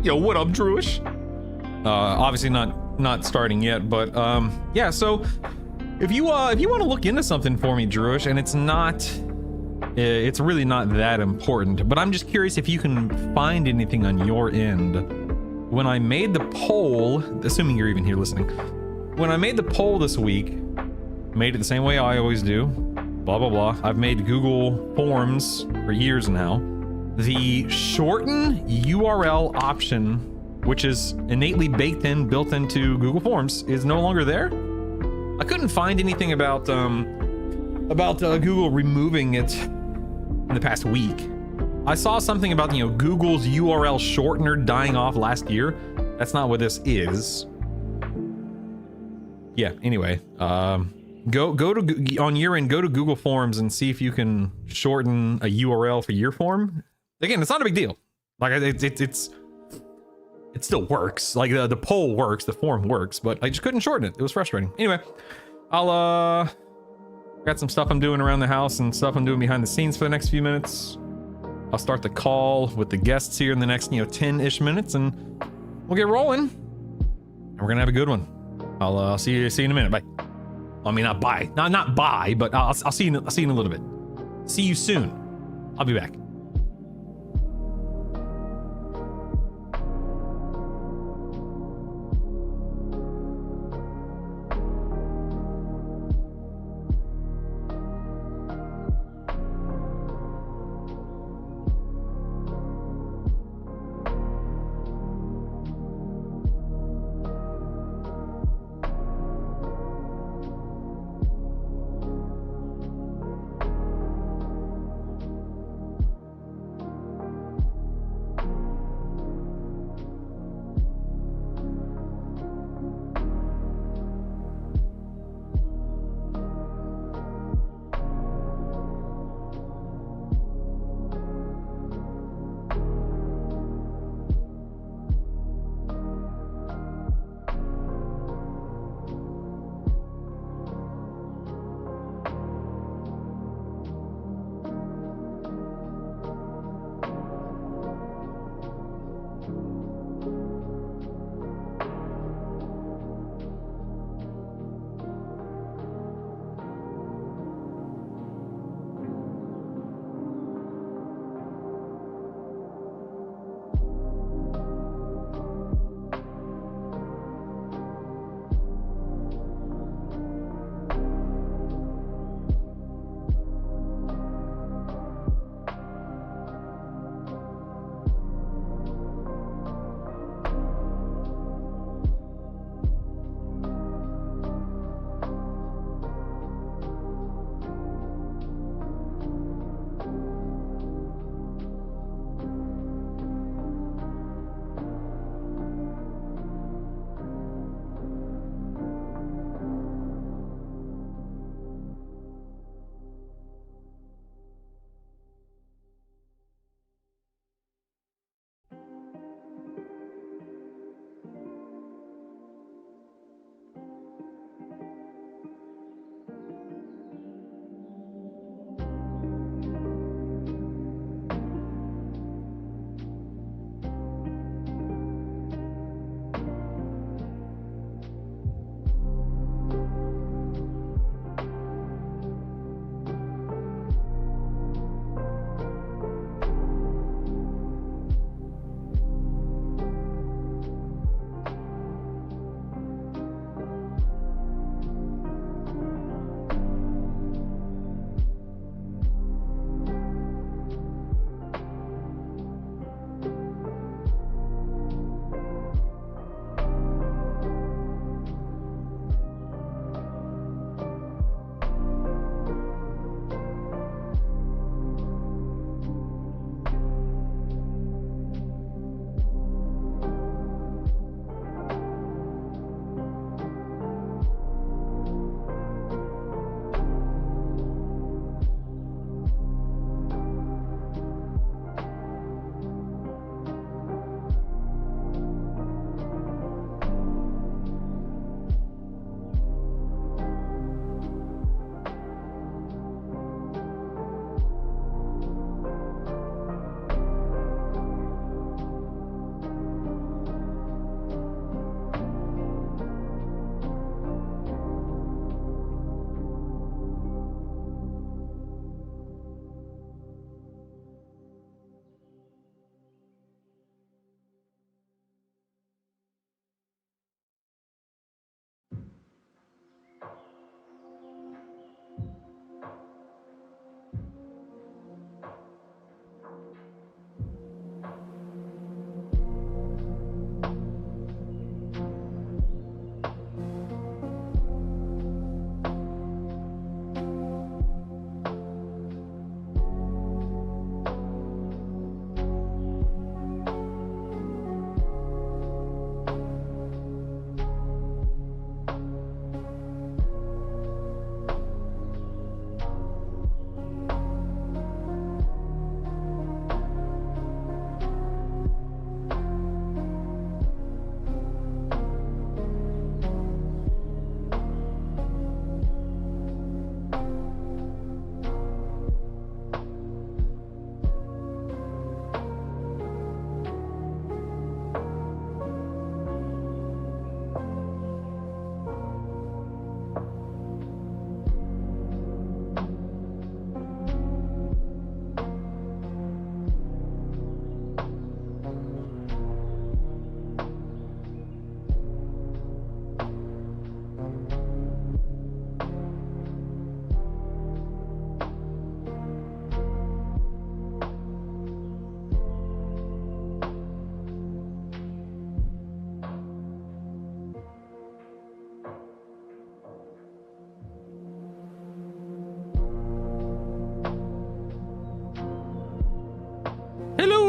Yo, what up, Druish? Obviously not starting yet, but yeah. So if you want to look into something for me, Druish, and it's really not that important, but I'm just curious if you can find anything on your end. When I made the poll, assuming you're even here listening, when I made the poll this week, made it the same way I always do, blah blah blah. I've made Google Forms for years now. The shorten URL option, which is innately built into Google Forms, is no longer there. I couldn't find anything about Google removing it in the past week. I saw something about, Google's URL shortener dying off last year. That's not what this is. Yeah, anyway, go to on your end, go to Google Forms and see if you can shorten a URL for your form. Again, it's not a big deal. Like it still works. Like the poll works, the form works, but I just couldn't shorten it. It was frustrating. Anyway, I'll got some stuff I'm doing around the house and stuff I'm doing behind the scenes for the next few minutes. I'll start the call with the guests here in the next 10-ish minutes, and we'll get rolling. And we're gonna have a good one. I'll see you in a minute. Bye. I mean, not bye. Not bye, but I'll see you in a little bit. See you soon. I'll be back.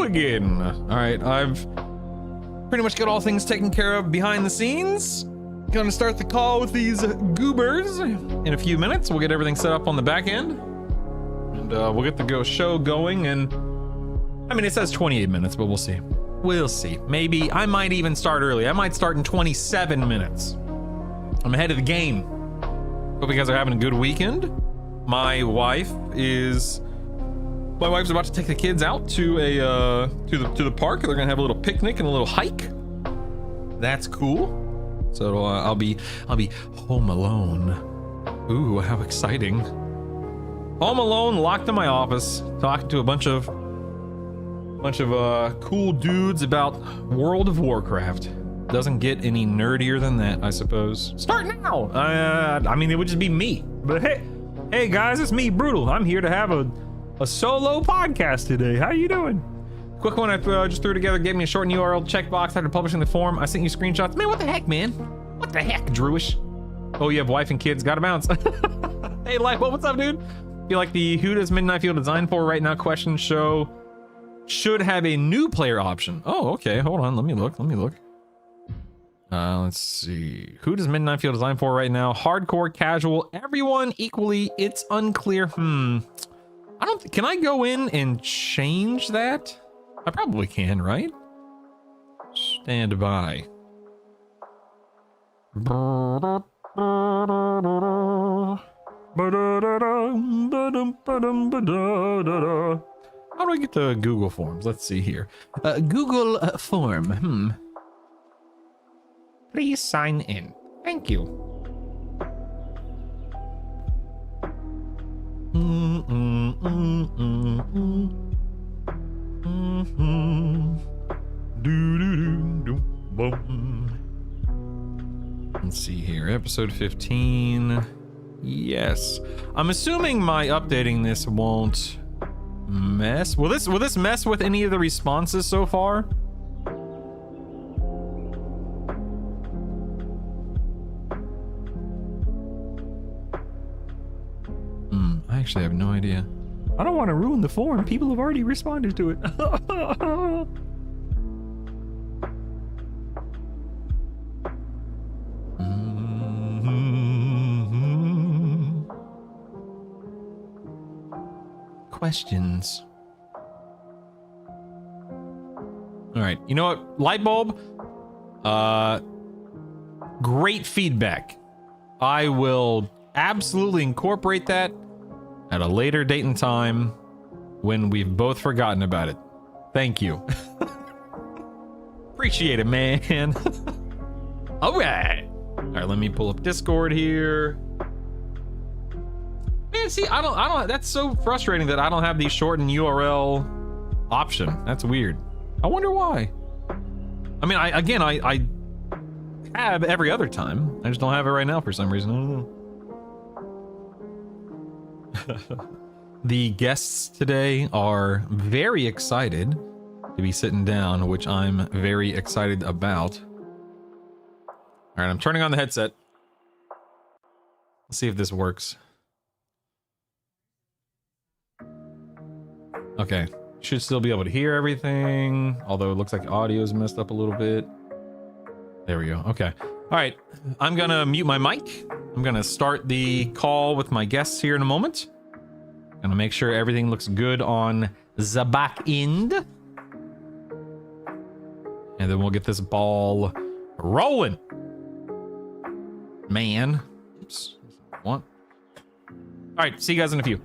again. All right, I've pretty much got all things taken care of behind the scenes. Gonna start the call with these goobers in a few minutes. We'll get everything set up on the back end, and we'll get the show going. And I mean, it says 28 minutes, but we'll see. We'll see. Maybe I might even start early. I might start in 27 minutes. I'm ahead of the game. Hope you guys are having a good weekend. My wife's about to take the kids out to a to the park. They're gonna have a little picnic and a little hike. That's cool. So I'll be home alone. Ooh, how exciting! Home alone, locked in my office, talking to a bunch of cool dudes about World of Warcraft. Doesn't get any nerdier than that, I suppose. Start now. I mean, it would just be me. But hey guys, it's me, Brutal. I'm here to have a solo podcast today. How you doing? Quick one I just threw together, gave me a shortened URL checkbox after publishing the form. I sent you screenshots. Man, what the heck, man? What the heck, Drewish? Oh, you have wife and kids, gotta bounce. Hey, Lipo, what's up, dude? Feel like the who does Midnight feel designed for right now question show should have a new player option. Oh, okay, hold on, let me look. Let's see. Who does Midnight feel designed for right now? Hardcore, casual, everyone equally. It's unclear. Can I go in and change that? I probably can, right? Stand by. How do I get to Google Forms? Let's see here. Google form. Please sign in. Thank you. Let's see here. Episode 15. Yes. I'm assuming my updating this won't mess. Will this mess with any of the responses so far? I actually have no idea. I don't want to ruin the form. People have already responded to it. Questions. All right, you know what? Light bulb. Great feedback. I will absolutely incorporate that at a later date and time when we've both forgotten about it. Thank you. Appreciate it, man. All right. All right, let me pull up Discord here. Man, see, I don't, that's so frustrating that I don't have the shortened URL option. That's weird. I wonder why. I mean, I have every other time. I just don't have it right now for some reason. I don't know. The guests today are very excited to be sitting down, which I'm very excited about. All right, I'm turning on the headset. Let's see if this works. Okay, should still be able to hear everything, although it looks like audio is messed up a little bit. There we go. Okay. All right, I'm gonna mute my mic. I'm gonna start the call with my guests here in a moment. Gonna make sure everything looks good on the back end. And then we'll get this ball rolling. Man. Oops. All right, see you guys in a few.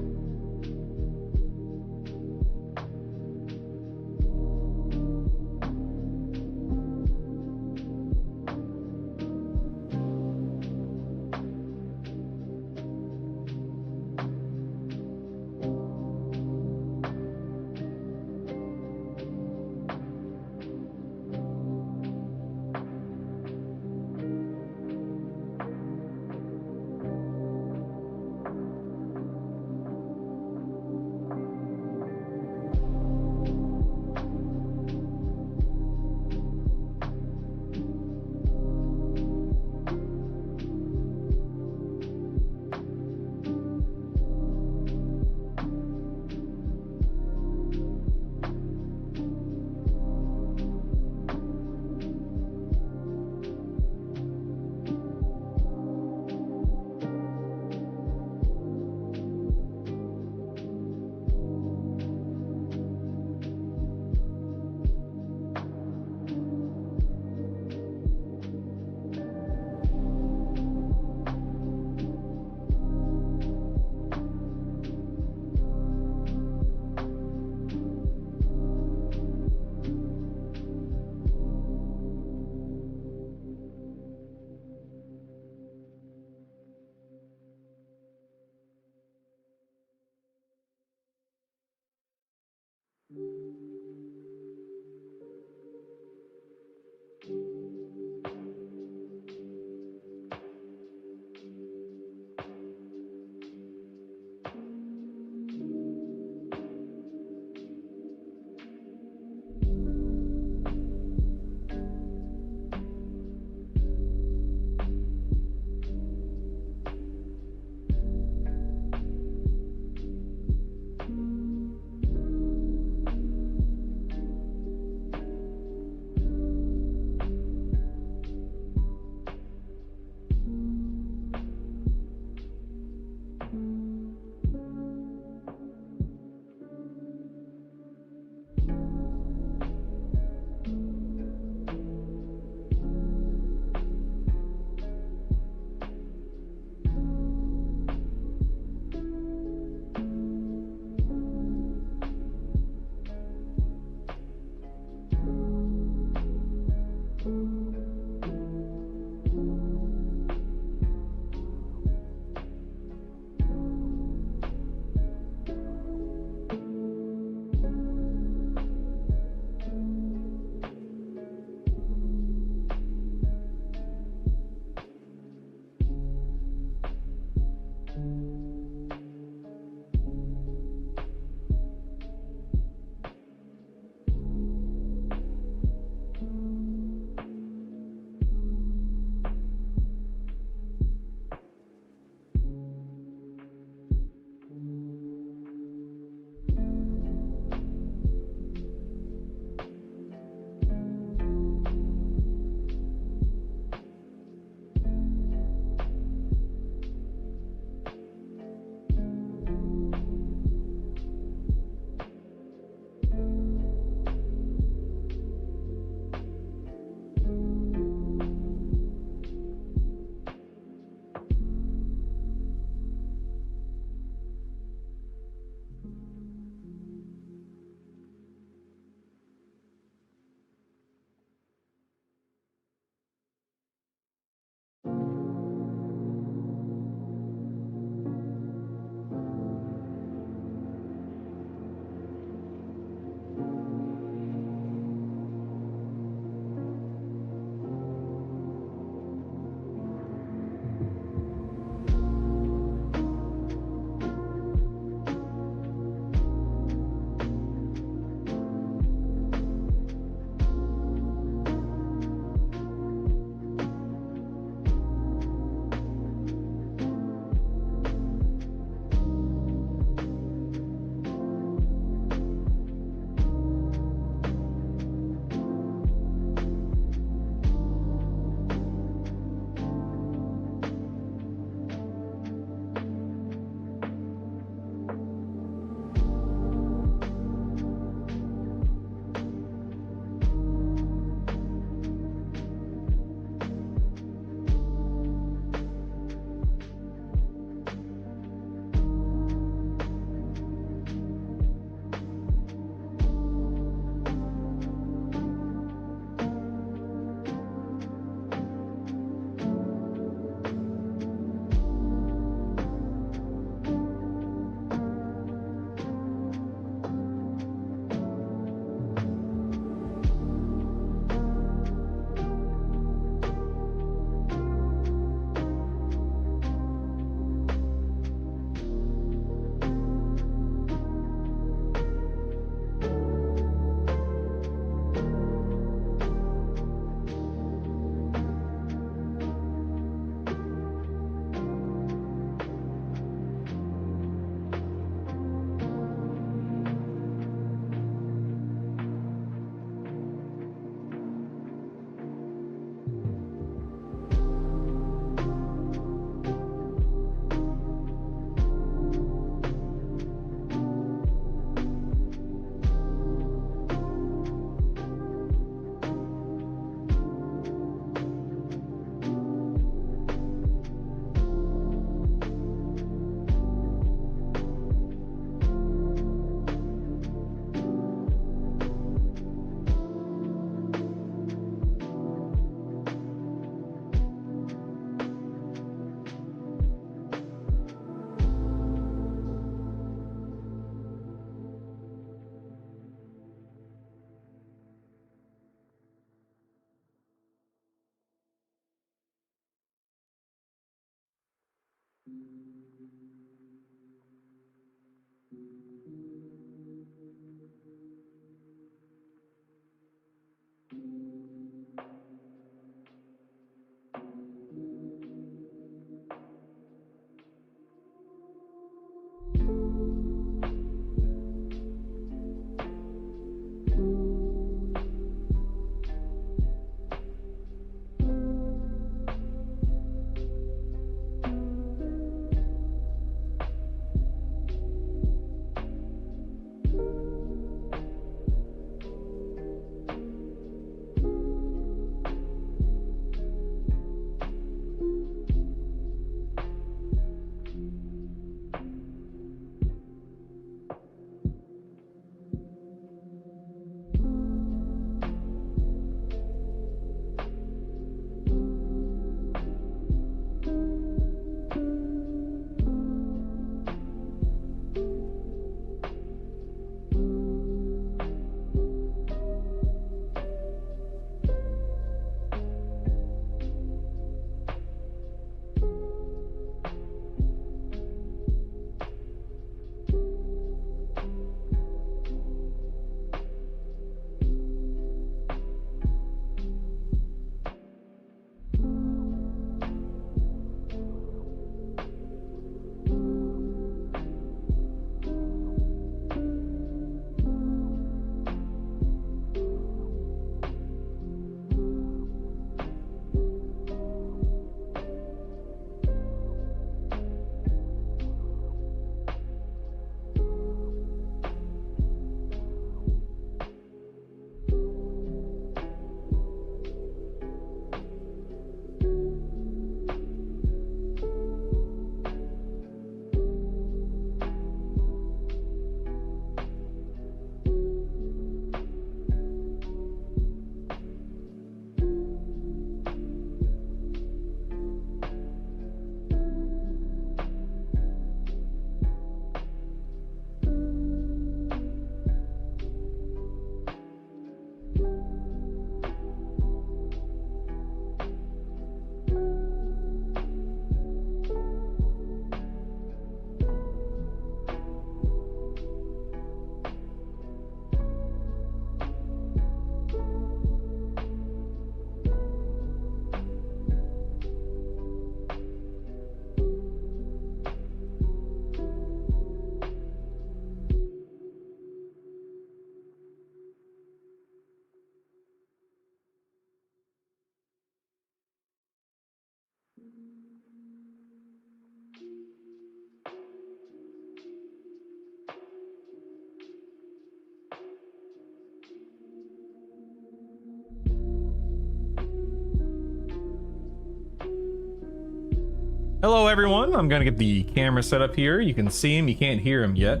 Hello, everyone. I'm gonna get the camera set up here. You can see him. You can't hear him yet.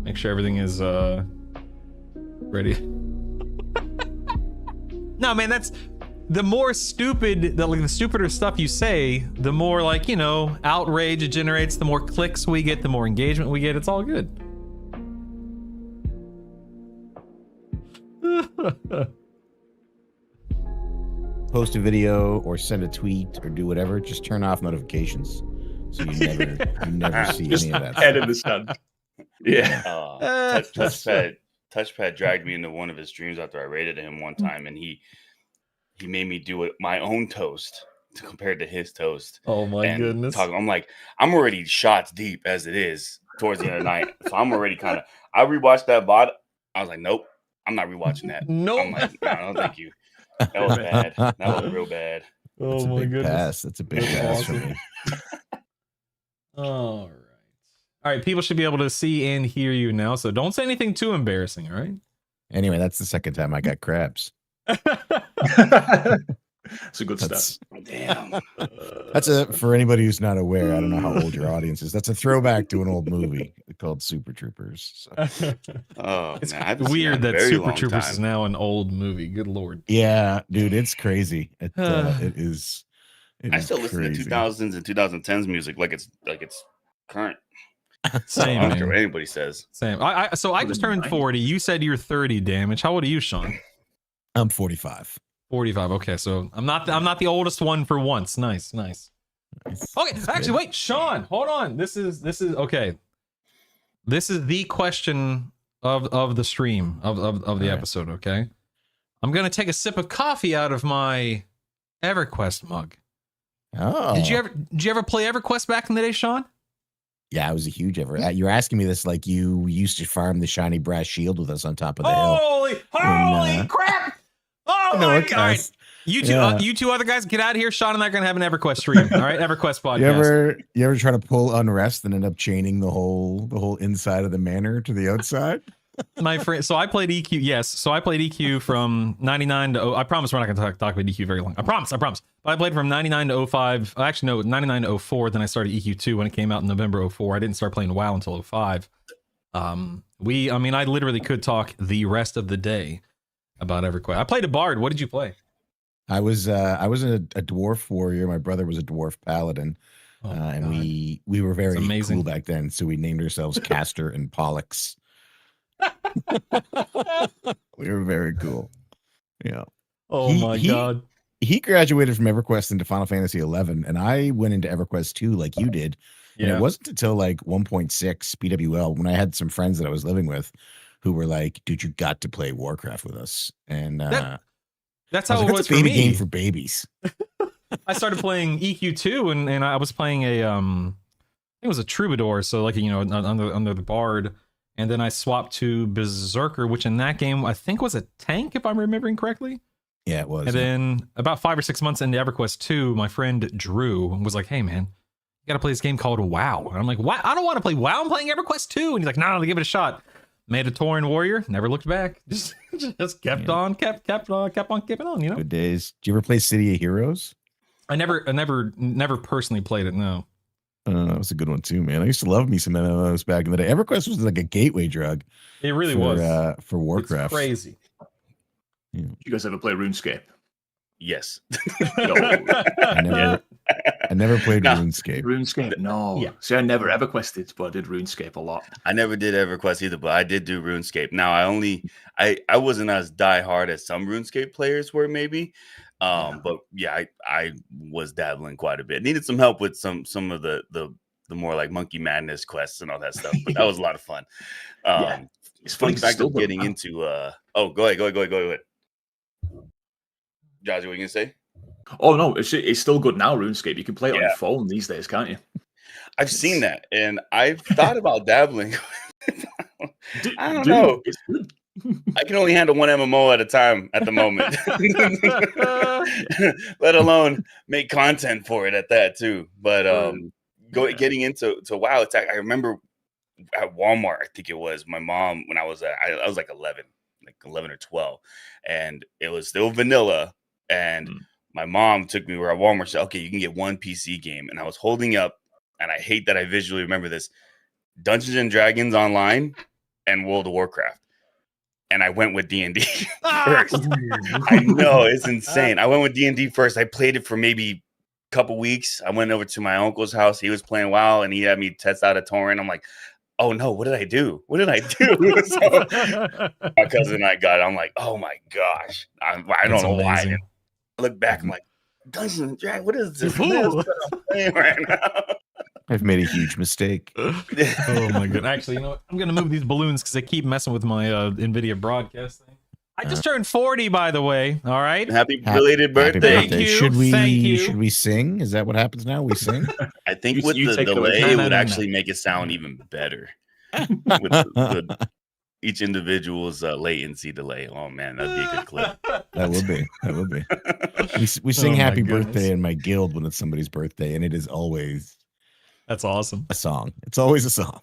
Make sure everything is ready. No, man, that's the more stupid, the stupider stuff you say, the more, like, you know, outrage it generates. The more clicks we get, the more engagement we get. It's all good. Post a video or send a tweet or do whatever, just turn off notifications so you never see Just any of that head stuff. in the sun. Yeah. Touchpad dragged me into one of his streams after I raided him one time, and he made me do my own toast compared to his toast. Oh my goodness. I'm like, I'm already shots deep as it is towards the end of the night. So I'm already I rewatched that VOD. I was like, nope, I'm not rewatching that. Nope. I'm like, no, thank you. That was bad. That was real bad. That's Oh a my big goodness. pass. That's a big That's pass awesome. for me. All right, people should be able to see and hear you now, so don't say anything too embarrassing, all right? Anyway, that's the second time I got crabs. It's a good That's, stuff. Damn. that's a for anybody who's not aware. I don't know how old your audience is. That's a throwback to an old movie called Super Troopers. So. Oh, It's man, I haven't seen weird in a that very Super long Troopers time. is now an old movie. Good lord. Yeah, dude, it's crazy. It is. It I is still listen crazy. to 2000s and 2010s music like it's current. Same, I don't care man. what anybody says. Same. So I just turned 40. You said you're 30, Damage. How old are you, Sean? I'm 45. 45. Okay, so I'm not the oldest one for once. Nice. Nice. Okay, That's actually, good. wait, Sean, hold on. This is okay. This is the question of the stream of the All right. episode. Okay, I'm gonna take a sip of coffee out of my EverQuest mug. Oh, Did you ever play EverQuest back in the day, Sean? Yeah, I was a huge ever. You're asking me this like you used to farm the shiny brass shield with us on top of the hill. Holy crap! Oh No, my it god! does. You two other guys, get out of here. Sean and I are gonna have an EverQuest stream. All right, EverQuest podcast. You ever try to pull unrest and end up chaining the whole inside of the manor to the outside? My friend, so I played EQ. Yes, so I played EQ from 99 to. I promise we're not going to talk about EQ very long. I promise. But I played from 99 to 05. Actually, no, 99 to 04. Then I started EQ2 when it came out in November 04. I didn't start playing WoW until 05. I literally could talk the rest of the day about EverQuest. I played a bard. What did you play? I was a dwarf warrior. My brother was a dwarf paladin, and we were very amazing. cool back then. So we named ourselves Castor and Pollux. We were very cool. Yeah. Oh my god. He graduated from EverQuest into Final Fantasy 11, and I went into EverQuest 2 like you did. And it wasn't until like 1.6 PWL when I had some friends that I was living with who were like, "Dude, you got to play Warcraft with us." And that's I how was it like, was "That's a for baby me. game for babies." I started playing EQ2 and I was playing a it was a troubadour, so like under the bard, and then I swapped to Berserker, which in that game I think was a tank if I'm remembering correctly. Yeah, it was. And then about 5 or 6 months into EverQuest 2, my friend Drew was like, "Hey man, you gotta play this game called WoW." And I'm like, "What? I don't want to play WoW. I'm playing EverQuest 2." And he's like, "No, give it a shot." Made a Tauren warrior, never looked back. Just kept on keeping on. You know. Good days. Did you ever play City of Heroes? I never personally played it. No. That was a good one too, man. I used to love me some MMOs back in the day. EverQuest was like a gateway drug. It really was for Warcraft. It's crazy. Yeah. You guys ever play RuneScape? Yes. No. I never played No. RuneScape. RuneScape? No. Yeah. See, I never EverQuested, but I did RuneScape a lot. I never did EverQuest either, but I did do RuneScape. Now I wasn't as diehard as some RuneScape players were, maybe. But yeah, I was dabbling quite a bit. Needed some help with some of the more like Monkey Madness quests and all that stuff. But that was a lot of fun. Yeah. It's funny Fun fact still of getting now. into go ahead. Jazzy, what you gonna say? Oh no, it's still good now, RuneScape. You can play it on Yeah. your phone these days, can't you? I've seen that, and I've thought about dabbling. I don't Dude, know. It's good. I can only handle one MMO at a time at the moment, let alone make content for it at that too. But getting into WoW, it's I remember at Walmart, I think it was my mom when I was like 11 or 12, and it was still vanilla. And my mom took me where at Walmart, said, "Okay, you can get one PC game," and I was holding up, and I hate that I visually remember this: Dungeons and Dragons Online and World of Warcraft. And I went with D&D first. I know, it's insane. I went with D&D first. I played it for maybe a couple weeks. I went over to my uncle's house. He was playing WoW, and he had me test out a torrent. I'm like, oh no, what did I do? So my cousin and I got it. I'm like, oh my gosh. I don't know why. I look back, I'm like, Dungeons and Dragons, what is this? What is that I'm playing right now? I've made a huge mistake. Oh my god! Actually, you know what? I'm gonna move these balloons because they keep messing with my NVIDIA broadcast thing. I just turned 40, by the way. All right. Happy belated Happy birthday. Thank you. Should Thank you. we sing? Is that what happens now? We sing? I think You- with you the take it away. delay, No, it no, would no, actually make it sound even better. With the each individual's latency delay. Oh man, that'd be a good clip. That would be. We sing Oh, my happy goodness. birthday in my guild when it's somebody's birthday, and it is always That's awesome. a song. It's always a song.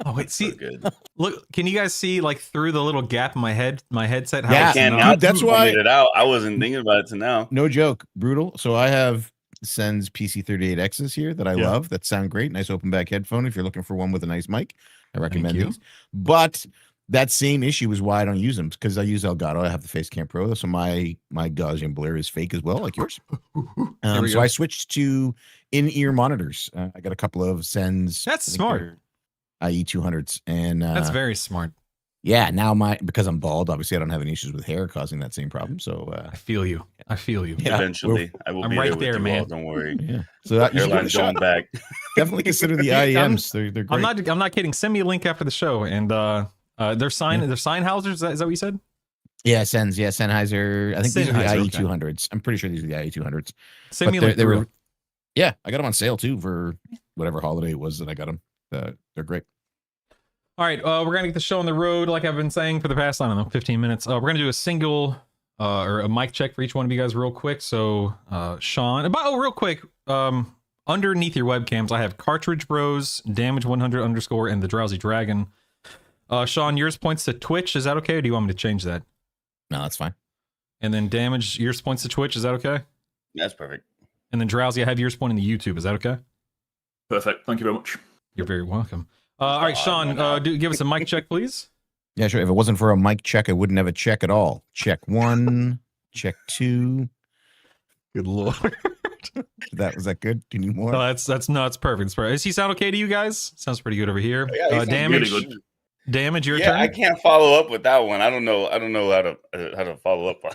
Oh wait, So see, good. look, can you guys see like through the little gap in my headset? How Yeah, it's Can't not- now. Dude, that's You why- pointed it out. I wasn't thinking about it to now. No joke. Brutal. So I have Sen's PC38Xs here that I Yeah. love that sound great. Nice open back headphone. If you're looking for one with a nice mic, I recommend you. these. But that same issue is why I don't use them, because I use Elgato. I have the Facecam Pro, so my Gaussian blur is fake as well, like yours. There we So go. I switched to in-ear monitors. I got a couple of Sen's. That's I think smart. they're IE200s, and That's very smart. Yeah, now because I'm bald, obviously I don't have any issues with hair causing that same problem. So I feel you. I feel you. Yeah, Eventually, I will I'm be right there with there, you man. all, don't worry. yeah. So that, you should give it a Hairline's shot. going back. Definitely consider the IEMs. They're great. I'm not kidding. Send me a link after the show, and they're Sennheisers. Is that what you said? Yeah, Sennheiser. I think these are the Sennheiser, IE 200s. I'm pretty sure these are the IE 200s. Send me a link. They were. Yeah, I got them on sale too for whatever holiday it was that I got them. They're great. All right, we're gonna get the show on the road, like I've been saying for the past, I don't know, 15 minutes. We're gonna do a single or a mic check for each one of you guys real quick. So, Sean, real quick, underneath your webcams, I have Cartridge Bros, Damage 100 _ and the Drowsy Dragon. Sean, yours points to Twitch. Is that okay, or do you want me to change that? No, that's fine. And then Damage, yours points to Twitch. Is that okay? That's perfect. And then Drowsy, I have yours pointing to YouTube. Is that okay? Perfect. Thank you very much. You're very welcome. All right, Sean, give us a mic check, please. Yeah, sure. If it wasn't for a mic check, I wouldn't have a check at all. Check 1, check 2. Good lord. Was that good? Do you need more? No, that's perfect. It's perfect. Does he sound okay to you guys? Sounds pretty good over here. Yeah, he sounds Damage, really good. Damage, your Yeah, turn. I can't follow up with that one. I don't know how to follow up on.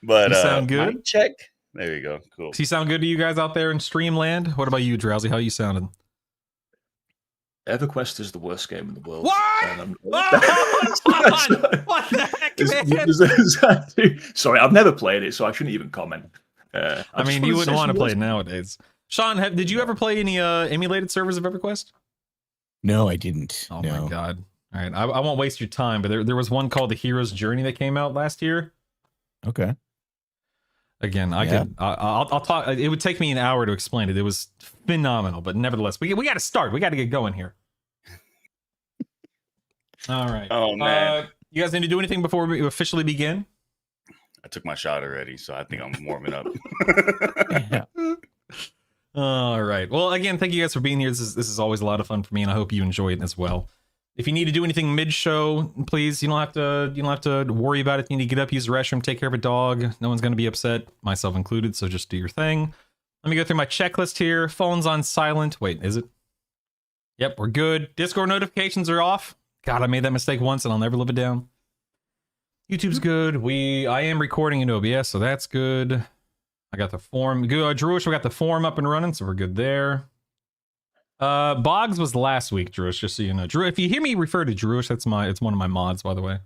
But You sound good? mic check. There you go. Cool. Does he sound good to you guys out there in Streamland? What about you, Drowsy? How you sounding? EverQuest is the worst game in the world. What? Oh, What the heck, man? Sorry, I've never played it, so I shouldn't even comment. I mean, you wouldn't want to play it nowadays. Sean, did you ever play any emulated servers of EverQuest? No, I didn't. Oh no. my god! All right, I won't waste your time, but there was one called The Hero's Journey that came out last year. Okay. Again, I'll talk. It would take me an hour to explain it. It was phenomenal, but nevertheless, we got to start. We got to get going here. All right. Oh man, you guys need to do anything before we officially begin? I took my shot already, so I think I'm warming up. Yeah. All right. Well, again, thank you guys for being here. This is always a lot of fun for me, and I hope you enjoy it as well. If you need to do anything mid-show, please, you don't have to worry about it. You need to get up, use the restroom, take care of a dog. No one's going to be upset, myself included, so just do your thing. Let me go through my checklist here. Phone's on silent. Wait, is it? Yep, we're good. Discord notifications are off. God, I made that mistake once, and I'll never live it down. YouTube's good. I am recording in OBS, so that's good. I got the form. Good, Druish, we got the form up and running, so we're good there. Boggs was last week, Druish, just so you know. Drew, if you hear me refer to Druish, it's one of my mods, by the way.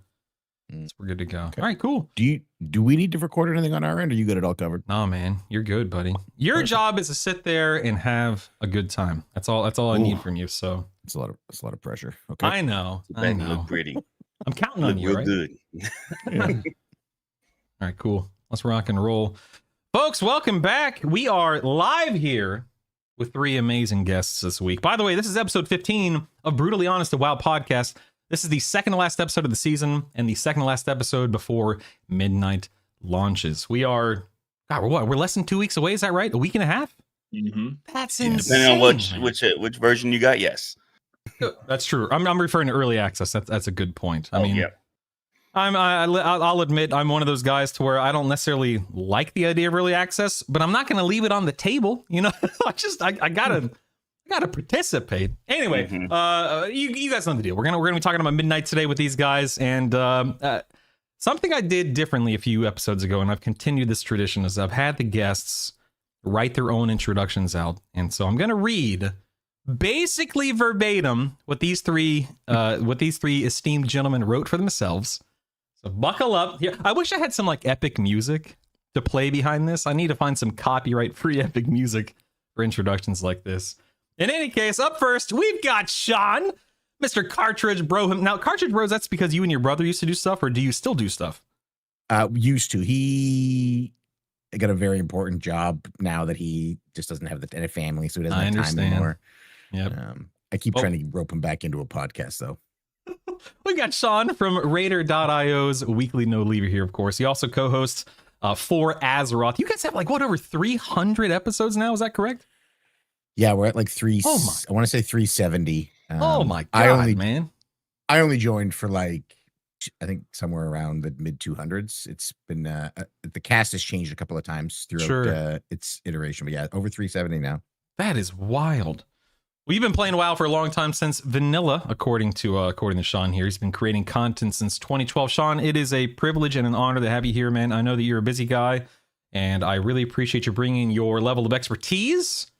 So we're good to go. Okay. All right, cool. Do we need to record anything on our end, or you got it all covered? No, man, you're good, buddy. Your job is to sit there and have a good time. That's all I need from you. So It's a lot of pressure. Okay. I know. That look pretty. I'm counting Look on you, real right? good. Yeah. All right, cool. Let's rock and roll. Folks, welcome back. We are live here with 3 amazing guests this week. By the way, this is episode 15 of Brutally Honest, the WoW podcast. This is the second to last episode of the season and the second to last episode before midnight launches. We're less than 2 weeks away. Is that right? A week and a half? Mm-hmm. That's Yeah. insane. Depending on man. which version you got, yes. That's true. I'm referring to early access. That's a good point. I mean, yeah. I'll admit I'm one of those guys to where I don't necessarily like the idea of early access, but I'm not going to leave it on the table. You know, I gotta participate. Anyway, you guys know the deal. We're gonna be talking about Midnight today with these guys, and something I did differently a few episodes ago, and I've continued this tradition, is I've had the guests write their own introductions out, and so I'm gonna read basically verbatim what these three esteemed gentlemen wrote for themselves. So buckle up. Here, I wish I had some like epic music to play behind this. I need to find some copyright-free epic music for introductions like this. In any case, up first, we've got Sean, Mr. Cartridge Bro. Now, Cartridge Bros, that's because you and your brother used to do stuff, or do you still do stuff? Used to. He got a very important job now that he just doesn't have a family, so he doesn't have time anymore. Yep. I keep trying to rope him back into a podcast, though. We got Sean from Raider.io's Weekly No Leaver here, of course. He also co-hosts for Azeroth. You guys have over 300 episodes now, is that correct? Yeah, we're at like I want to say 370. Oh my god, man. I only joined for I think somewhere around the mid 200s. It's been the cast has changed a couple of times throughout its iteration, but yeah, over 370 now. That is wild. Well, you've been playing WoW for a long time, since vanilla, according to Sean here. He's been creating content since 2012. Sean, it is a privilege and an honor to have you here, man. I know that you're a busy guy, and I really appreciate you bringing your level of expertise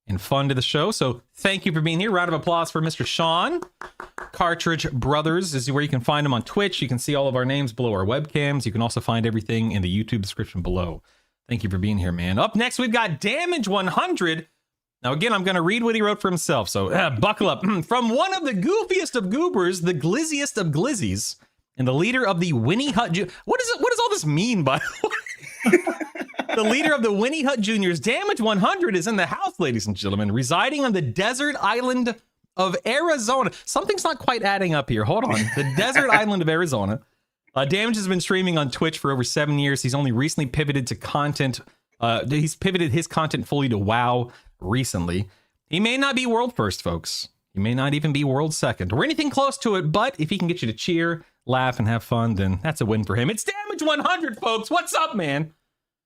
and fun to the show. So thank you for being here. Round of applause for Mr. Sean. Cartridge Brothers is where you can find him on Twitch. You can see all of our names below our webcams. You can also find everything in the YouTube description below. Thank you for being here, man. Up next, we've got Damage 100. Now, again, I'm going to read what he wrote for himself, so buckle up. From one of the goofiest of goobers, the glizziest of glizzies, and the leader of the Winnie Hut... What does all this mean, by the way? The leader of the Winnie Hut Juniors, Damage 100, is in the house, ladies and gentlemen, residing on the desert island of Arizona. Something's not quite adding up here. Hold on. The desert island of Arizona. Damage has been streaming on Twitch for over 7 years. He's only recently pivoted to content. He's pivoted his content fully to WoW recently. He may not be world first, folks. He may not even be world second or anything close to it, but if he can get you to cheer, laugh, and have fun, then that's a win for him. It's Damage 100, folks. What's up, man?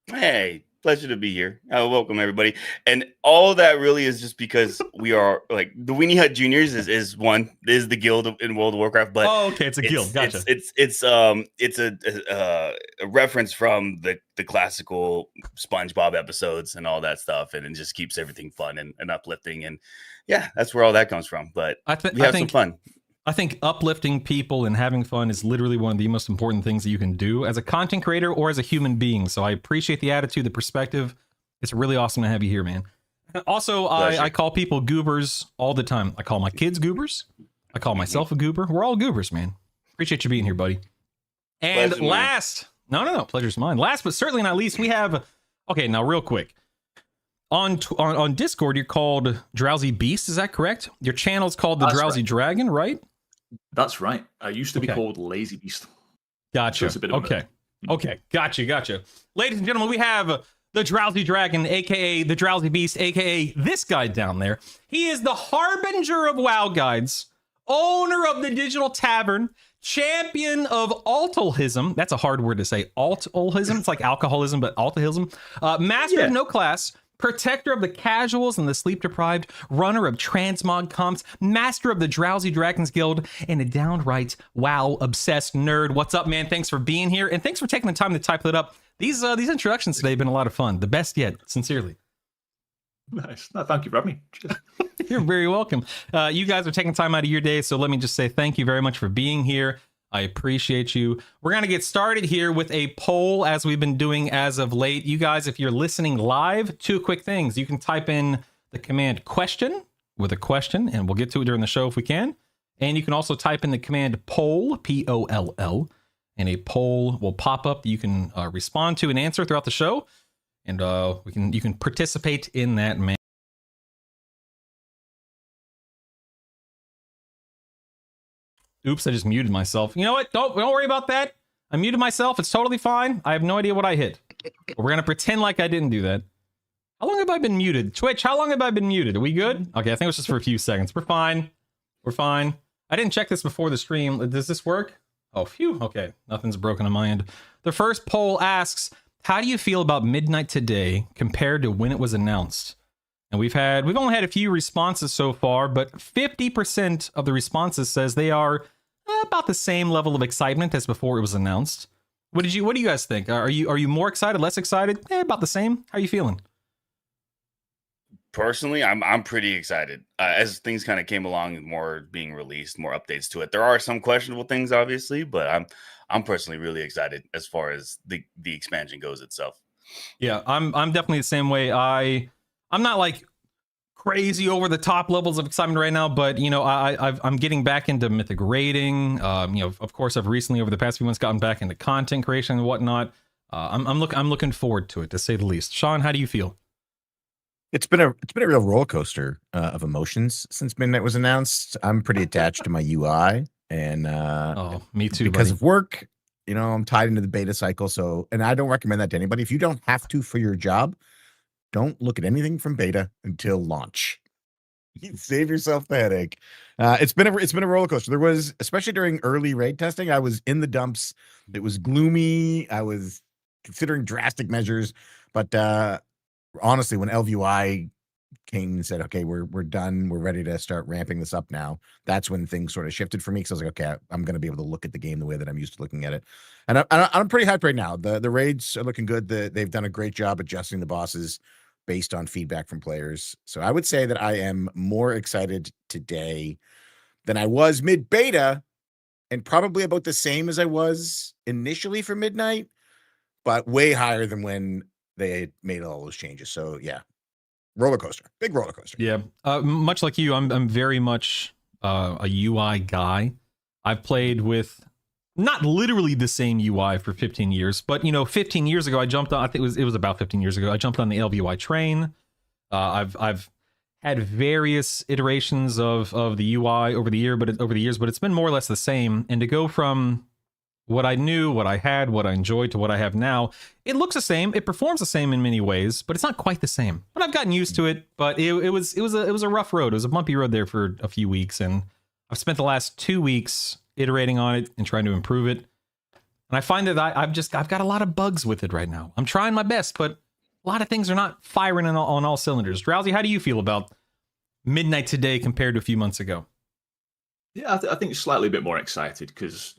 Hey, pleasure to be here. Welcome, everybody. And all that really is just because we are like the Winnie Hut Juniors is the guild in World of Warcraft. But okay, it's a guild. Gotcha. It's a reference from the classical SpongeBob episodes and all that stuff, and it just keeps everything fun and uplifting. And yeah, that's where all that comes from. But we have some fun. I think uplifting people and having fun is literally one of the most important things that you can do as a content creator or as a human being. So I appreciate the attitude, the perspective. It's really awesome to have you here, man. Also, I call people goobers all the time. I call my kids goobers. I call myself a goober. We're all goobers, man. Appreciate you being here, buddy. And Pleasure, last, no, pleasure's mine. Last but certainly not least, we have, okay, now real quick. On Discord, you're called Drowsy Beast, is that correct? Your channel's called The Drowsy Dragon, right? That's right. I used to be called Lazy Beast. Gotcha. So okay. Gotcha. Ladies and gentlemen, we have the Drowsy Dragon, aka the Drowsy Beast, aka this guy down there. He is the harbinger of WoW guides, owner of the Digital Tavern, champion of altohism. That's a hard word to say. Altohism. It's like alcoholism, but altohism. Master of no class. Protector of the casuals and the sleep deprived, runner of transmog comps, master of the Drowsy Dragons Guild, and a downright WoW obsessed nerd. What's up, man? Thanks for being here, and thanks for taking the time to type that up. These introductions today have been a lot of fun. The best yet, sincerely. Nice. No, thank you for having me. Cheers. You're very welcome. You guys are taking time out of your day, so let me just say thank you very much for being here. I appreciate you. We're going to get started here with a poll, as we've been doing as of late. You guys, if you're listening live, 2 quick things. You can type in the command question with a question, and we'll get to it during the show if we can. And you can also type in the command poll, P-O-L-L, and a poll will pop up that you can respond to and answer throughout the show. And you can participate in that manner. Oops, I just muted myself. You know what? Don't worry about that. I muted myself. It's totally fine. I have no idea what I hit. But we're going to pretend like I didn't do that. How long have I been muted? Twitch, how long have I been muted? Are we good? Okay, I think it was just for a few seconds. We're fine. We're fine. I didn't check this before the stream. Does this work? Oh, phew. Okay, nothing's broken on my end. The first poll asks, how do you feel about Midnight today compared to when it was announced? And we've only had a few responses so far, but 50% of the responses says they are about the same level of excitement as before it was announced. What do you guys think? Are you more excited, less excited? About the same. How are you feeling? Personally, I'm pretty excited as things kind of came along, more being released, more updates to it. There are some questionable things, obviously, but I'm personally really excited as far as the expansion goes itself. Yeah, I'm definitely the same way. I'm not like crazy over the top levels of excitement right now, but you know, I'm getting back into mythic raiding. You know, of course, I've recently over the past few months gotten back into content creation and whatnot. I'm looking forward to it, to say the least. Sean, how do you feel? It's been a real roller coaster of emotions since Midnight was announced. I'm pretty attached to my UI, and oh, me too, because buddy. of work. You know, I'm tied into the beta cycle, so, and I don't recommend that to anybody. If you don't have to for your job, don't look at anything from beta until launch. Save yourself the headache. It's been a roller coaster. There was, especially during early raid testing, I was in the dumps. It was gloomy. I was considering drastic measures, but honestly, when LVI came and said, okay, we're done. We're ready to start ramping this up now. That's when things sort of shifted for me. Cause I was like, okay, I'm going to be able to look at the game the way that I'm used to looking at it. And I'm pretty hyped right now. The raids are looking good. They've done a great job adjusting the bosses based on feedback from players. So I would say that I am more excited today than I was mid beta, and probably about the same as I was initially for Midnight, but way higher than when they had made all those changes. So yeah, roller coaster, big roller coaster. Yeah, much like you, I'm very much a UI guy. I've played with not literally the same UI for 15 years, but 15 years ago I jumped on. I think it was about 15 years ago. I jumped on the LVUI train. I've had various iterations of the UI over the years, but it's been more or less the same. And to go from what I knew, what I had, what I enjoyed to what I have now, it looks the same. It performs the same in many ways, but it's not quite the same. But I've gotten used to it. But it was a rough road. It was a bumpy road there for a few weeks, and I've spent the last 2 weeks iterating on it and trying to improve it. And I find that I've got a lot of bugs with it right now. I'm trying my best, but a lot of things are not firing on all cylinders. Drowsy, how do you feel about Midnight today compared to a few months ago? Yeah, I think slightly a bit more excited because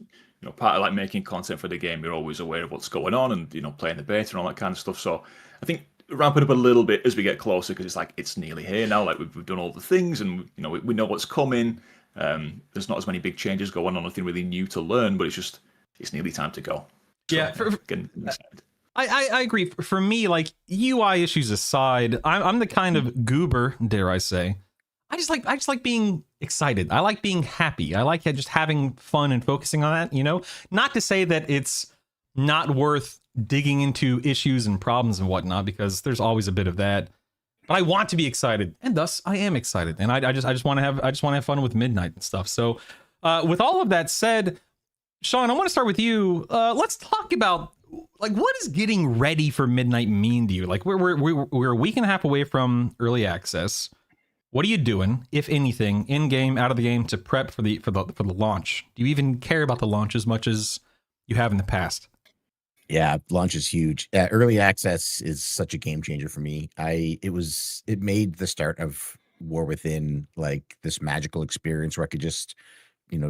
part of like making content for the game, you're always aware of what's going on and playing the beta and all that kind of stuff. So I think ramp it up a little bit as we get closer because it's nearly here now. Like we've done all the things and we know what's coming. There's not as many big changes going on, nothing really new to learn, but it's nearly time to go. So, yeah, getting excited. I agree. For me, like UI issues aside, I'm the kind of goober, dare I say. I just like being excited. I like being happy. I like just having fun and focusing on that. Not to say that it's not worth digging into issues and problems and whatnot, because there's always a bit of that. But I want to be excited, and thus I am excited. And I just want to have fun with Midnight and stuff. So, with all of that said, Sean, I want to start with you. Let's talk about like what does getting ready for Midnight mean to you? Like we're a week and a half away from early access. What are you doing, if anything, in game, out of the game, to prep for the launch? Do you even care about the launch as much as you have in the past? Yeah, launch is huge. Early access is such a game changer for me. It made the start of War Within like this magical experience where I could just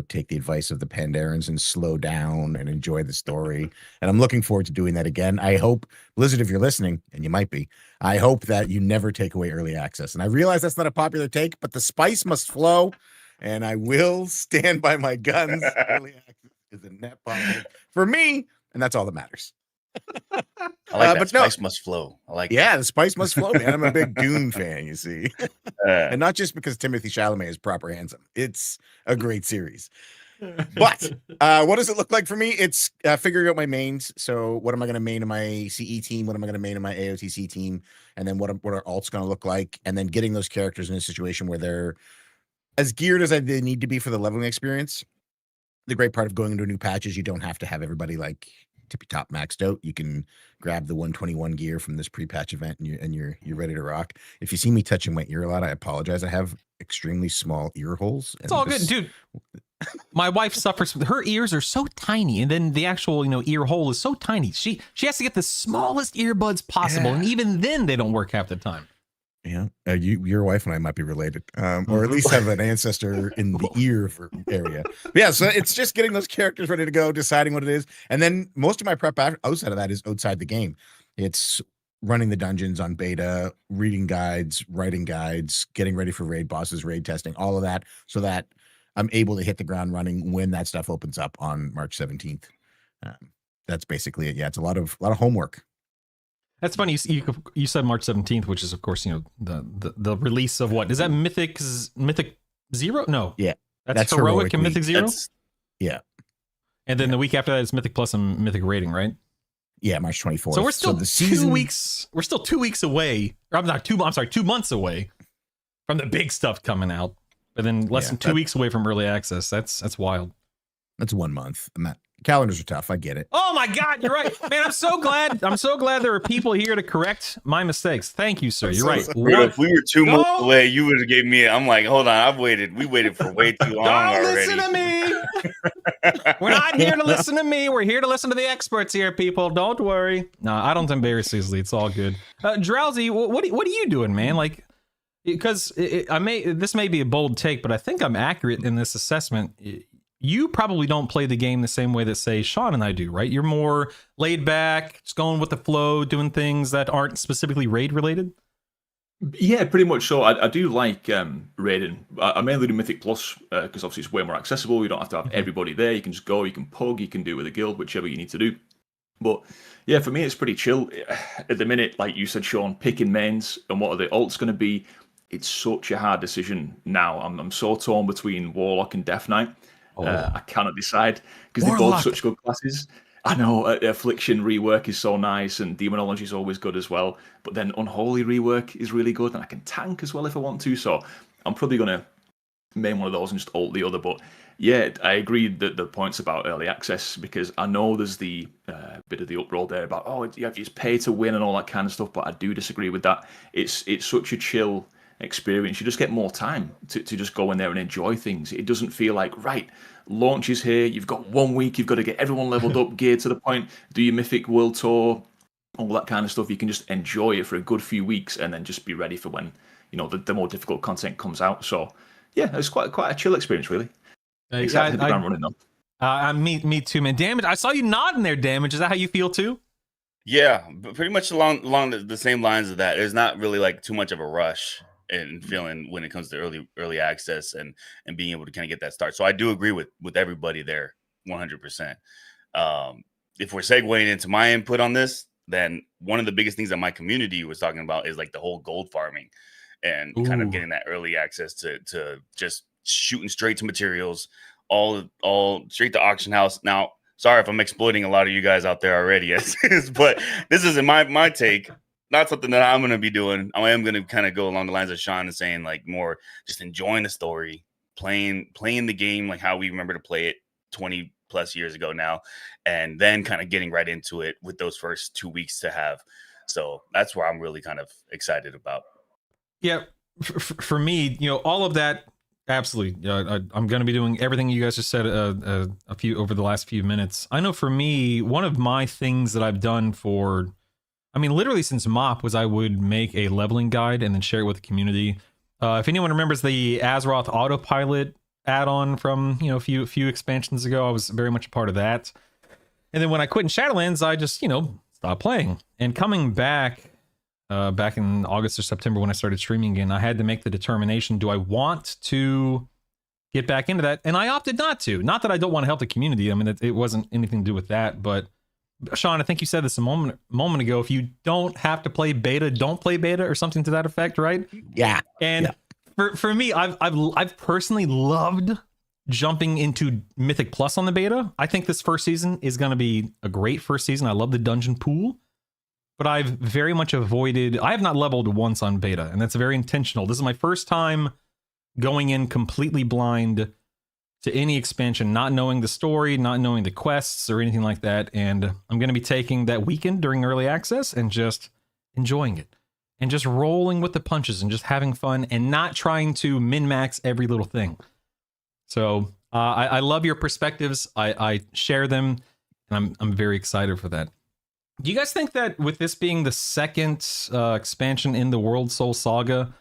take the advice of the Pandarans and slow down and enjoy the story. And I'm looking forward to doing that again. I hope, Blizzard, if you're listening, and you might be, I hope that you never take away early access. And I realize that's not a popular take, but the spice must flow, and I will stand by my guns. Early access is a net positive for me, and that's all that matters. I like that. Spice must flow. I like the spice must flow, man. I'm a big Dune fan, you see. And not just because Timothy Chalamet is proper handsome. It's a great series. But what does it look like for me? It's figuring out my mains. So what am I going to main in my CE team? What am I going to main in my AOTC team? And then what are alts going to look like? And then getting those characters in a situation where they're as geared as they need to be for the leveling experience. The great part of going into a new patch is you don't have to have everybody like tippy top maxed out. You can grab the 121 gear from this pre-patch event and you're ready to rock. If you see me touching my ear a lot, I apologize. I have extremely small ear holes. It's all good, dude. My wife suffers with her ears are so tiny, and then the actual ear hole is so tiny. She has to get the smallest earbuds possible, and even then they don't work half the time. Yeah, your wife and I might be related, or at least have an ancestor in the ear area. But yeah, so it's just getting those characters ready to go, deciding what it is, and then most of my prep outside of that is outside the game. It's running the dungeons on beta, reading guides, writing guides, getting ready for raid bosses, raid testing, all of that, so that I'm able to hit the ground running when that stuff opens up on March 17th. That's basically it. Yeah, it's a lot of homework. That's funny. You said March 17th, which is of course the release of what is that Mythic Zero? No, yeah, that's Heroic and Mythic Zero. Yeah, and then the week after that is Mythic Plus and Mythic Rating, right? Yeah, March 24th. So we're still the season... 2 weeks. We're still 2 weeks away. Or I'm 2 months away from the big stuff coming out. But then less than 2 weeks away from early access. That's wild. That's 1 month. Calendars are tough. I get it. Oh my God, you're right, man. I'm so glad there are people here to correct my mistakes. Thank you, sir. You're right. If we were 2 months away, you would have gave me. I'm like, hold on, we waited for way too long already. Don't listen to me. We're not here to listen to me. We're here to listen to the experts here, people. Don't worry. No, I don't embarrass easily. It's all good. Drowsy, what are you doing, man? Like, because this may be a bold take, but I think I'm accurate in this assessment. You probably don't play the game the same way that, say, Sean and I do, right? You're more laid back, just going with the flow, doing things that aren't specifically raid related. Yeah, pretty much so. I do like raiding. I mainly do Mythic Plus because obviously it's way more accessible. You don't have to have everybody there. You can just go, you can pug, you can do it with a guild, whichever you need to do. But yeah, for me, it's pretty chill. At the minute, like you said, Sean, picking mains and what are the ults going to be, it's such a hard decision now. I'm so torn between Warlock and Death Knight. I cannot decide because they're both such good classes. I know Affliction rework is so nice and Demonology is always good as well. But then Unholy rework is really good and I can tank as well if I want to. So I'm probably going to main one of those and just ult the other. But yeah, I agree that the points about early access because I know there's the bit of the uproar there about, oh, you have to pay to win and all that kind of stuff. But I do disagree with that. It's such a chill experience. You just get more time to just go in there and enjoy things. It doesn't feel like, right, launch is here, you've got 1 week, you've got to get everyone leveled up, geared to the point, do your Mythic World Tour, all that kind of stuff. You can just enjoy it for a good few weeks and then just be ready for when, you know, the more difficult content comes out. So yeah, it's quite a chill experience, really. Excited to hit the ground running though. Me too, man. Damage, I saw you nodding there, Damage. Is that how you feel too? Yeah, but pretty much along the same lines of that. There's not really like too much of a rush and feeling when it comes to early access and being able to kind of get that start. So I do agree with everybody there 100%. If we're segueing into my input on this, then one of the biggest things that my community was talking about is like the whole gold farming and kind of getting that early access to just shooting straight to materials, all straight to auction house. Now, sorry if I'm exploiting a lot of you guys out there already, but this isn't my take. Not something that I'm going to be doing. I am going to kind of go along the lines of Sean and saying like more just enjoying the story, playing the game like how we remember to play it 20 plus years ago now, and then kind of getting right into it with those first 2 weeks to have. So that's where I'm really kind of excited about. Yeah, for me, you know, all of that, absolutely. I'm going to be doing everything you guys just said a few over the last few minutes. I know for me, one of my things that I've done for, I mean, literally since MOP was I would make a leveling guide and then share it with the community. If anyone remembers the Azeroth autopilot add-on from, you know, a few expansions ago, I was very much a part of that. And then when I quit in Shadowlands, I just, you know, stopped playing. And coming back in August or September when I started streaming again, I had to make the determination, do I want to get back into that? And I opted not to. Not that I don't want to help the community. I mean, it wasn't anything to do with that, but Sean, I think you said this a moment ago. If you don't have to play beta, don't play beta, or something to that effect, right? Yeah. And for me, I've personally loved jumping into Mythic Plus on the beta. I think this first season is going to be a great first season. I love the dungeon pool, but I've very much avoided. I have not leveled once on beta, and that's very intentional. This is my first time going in completely blind to any expansion, not knowing the story, not knowing the quests or anything like that. And I'm going to be taking that weekend during early access and just enjoying it and just rolling with the punches and just having fun and not trying to min-max every little thing. So I love your perspectives. I share them, and I'm very excited for that. Do you guys think that with this being the second expansion in the World Soul Saga,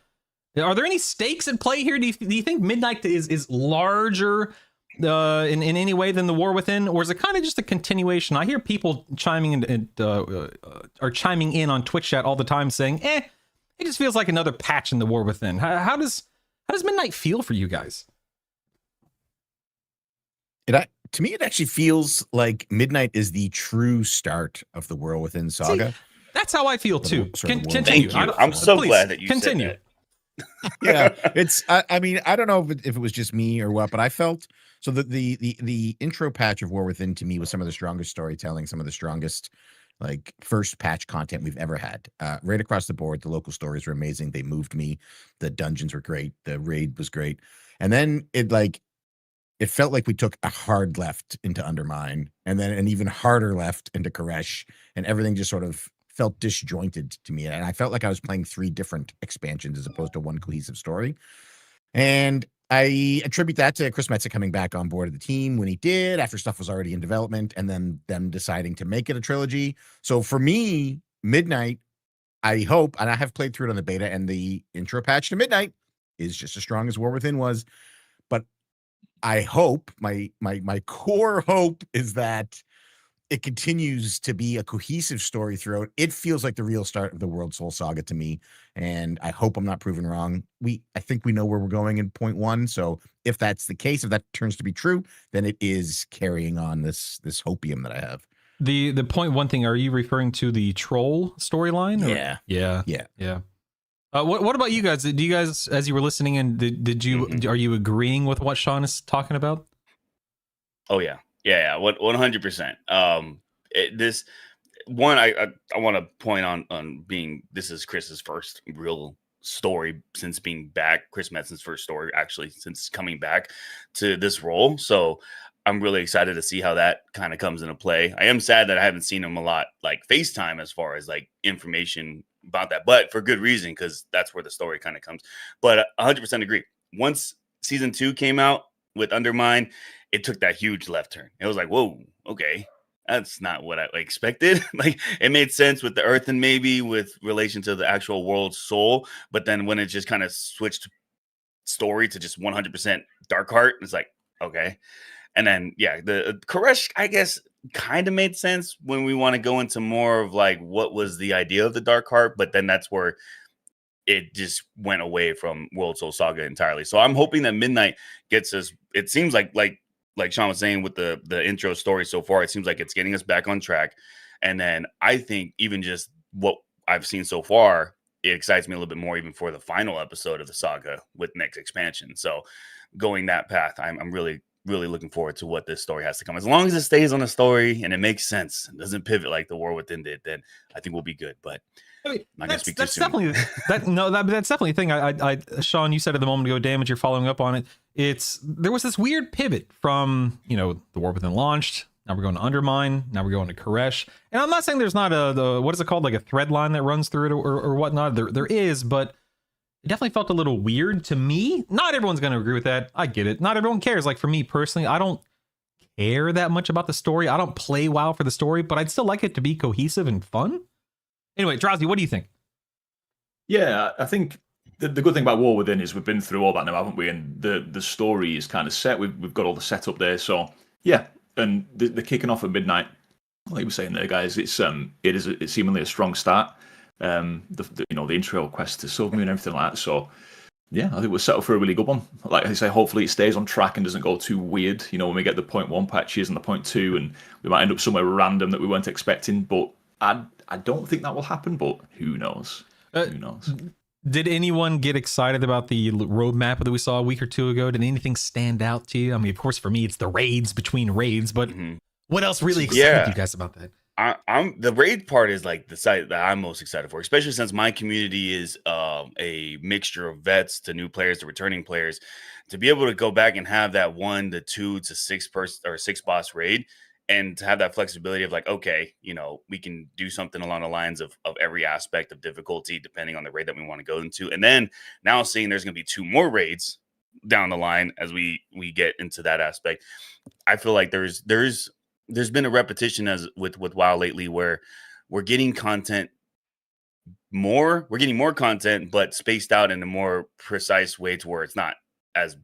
are there any stakes at play here? Do you think Midnight is larger in any way than the War Within, or is it kind of just a continuation? I hear people chiming in on Twitch chat all the time saying, it just feels like another patch in the War Within. How does Midnight feel for you guys? To me, it actually feels like Midnight is the true start of the War Within saga. See, that's how I feel too. Continue. Thank you. I'm so glad that you continue. said that. Yeah, it's. I mean, I don't know if it was just me or what, but I felt so that the intro patch of War Within to me was some of the strongest storytelling, some of the strongest like first patch content we've ever had. Right across the board, the local stories were amazing. They moved me. The dungeons were great. The raid was great, and then it felt like we took a hard left into Undermine, and then an even harder left into Koresh, and everything just sort of felt disjointed to me. And I felt like I was playing 3 different expansions as opposed to one cohesive story. And I attribute that to Chris Metza coming back on board of the team when he did, after stuff was already in development, and then them deciding to make it a trilogy. So for me, Midnight, I hope, and I have played through it on the beta, and the intro patch to Midnight is just as strong as War Within was. But I hope my core hope is that it continues to be a cohesive story throughout. It feels like the real start of the World Soul Saga to me, and I hope I'm not proven wrong. I think we know where we're going in point one. So if that's the case, if that turns to be true, then it is carrying on this hopium that I have. The point one thing, are you referring to the troll storyline? Yeah. What about you guys? Do you guys, as you were listening, and did you are you agreeing with what Sean is talking about? Oh yeah. 100%. This one, I want to point on being, this is Chris's first real story since being back. Chris Metzen's first story, actually, since coming back to this role. So I'm really excited to see how that kind of comes into play. I am sad that I haven't seen him a lot, like FaceTime, as far as like information about that, but for good reason, because that's where the story kind of comes. But 100% agree. Once season 2 came out with Undermine, it took that huge left turn. It was like, whoa, okay, that's not what I expected. Like, it made sense with the Earth and maybe with relation to the actual world soul, but then when it just kind of switched story to just 100% Darkheart, it's like, okay. And then the Koresh, I guess, kind of made sense when we want to go into more of like what was the idea of the Darkheart, but then that's where it just went away from World Soul Saga entirely. So I'm hoping that Midnight gets us. It seems like Sean was saying with the intro story so far, it seems like it's getting us back on track. And then I think even just what I've seen so far, it excites me a little bit more even for the final episode of the saga with next expansion. So going that path, I'm really looking forward to what this story has to come. As long as it stays on the story and it makes sense and doesn't pivot like the War Within did, then I think we'll be good. But I mean, I'm not gonna speak too that's soon. definitely that's definitely a thing. I Sean, you said it a moment ago, Damage, you're following up on it. There was this weird pivot from, the War Within launched. Now we're going to Undermine. Now we're going to Koresh. And I'm not saying there's not what is it called? Like a thread line that runs through it or whatnot. There is, but it definitely felt a little weird to me. Not everyone's going to agree with that. I get it. Not everyone cares. Like for me personally, I don't care that much about the story. I don't play WoW for the story, but I'd still like it to be cohesive and fun. Anyway, Drowsy, what do you think? Yeah, I think the good thing about War Within is we've been through all that now, haven't we? And the story is kind of set. We've got all the setup there. So yeah, and the kicking off at Midnight, like you were saying there, guys, it's seemingly a strong start. The intro quest to Silvermoon and everything like that. So yeah, I think we're set up for a really good one. Like I say, hopefully it stays on track and doesn't go too weird. When we get the 0.1 patches and the 0.2, and we might end up somewhere random that we weren't expecting. But I don't think that will happen, but who knows? Who knows? Did anyone get excited about the roadmap that we saw a week or two ago? Did anything stand out to you? I mean, of course, for me, it's the raids between raids, but what else really excited you guys about that? I'm the raid part is like the site that I'm most excited for, especially since my community is a mixture of vets to new players to returning players. To be able to go back and have that 1 to 2 to 6 person or 6 boss raid, and to have that flexibility of like, okay, we can do something along the lines of every aspect of difficulty depending on the raid that we want to go into. And then now seeing there's going to be 2 more raids down the line as we get into that aspect. I feel like there's been a repetition as with WoW lately where we're getting content more. We're getting more content, but spaced out in a more precise way to where it's not as,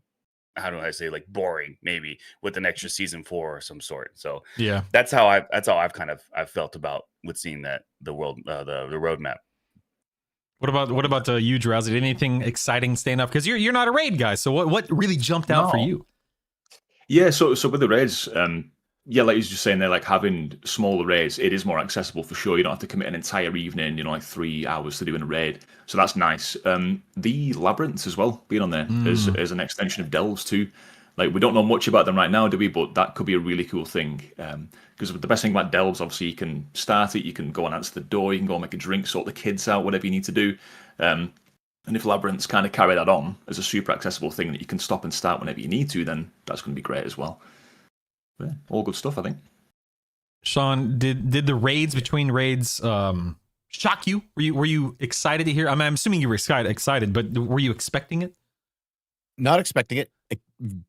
how do I say, like boring, maybe with an extra season 4 or some sort. So yeah, that's how I've felt about with seeing that the roadmap. What about you, Drowsy? Did anything exciting stand up? Because you're not a raid guy, so what really jumped out for you? Yeah, so with the raids, yeah, like you was just saying there, like having smaller raids, it is more accessible for sure. You don't have to commit an entire evening, like 3 hours to doing a raid. So that's nice. The labyrinths as well, being on there as an extension of delves too. Like we don't know much about them right now, do we? But that could be a really cool thing. Because the best thing about delves, obviously, you can start it, you can go and answer the door, you can go and make a drink, sort the kids out, whatever you need to do. And if labyrinths kind of carry that on as a super accessible thing that you can stop and start whenever you need to, then that's going to be great as well. Yeah, all good stuff, I think. Sean, did the raids between raids shock you? Were you excited to hear? I'm assuming you were excited, but were you expecting it? Not expecting it.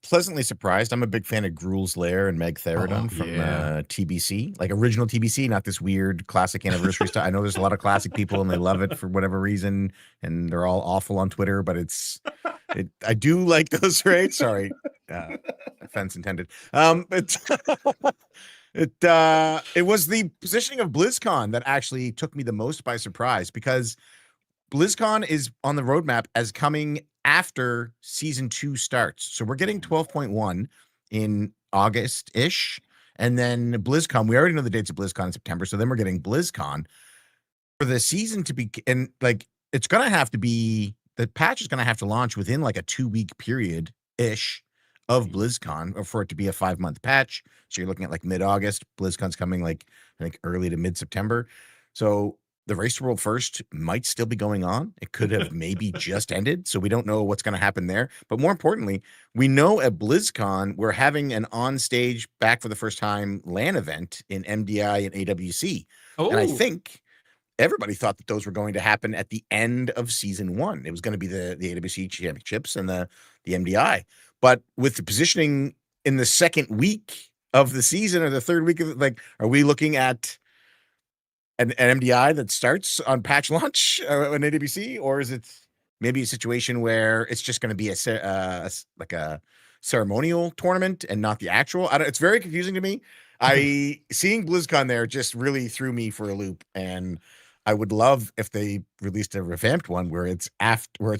pleasantly surprised. I'm a big fan of Gruul's Lair and Meg Theridon from TBC, like original TBC, not this weird classic anniversary stuff. I know there's a lot of classic people and they love it for whatever reason, and they're all awful on Twitter, but I do like those, right? Sorry, offense intended. It was the positioning of BlizzCon that actually took me the most by surprise, because BlizzCon is on the roadmap as coming after season 2 starts. So we're getting 12.1 in August-ish. And then BlizzCon, we already know the dates of BlizzCon in September. So then we're getting BlizzCon for the season to be, and like, it's going to have to be, the patch is going to have to launch within like a 2-week period-ish of BlizzCon, or for it to be a 5-month patch. So you're looking at like mid-August. BlizzCon's coming like, I think, early to mid-September. So the Race to World First might still be going on. It could have maybe just ended, so we don't know what's going to happen there. But more importantly, we know at BlizzCon, we're having an on-stage, back for the first time, LAN event in MDI and AWC. Oh. And I think everybody thought that those were going to happen at the end of season 1. It was going to be the AWC championships and the MDI. But with the positioning in the second week of the season, or the third week of, like, are we looking at an MDI that starts on patch launch on AWC, or is it maybe a situation where it's just going to be a ceremonial tournament and not the actual? It's very confusing to me. Seeing BlizzCon there just really threw me for a loop, and I would love if they released a revamped one where it's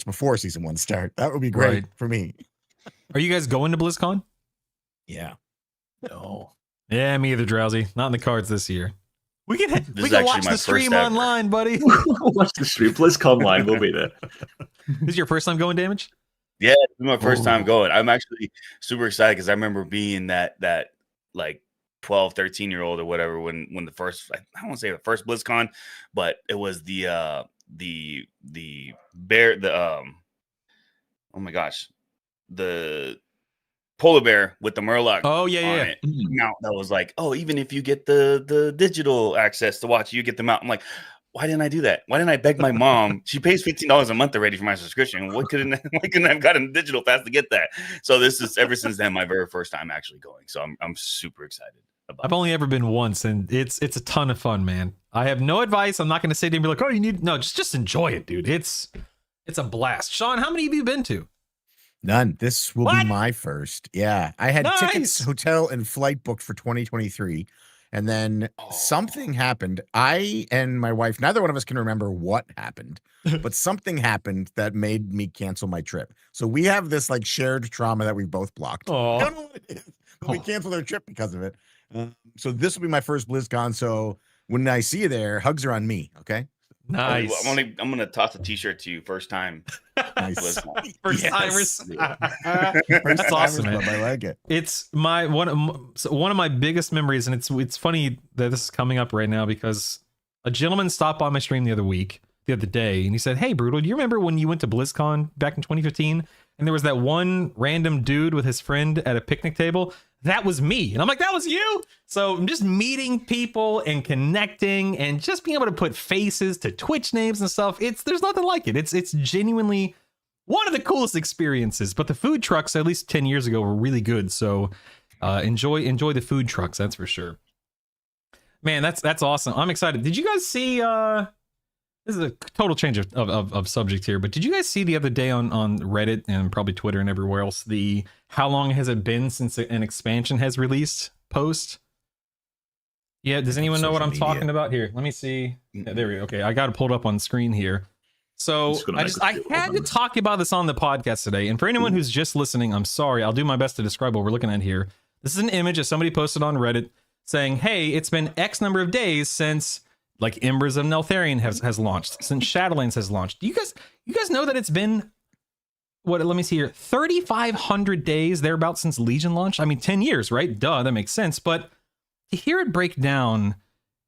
before season 1 start. That would be great for me. Are you guys going to BlizzCon? Yeah. No. Yeah, me either, Drowsy. Not in the cards this year. We can watch the stream ever. online, buddy. Watch the stream. BlizzCon online. We'll be there. This is your first time going, Damage? Yeah, it's my first time going. I'm actually super excited because I remember being that like 12, 13-year-old or whatever when the first, I don't want to say the first BlizzCon, but it was the bear, oh my gosh, the polar bear with the Murloc. Oh yeah. Mount that was like, oh, even if you get the digital access to watch, you get the mount. I'm like, why didn't I do that? Why didn't I beg my mom? She pays $15 a month already for my subscription. Why couldn't I have gotten digital fast to get that? So this is ever since then my very first time actually going. So I'm super excited about I've only ever been once, and it's a ton of fun, man. I have no advice. I'm not going to sit there and be like, oh, you need just enjoy it, dude. It's a blast. Sean, how many have you been to? None. This will be my first. Yeah. I had tickets, hotel, and flight booked for 2023. And then something happened. I and my wife, neither one of us can remember what happened, but something happened that made me cancel my trip. So we have this like shared trauma that we both blocked. I don't know what it is, but we canceled our trip because of it. So this will be my first BlizzCon. So when I see you there, hugs are on me. Okay. Nice. I'm gonna toss a t-shirt to you first time. Nice. First timers. That's awesome, man. I like it. It's one of my biggest memories, and it's funny that this is coming up right now because a gentleman stopped by my stream the other day, and he said, "Hey, Brutal, do you remember when you went to BlizzCon back in 2015? And there was that one random dude with his friend at a picnic table? That was me." And I'm like, that was you? So I'm just meeting people and connecting and just being able to put faces to Twitch names and stuff. There's nothing like it. It's genuinely one of the coolest experiences. But the food trucks, at least 10 years ago, were really good. So enjoy the food trucks, that's for sure. Man, that's awesome. I'm excited. Did you guys see this is a total change of subject here, but did you guys see the other day on Reddit and probably Twitter and everywhere else the how long has it been since an expansion has released post? Yeah, does anyone know what I'm talking about here? Let me see. Yeah, there we go. Okay, I got it pulled up on screen here. So I had to talk about this on the podcast today, and for anyone who's just listening, I'm sorry. I'll do my best to describe what we're looking at here. This is an image that somebody posted on Reddit saying, "Hey, it's been X number of days since." Like Embers of Neltharion has launched, since Shadowlands has launched. Do you guys know that it's been let me see here, 3,500 days thereabouts since Legion launched? I mean, 10 years, right? Duh, that makes sense. But to hear it break down,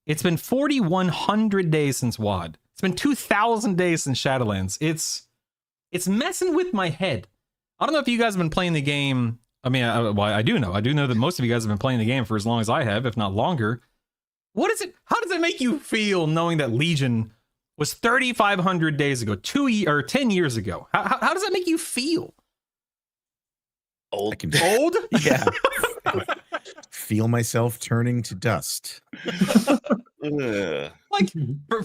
it's been 4,100 days since WoD. It's been 2,000 days since Shadowlands. It's messing with my head. I don't know if you guys have been playing the game. I mean, I do know. I do know that most of you guys have been playing the game for as long as I have, if not longer. What is it? How does it make you feel knowing that Legion was 3,500 days ago, 10 years ago? How does that make you feel? Old. I can Old? yeah. Feel myself turning to dust. Ugh. Like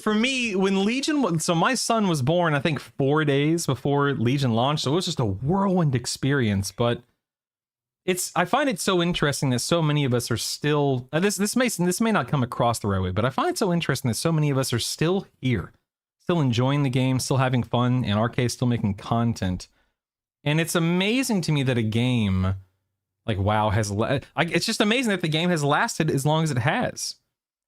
for me, when Legion, so my son was born, I think 4 days before Legion launched, so it was just a whirlwind experience. But I find it so interesting that so many of us are still. This may not come across the right way, but I find it so interesting that so many of us are still here, still enjoying the game, still having fun. In our case, still making content, and it's amazing to me that a game like WoW has. It's just amazing that the game has lasted as long as it has.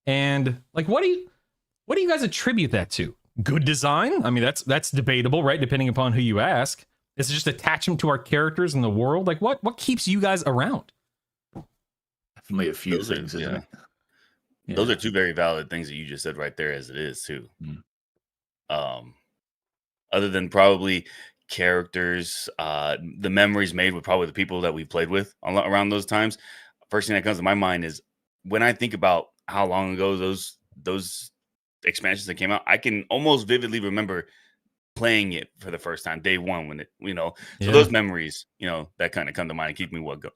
And like, what do you guys attribute that to? Good design? I mean, that's debatable, right? Depending upon who you ask. Is it just attachment to our characters in the world? Like, what keeps you guys around? Definitely a few things, isn't it? Yeah. Those are two very valid things that you just said right there, as it is too. Other than probably characters, the memories made with probably the people that we played with around those times. First thing that comes to my mind is when I think about how long ago those expansions that came out, I can almost vividly remember playing it for the first time, day one, when it, so those memories, that kind of come to mind and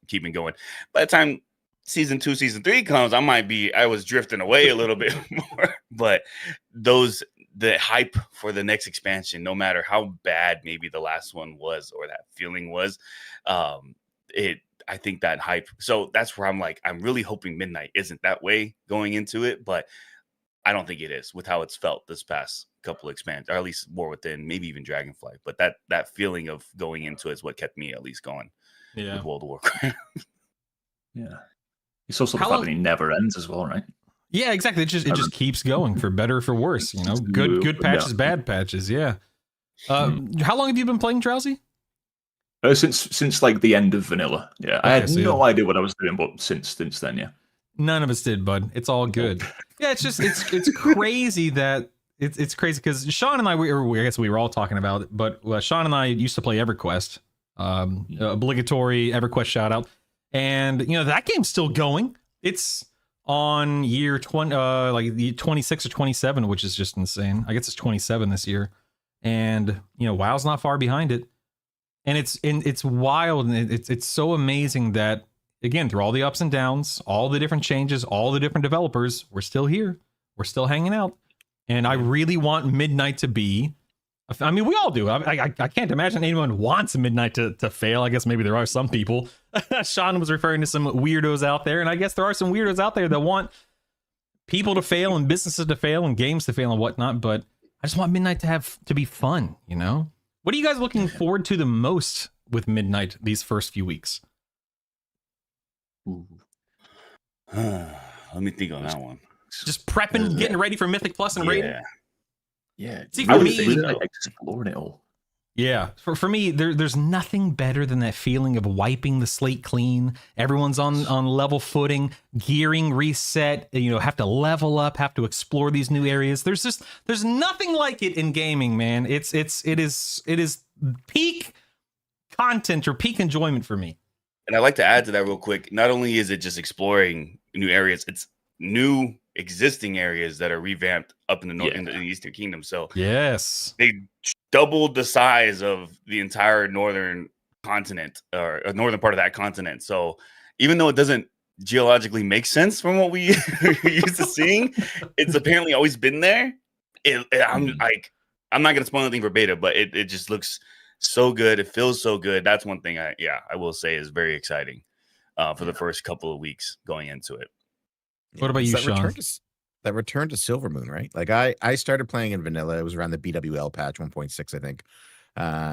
keep me going. By the time season 2, season 3 comes, I was drifting away a little bit more, but the hype for the next expansion, no matter how bad maybe the last one was or that feeling was, I think that hype. So that's where I'm like, I'm really hoping Midnight isn't that way going into it, but I don't think it is with how it's felt this past couple expansions, or at least War Within, maybe even Dragonflight. But that feeling of going into it is what kept me at least going with World of Warcraft. Yeah. It's also the fact that it never ends as well, right? Yeah, exactly. It just keeps going for better or for worse. Good patches, bad patches. Yeah. How long have you been playing Drowsy? Since like the end of vanilla. Yeah, I had no idea what I was doing, but since then, yeah. None of us did, bud. It's all good. Yeah, it's just it's crazy that it's crazy because Sean and I I guess we were all talking about it, but Sean and I used to play EverQuest, obligatory EverQuest shout out, and that game's still going. It's on year 26 or 27, which is just insane. I guess it's 27 this year, and WoW's not far behind it. And it's wild, and it's so amazing that, again, through all the ups and downs, all the different changes, all the different developers, we're still here. We're still hanging out. And I really want Midnight to be... I mean, we all do. I can't imagine anyone wants Midnight to fail. I guess maybe there are some people. Sean was referring to some weirdos out there, and I guess there are some weirdos out there that want people to fail and businesses to fail and games to fail and whatnot, but I just want Midnight to be fun, What are you guys looking forward to the most with Midnight these first few weeks? Let me think on that one. Just prepping, getting ready for Mythic Plus and raiding. Yeah. See, for me, exploring it all. Yeah, for me, there's nothing better than that feeling of wiping the slate clean. Everyone's on level footing, gearing reset. Have to level up, have to explore these new areas. There's nothing like it in gaming, man. It is peak content or peak enjoyment for me. And I'd like to add to that real quick. Not only is it just exploring new areas, it's new existing areas that are revamped up in the north, in the Eastern Kingdom. So yes, they doubled the size of the entire northern continent, or northern part of that continent. So even though it doesn't geologically make sense from what we used to seeing, it's apparently always been there. I'm not going to spoil anything for beta, but it just looks so good. It feels so good. That's one thing I will say is very exciting for the first couple of weeks going into it. What about you, Sean? That return to Silvermoon, right? Like I started playing in vanilla. It was around the BWL patch 1.6, I think.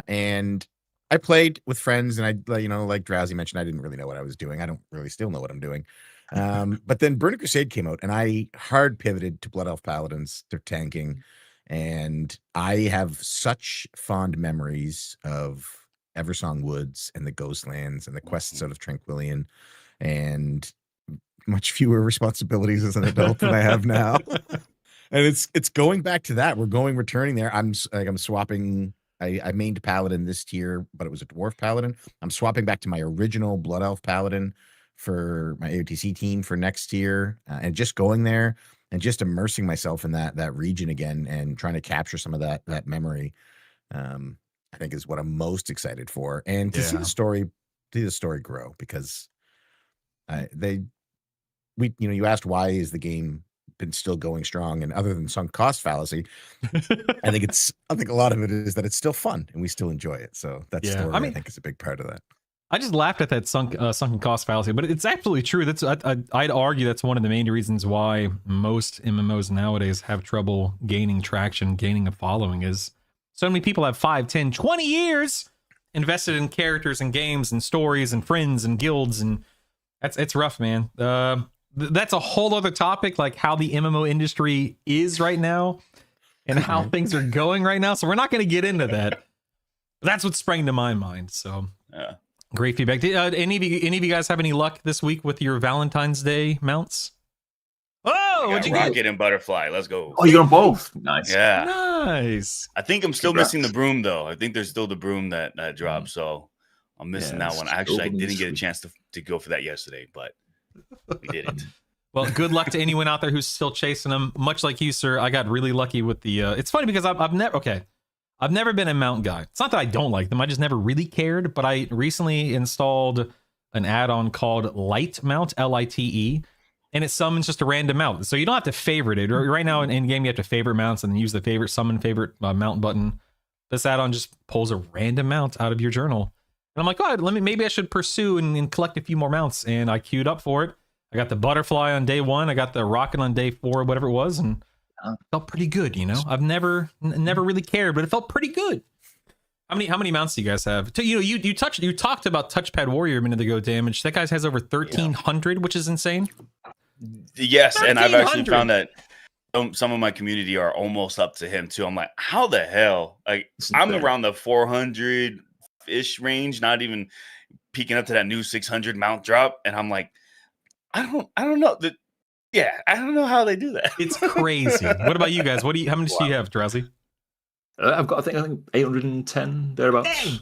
And I played with friends, and I, like Drowsy mentioned, I didn't really know what I was doing. I don't really still know what I'm doing. But then Burning Crusade came out, and I hard pivoted to Blood Elf Paladins, to tanking. And I have such fond memories of Eversong Woods and the Ghostlands and the quests out of Tranquillion, and much fewer responsibilities as an adult than I have now. And it's going back to that. Returning there. I'm swapping. I mained Paladin this tier, but it was a Dwarf Paladin. I'm swapping back to my original Blood Elf Paladin for my AOTC team for next tier, and just going there and just immersing myself in that region again and trying to capture some of that memory. I think is what I'm most excited for, and to see the story the story grow, because you asked why is the game been still going strong, and other than sunk cost fallacy, I think a lot of it is that it's still fun and we still enjoy it. So that story, I think, is a big part of that. I just laughed at that sunken cost fallacy, but it's absolutely true. I'd argue that's one of the main reasons why most MMOs nowadays have trouble gaining traction, gaining a following, is so many people have 5, 10, 20 years invested in characters and games and stories and friends and guilds, and it's rough, man. That's a whole other topic, like how the MMO industry is right now and how things are going right now. So we're not going to get into that. That's what sprang to my mind. So Yeah. Great feedback. Did any of you guys have any luck this week with your Valentine's Day mounts? Oh, what'd you Rocket get? and Butterfly. Let's go. Oh, you got them both. Nice. Yeah. Nice. I think I'm still Congrats. missing the broom though. I think there's still the broom that dropped, so I'm missing that one. Actually, I didn't get a chance to go for that yesterday, but we did it. Well, good luck to anyone out there who's still chasing them. Much like you, sir, I got really lucky with the. It's funny because I've never been a mount guy. It's not that I don't like them. I just never really cared. But I recently installed an add-on called Light Mount, LITE, and it summons just a random mount. So you don't have to favorite it. Right now in game, you have to favorite mounts and then use the summon favorite mount button. This add-on just pulls a random mount out of your journal. And I'm like, oh, maybe I should pursue and collect a few more mounts. And I queued up for it. I got the Butterfly on day 1. I got the Rocket on day 4, whatever it was, and it felt pretty good. I've never really cared, but it felt pretty good. How many mounts do you guys have? You talked about Touchpad Warrior a minute ago. Damage. That guy has over 1,300, which is insane. Yes, and I've actually 1,300. found that some of my community are almost up to him too. I'm like, how the hell? Like, I'm around the 400-ish range, not even peeking up to that new 600 mount drop, and I'm like, I don't know. I don't know how they do that. It's crazy. What about you guys? How many do you have, Drowsy? I've got, I think 810 thereabouts. Dang!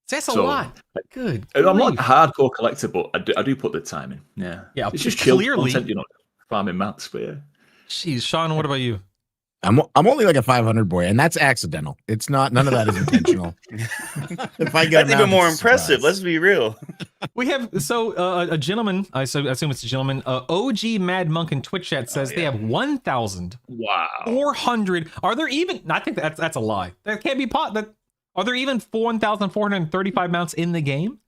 That's a So, lot. Good. I'm not a grief. hardcore collector, but I do put the time in. Yeah. Yeah, It's just chill clearly. content, farming mounts, but yeah. Jeez, Sean, what about you? I'm only like a 500 boy, and that's accidental. It's not. None of that is intentional. If I get That's even more impressive. Let's be real. We have a gentleman. I assume it's a gentleman. OG Mad Monk in Twitch chat says they have 1,400. Wow. Are there even? I think that's a lie. That can't be Are there even 1,435 mounts in the game?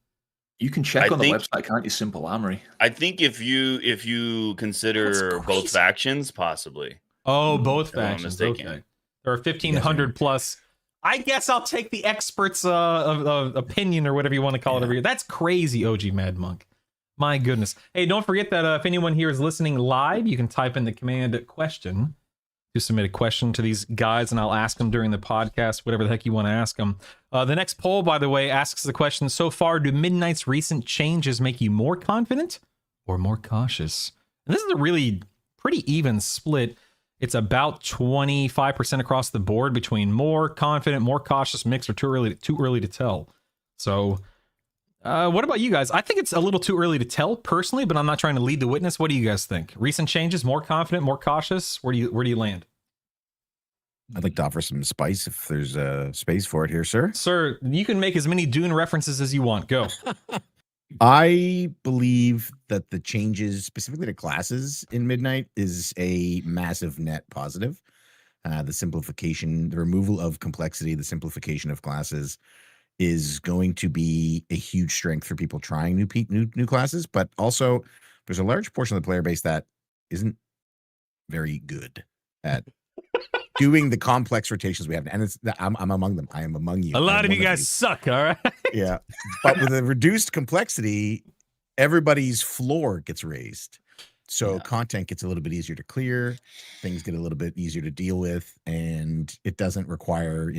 You can check I on the think- website, can't you? Simple Armory. I think if you consider That's both crazy. factions, possibly. Oh, both If I'm not factions. mistaken. Okay. There are 1,500 plus. I guess I'll take the expert's opinion or whatever you want to call it over here. That's crazy, OG Mad Monk. My goodness. Hey, don't forget that if anyone here is listening live, you can type in the command question to submit a question to these guys, and I'll ask them during the podcast, whatever the heck you want to ask them. The next poll, by the way, asks the question, so far, do Midnight's recent changes make you more confident or more cautious? And this is a really pretty even split. It's about 25% across the board between more confident, more cautious, mix, or too early to tell. So, what about you guys? I think it's a little too early to tell personally, but I'm not trying to lead the witness. What do you guys think? Recent changes, more confident, more cautious? Where do you land? I'd like to offer some spice if there's space for it here, sir. Sir, you can make as many Dune references as you want. Go. I believe that the changes specifically to classes in Midnight is a massive net positive. The simplification, the removal of complexity, the simplification of classes is going to be a huge strength for people trying new classes, but also there's a large portion of the player base that isn't very good at doing the complex rotations we have, and I'm among them. I am among you. A lot I'm of you one guys suck, all right? Yeah, but with a reduced complexity, everybody's floor gets raised, so content gets a little bit easier to clear, things get a little bit easier to deal with, and it doesn't require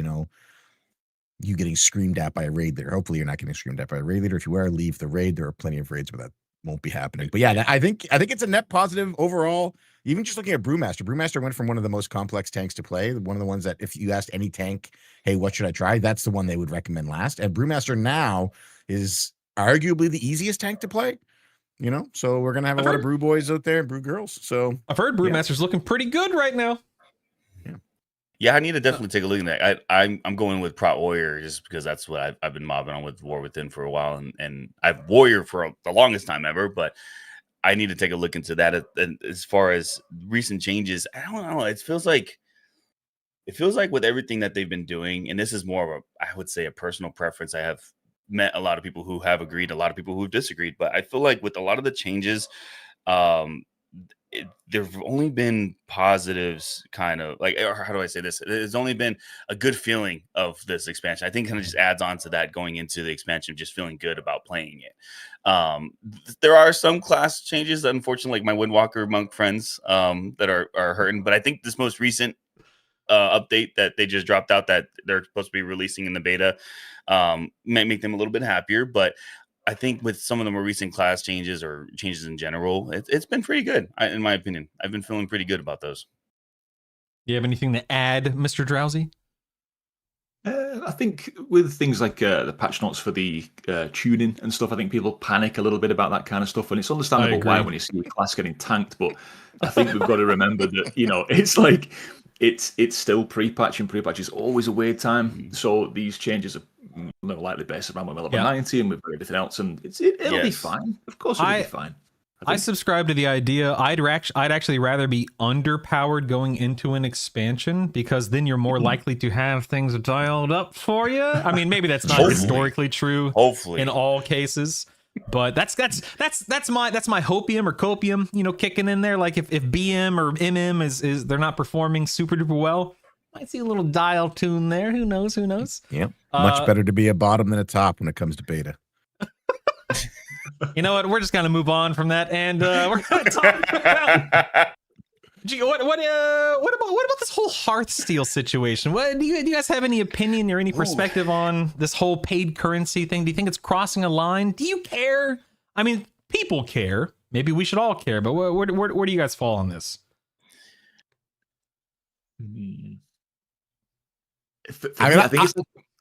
you getting screamed at by a raid leader. Hopefully you're not getting screamed at by a raid leader. If you are, leave the raid. There are plenty of raids where that won't be happening. But yeah, I think it's a net positive overall. Even just looking at Brewmaster went from one of the most complex tanks to play, one of the ones that if you asked any tank, hey, what should I try? That's the one they would recommend last. And Brewmaster now is arguably the easiest tank to play. So we're gonna have a lot of brew boys out there and brew girls. So I've heard Brewmaster's looking pretty good right now. Yeah, I need to definitely take a look at that. I'm going with Prot Warrior just because that's what I've been mobbing on with War Within for a while, and I've Warrior for the longest time ever, but I need to take a look into that. And as far as recent changes, I don't know. It feels like with everything that they've been doing, and this is more of I would say a personal preference. I have met a lot of people who have agreed, a lot of people who've disagreed, but I feel like with a lot of the changes, um, there've only been positives, kind of like, or how do I say this? There's only been a good feeling of this expansion. I think kind of just adds on to that going into the expansion, just feeling good about playing it. There are some class changes, unfortunately, like my Windwalker monk friends that are hurting, but I think this most recent update that they just dropped out that they're supposed to be releasing in the beta might make them a little bit happier, but I think with some of the more recent class changes or changes in general, it's been pretty good, in my opinion. I've been feeling pretty good about those. You have anything to add, Mr. Drowsy? I think with things like the patch notes for the tuning and stuff, I think people panic a little bit about that kind of stuff, and it's understandable why when you see your class getting tanked. But I think we've got to remember that it's like it's still pre-patch, and pre-patch is always a weird time. So these changes are more likely based around when we're level 90 and we've got everything else, and it'll be fine. Of course, it'll be fine. I subscribe to the idea. I'd actually rather be underpowered going into an expansion, because then you're more likely to have things dialed up for you. I mean, maybe that's not historically true. Hopefully, in all cases, but that's my hopium or copium, kicking in there. Like if BM or MM is they're not performing super duper well, might see a little dial tune there. Who knows? Yeah, much better to be a bottom than a top when it comes to beta. You know what? We're just gonna move on from that, and we're gonna talk about. What about this whole Hearthsteel situation? What do you guys have any opinion or any perspective on this whole paid currency thing? Do you think it's crossing a line? Do you care? I mean, people care. Maybe we should all care, but where do you guys fall on this? I think it's.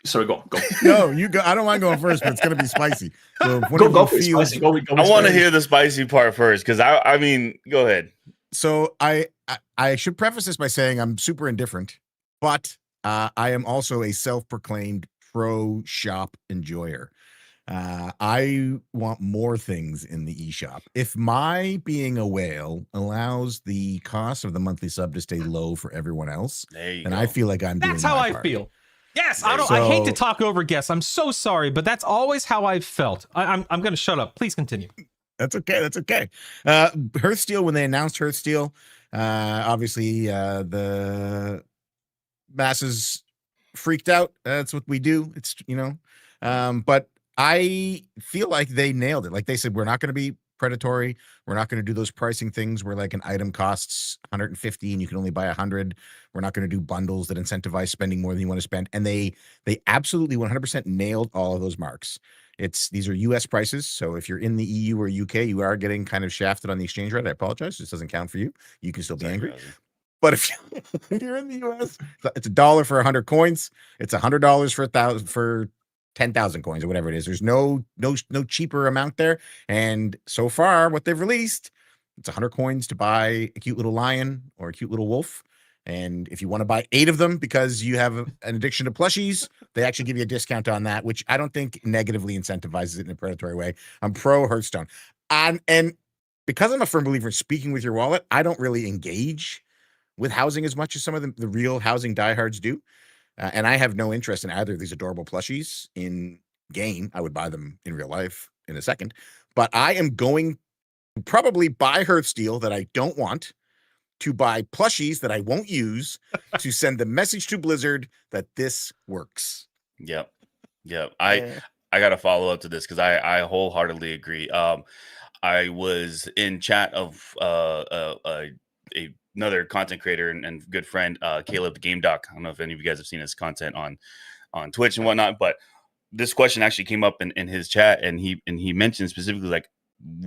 Sorry, go. No, you go. I don't mind going first, but it's going to be spicy. So go spicy. I want to hear the spicy part first, because I mean, go ahead. So I should preface this by saying I'm super indifferent, but I am also a self-proclaimed pro shop enjoyer. I want more things in the eShop. If my being a whale allows the cost of the monthly sub to stay low for everyone else, then I feel like I'm doing That's how I feel. Yes, I hate to talk over guests. I'm so sorry, but that's always how I've felt. I'm going to shut up. Please continue. That's okay. Hearthsteel, when they announced Hearthsteel, obviously the masses freaked out. That's what we do. It's but I feel like they nailed it. Like they said, we're not going to be predatory. We're not going to do those pricing things where like an item costs 150 and you can only buy 100. We're not going to do bundles that incentivize spending more than you want to spend. And they absolutely 100% nailed all of those marks. These are US prices. So if you're in the EU or UK, you are getting kind of shafted on the exchange rate. I apologize. This doesn't count for you. You can still be angry. But if you're in the US, it's $1 for 100 coins. It's $100 for 1,000 for 10,000 coins or whatever it is. There's no cheaper amount there. And so far, what they've released, it's 100 coins to buy a cute little lion or a cute little wolf. And if you want to buy 8 of them because you have an addiction to plushies, they actually give you a discount on that, which I don't think negatively incentivizes it in a predatory way. I'm pro Hearthstone. And because I'm a firm believer in speaking with your wallet, I don't really engage with housing as much as some of the real housing diehards do. And I have no interest in either of these adorable plushies in game. I would buy them in real life in a second. But I am going to probably buy Hearthsteel that I don't want, to buy plushies that I won't use, to send the message to Blizzard that this works. Yep. I got to follow up to this because I wholeheartedly agree. I was in chat of another content creator and good friend, Caleb the Game Doc. I don't know if any of you guys have seen his content on Twitch and whatnot, but this question actually came up in his chat, and he mentioned specifically, like,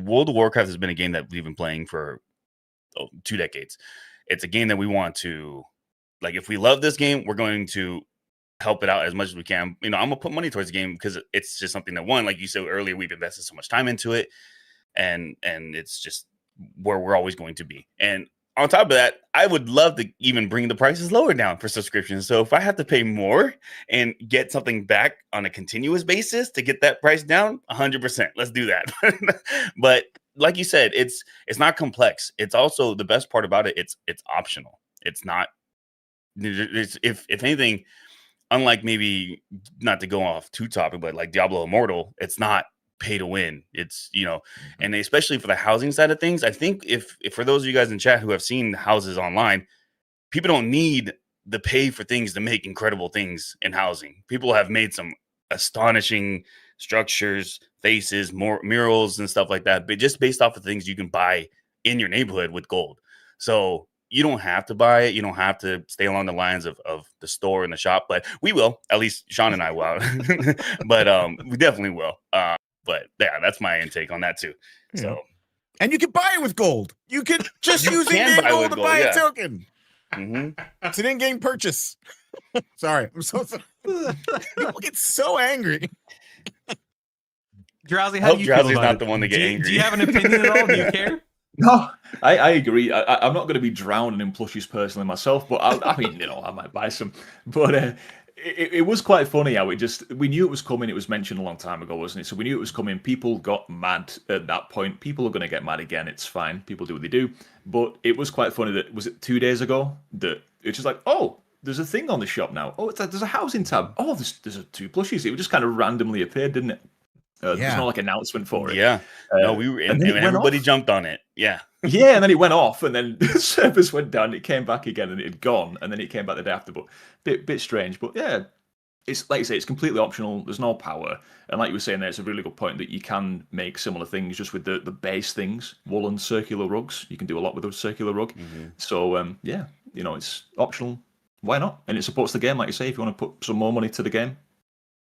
World of Warcraft has been a game that we've been playing for 2 decades. It's a game that we want to, like, if we love this game, we're going to help it out as much as we can. I'm gonna put money towards the game because it's just something that, one, like you said earlier, we've invested so much time into it, and it's just where we're always going to be. And on top of that, I would love to even bring the prices lower down for subscriptions. So if I have to pay more and get something back on a continuous basis to get that price down, 100%, let's do that. But like you said, it's not complex. It's also the best part about it. It's optional. It's not. If anything, unlike maybe, not to go off too topic, but like Diablo Immortal, it's not pay to win. It's, and especially for the housing side of things, I think if for those of you guys in chat who have seen houses online, people don't need the pay for things to make incredible things in housing. People have made some astonishing structures, faces, more murals and stuff like that, but just based off of things you can buy in your neighborhood with gold. So you don't have to buy it. You don't have to stay along the lines of the store and the shop, but we will. At least Sean and I will. But we definitely will. But yeah, that's my intake on that too. Yeah. So, and you can buy it with gold. You can just use can in-game buy gold with to gold, buy yeah. a token. mhm. It's an in-game purchase. Sorry, I'm so people get so angry. Drowsy, I how do hope you feel Drowsy's about not it? the one to get angry. Do you have an opinion at all? Do you care? No, I agree. I'm not going to be drowning in plushies personally myself, but I mean, I might buy some. But it was quite funny how we knew it was coming. It was mentioned a long time ago, wasn't it? So we knew it was coming. People got mad at that point. People are going to get mad again. It's fine. People do what they do. But it was quite funny that, was it 2 days ago, that it's just like, oh, there's a thing on the shop now. Oh, there's a housing tab. Oh, there's two plushies. It just kind of randomly appeared, didn't it? There's no like announcement for it. Yeah. No, we were, and everybody jumped on it. Yeah. Yeah, and then it went off, and then the service went down. It came back again, and it had gone, and then it came back the day after. But bit strange. But yeah, it's like you say, it's completely optional. There's no power, and like you were saying, there, it's a really good point that you can make similar things just with the base things, woolen circular rugs. You can do a lot with a circular rug. Mhm. So yeah, it's optional. Why not? And it supports the game, like you say. If you want to put some more money to the game,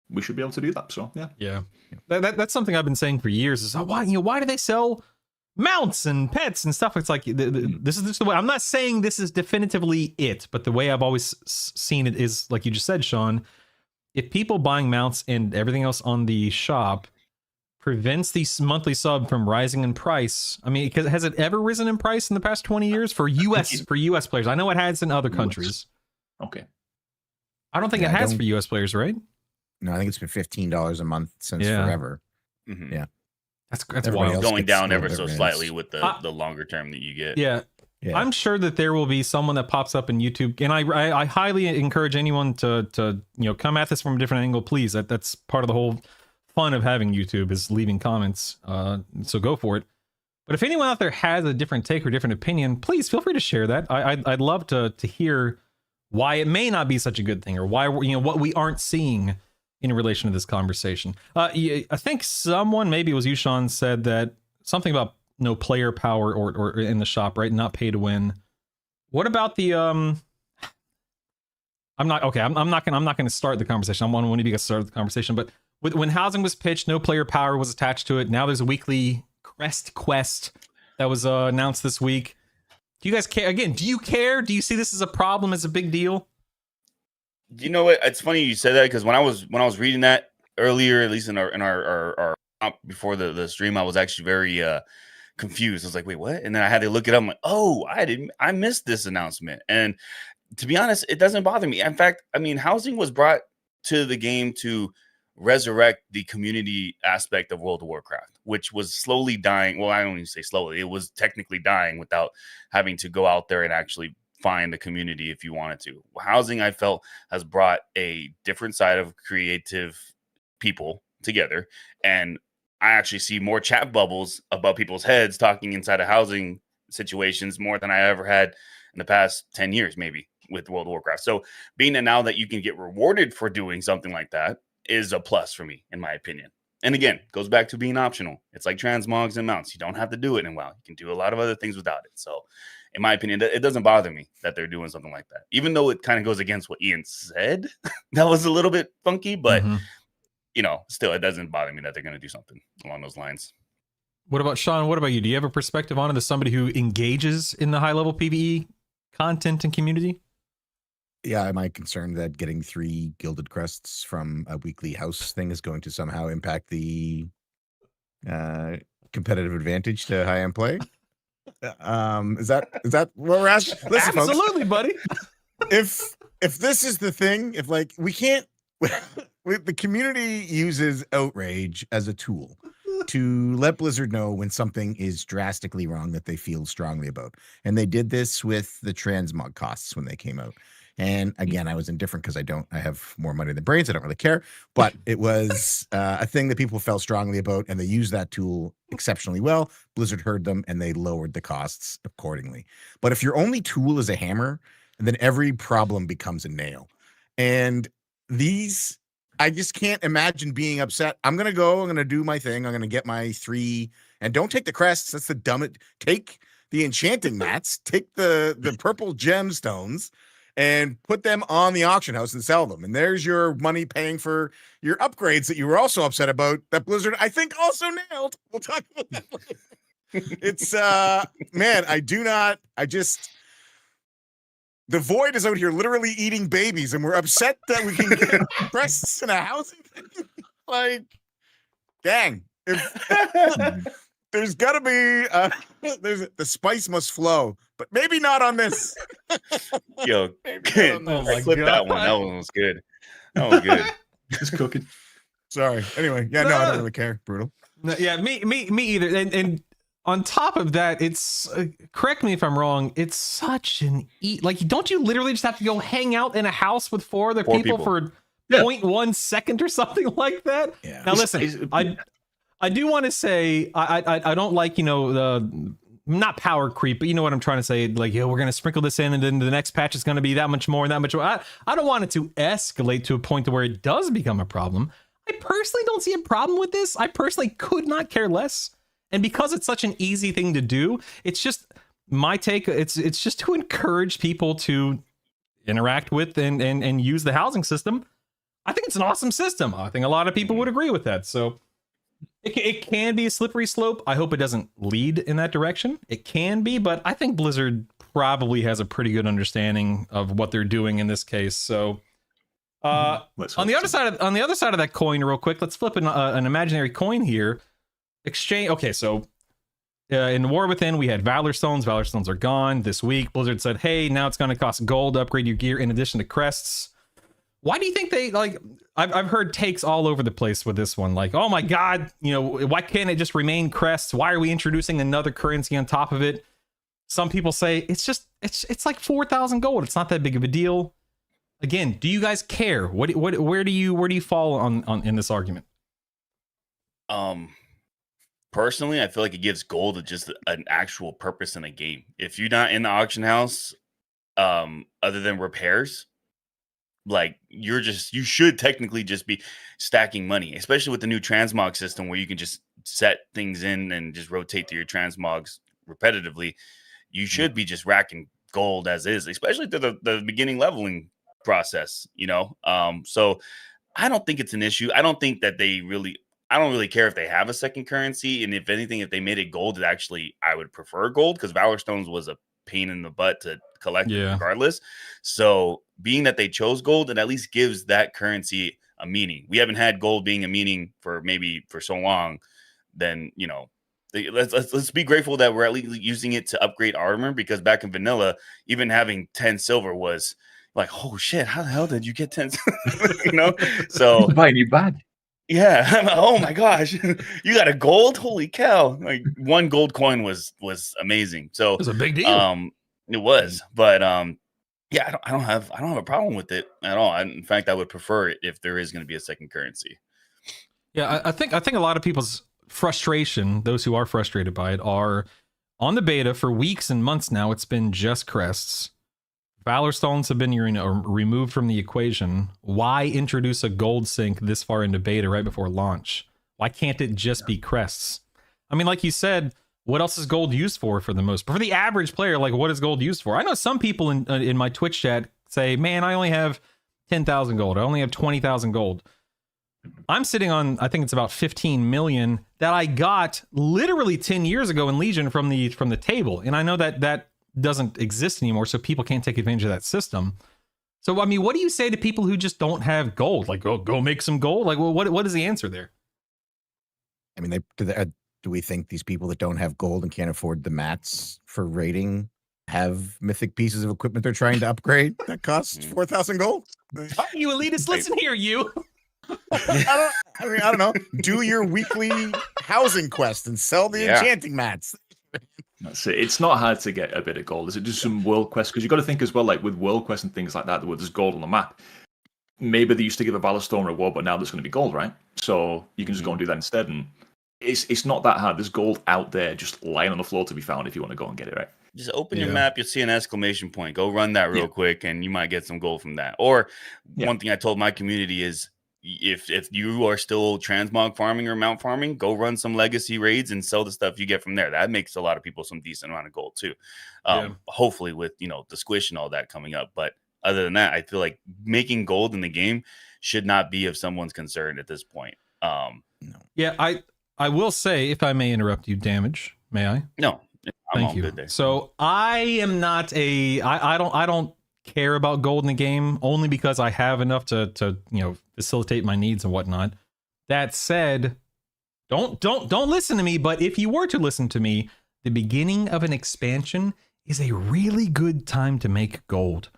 we should be able to do that. So yeah. Yeah. That's something I've been saying for years is why do they sell mounts and pets and stuff? It's like this is just the way. I'm not saying this is definitively it, but the way I've always seen it is like you just said, Sean. If people buying mounts and everything else on the shop prevents the monthly sub from rising in price, I mean, has it ever risen in price in the past 20 years for US players? I know it has in other countries. Okay. I don't think it has for US players, right? No, I think it's been $15 a month since forever. Mhm. Yeah. That's Everybody wild. else Going gets down a ever little so bit slightly raised. with the longer term that you get. Yeah. Yeah. I'm sure that there will be someone that pops up in YouTube, and I highly encourage anyone to come at this from a different angle, please. That's part of the whole fun of having YouTube is leaving comments. So go for it. But if anyone out there has a different take or different opinion, please feel free to share that. I'd love to hear why it may not be such a good thing, or why what we aren't seeing in relation to this conversation. I think someone, maybe it was you, Sean, said that something about no player power or in the shop, right? Not pay to win. What about the I'm not gonna start the conversation. I'm one of you guys start the conversation, but when housing was pitched, no player power was attached to it. Now there's a weekly quest that was announced this week. Do you guys care? Again, do you care? Do you see this as a problem, as a big deal? You know what? It's funny you said that, because when I was reading that earlier, at least in our before the stream, I was actually very confused. I was like, wait, what? And then I had to look it up. I'm like, oh, I missed this announcement. And to be honest, it doesn't bother me. In fact, I mean, housing was brought to the game to resurrect the community aspect of World of Warcraft, which was slowly dying. Well, I don't even say slowly. It was technically dying without having to go out there and actually find a community if you wanted to. Housing, I felt, has brought a different side of creative people together, and I actually see more chat bubbles above people's heads talking inside of housing situations more than I ever had in the past 10 years, maybe, with World of Warcraft. So being that now that you can get rewarded for doing something like that is a plus for me, in my opinion. And again, goes back to being optional. It's like transmogs and mounts. You don't have to do it in WoW. You can do a lot of other things without it. So in my opinion, it doesn't bother me that they're doing something like that, even though it kind of goes against what Ian said. That was a little bit funky, but still, it doesn't bother me that they're going to do something along those lines. What about Sean? What about you? Do you have a perspective on it as somebody who engages in the high level PvE content and community? Yeah, am I concerned that getting 3 gilded crests from a weekly house thing is going to somehow impact the competitive advantage to high-end play? Is that where we're at? Listen, folks, Absolutely, buddy. if this is the thing, if like we can't, the community uses outrage as a tool to let Blizzard know when something is drastically wrong that they feel strongly about, and they did this with the transmog costs when they came out. And again, I was indifferent because I have more money than brains. I don't really care. But it was a thing that people felt strongly about, and they used that tool exceptionally well. Blizzard heard them, and they lowered the costs accordingly. But if your only tool is a hammer, then every problem becomes a nail. And these, I just can't imagine being upset. I'm going to do my thing. I'm going to get my 3, and don't take the crests. That's the dumbest. Take the enchanting mats, take the purple gemstones, and put them on the auction house and sell them. And there's your money paying for your upgrades that you were also upset about that Blizzard, I think, also nailed. We'll talk about that later. It's, man, the Void is out here literally eating babies, and we're upset that we can get crests in a housing thing. Like, dang. There's got to be, the spice must flow, but maybe not on this. Yo, Oh my clip God. that one. That one was good. That was good. Just cooking. Sorry. Anyway, yeah, no, I don't really care. Brutal. No, yeah, me either. And on top of that, it's correct me if I'm wrong. It's such an like, don't you literally just have to go hang out in a house with 4 other people for 0.1 second or something like that? Yeah. Now listen, I do want to say I don't like, the not power creep, but you know what I'm trying to say. Like, we're going to sprinkle this in, and then the next patch is going to be that much more and that much more. I don't want it to escalate to a point to where it does become a problem. I personally don't see a problem with this. I personally could not care less. And because it's such an easy thing to do, it's just my take. It's just to encourage people to interact with and use the housing system. I think it's an awesome system. I think a lot of people would agree with that. So it can be a slippery slope. I hope it doesn't lead in that direction. It can be, but I think Blizzard probably has a pretty good understanding of what they're doing in this case. So on the other side of that coin, real quick, let's flip an imaginary coin here. Exchange. Okay, so in War Within, we had Valor Stones. Valor Stones are gone this week. Blizzard said, hey, now it's going to cost gold to upgrade your gear in addition to crests. Why do you think they, like, I've heard takes all over the place with this one. Like, oh my God, why can't it just remain crests? Why are we introducing another currency on top of it? Some people say it's like 4,000 gold. It's not that big of a deal. Again, do you guys care? Where do you fall on in this argument? Personally, I feel like it gives gold just an actual purpose in a game. If you're not in the auction house, other than repairs, like you should technically just be stacking money, especially with the new transmog system where you can just set things in and just rotate through your transmogs repetitively. You should be just racking gold as is, especially through the beginning leveling process, so I don't think it's an issue. I don't really care if they have a second currency, and if anything, if they made it gold, I would prefer gold, because Valor Stones was a pain in the butt to collect regardless. So being that they chose gold, it at least gives that currency a meaning. We haven't had gold being a meaning for so long. Then let's be grateful that we're at least using it to upgrade armor, because back in vanilla, even having 10 silver was like, oh shit, how the hell did you get 10 so buy a new bag. Yeah. Oh my gosh, you got a gold? Holy cow! Like 1 gold coin was amazing. So It was a big deal. It was, but yeah, I don't have a problem with it at all. In fact, I would prefer it if there is going to be a second currency. Yeah, I think a lot of people's frustration, those who are frustrated by it, are on the beta for weeks and months now. It's been just crests. Valor Stones have been removed from the equation. Why introduce a gold sink this far into beta right before launch? Why can't it just be crests? I mean, like you said, what else is gold used for the most? But for the average player, like, what is gold used for? I know some people in my Twitch chat say, man, I only have 10,000 gold. I only have 20,000 gold. I'm sitting on, I think it's about 15 million that I got literally 10 years ago in Legion from the table. And I know that doesn't exist anymore, so people can't take advantage of that system. So, I mean, what do you say to people who just don't have gold? Like, go make some gold? Like, well, what is the answer there? I mean, do we think these people that don't have gold and can't afford the mats for raiding have mythic pieces of equipment they're trying to upgrade that costs 4,000 gold? You elitist, listen here, you. I don't know. Do your weekly housing quest and sell the enchanting mats. That's it. It's not hard to get a bit of gold. Is it just some world quests? Because you've got to think as well, like with world quests and things like that, where there's gold on the map. Maybe they used to give a Valor Stone reward, but now there's going to be gold, right? So you can just go and do that instead. And it's not that hard. There's gold out there just lying on the floor to be found if you want to go and get it, right? Just open your map, you'll see an exclamation point. Go run that real quick, and you might get some gold from that. Or one thing I told my community is, if you are still transmog farming or mount farming, go run some legacy raids and sell the stuff you get from there. That makes a lot of people some decent amount of gold too. Hopefully with, the squish and all that coming up. But other than that, I feel like making gold in the game should not be of someone's concern at this point. Yeah, I will say, if I may interrupt you, Damage, may I? No, thank you. Good day. So I am not I don't care about gold in the game, only because I have enough to facilitate my needs and whatnot. That said, don't listen to me, but if you were to listen to me, the beginning of an expansion is a really good time to make gold.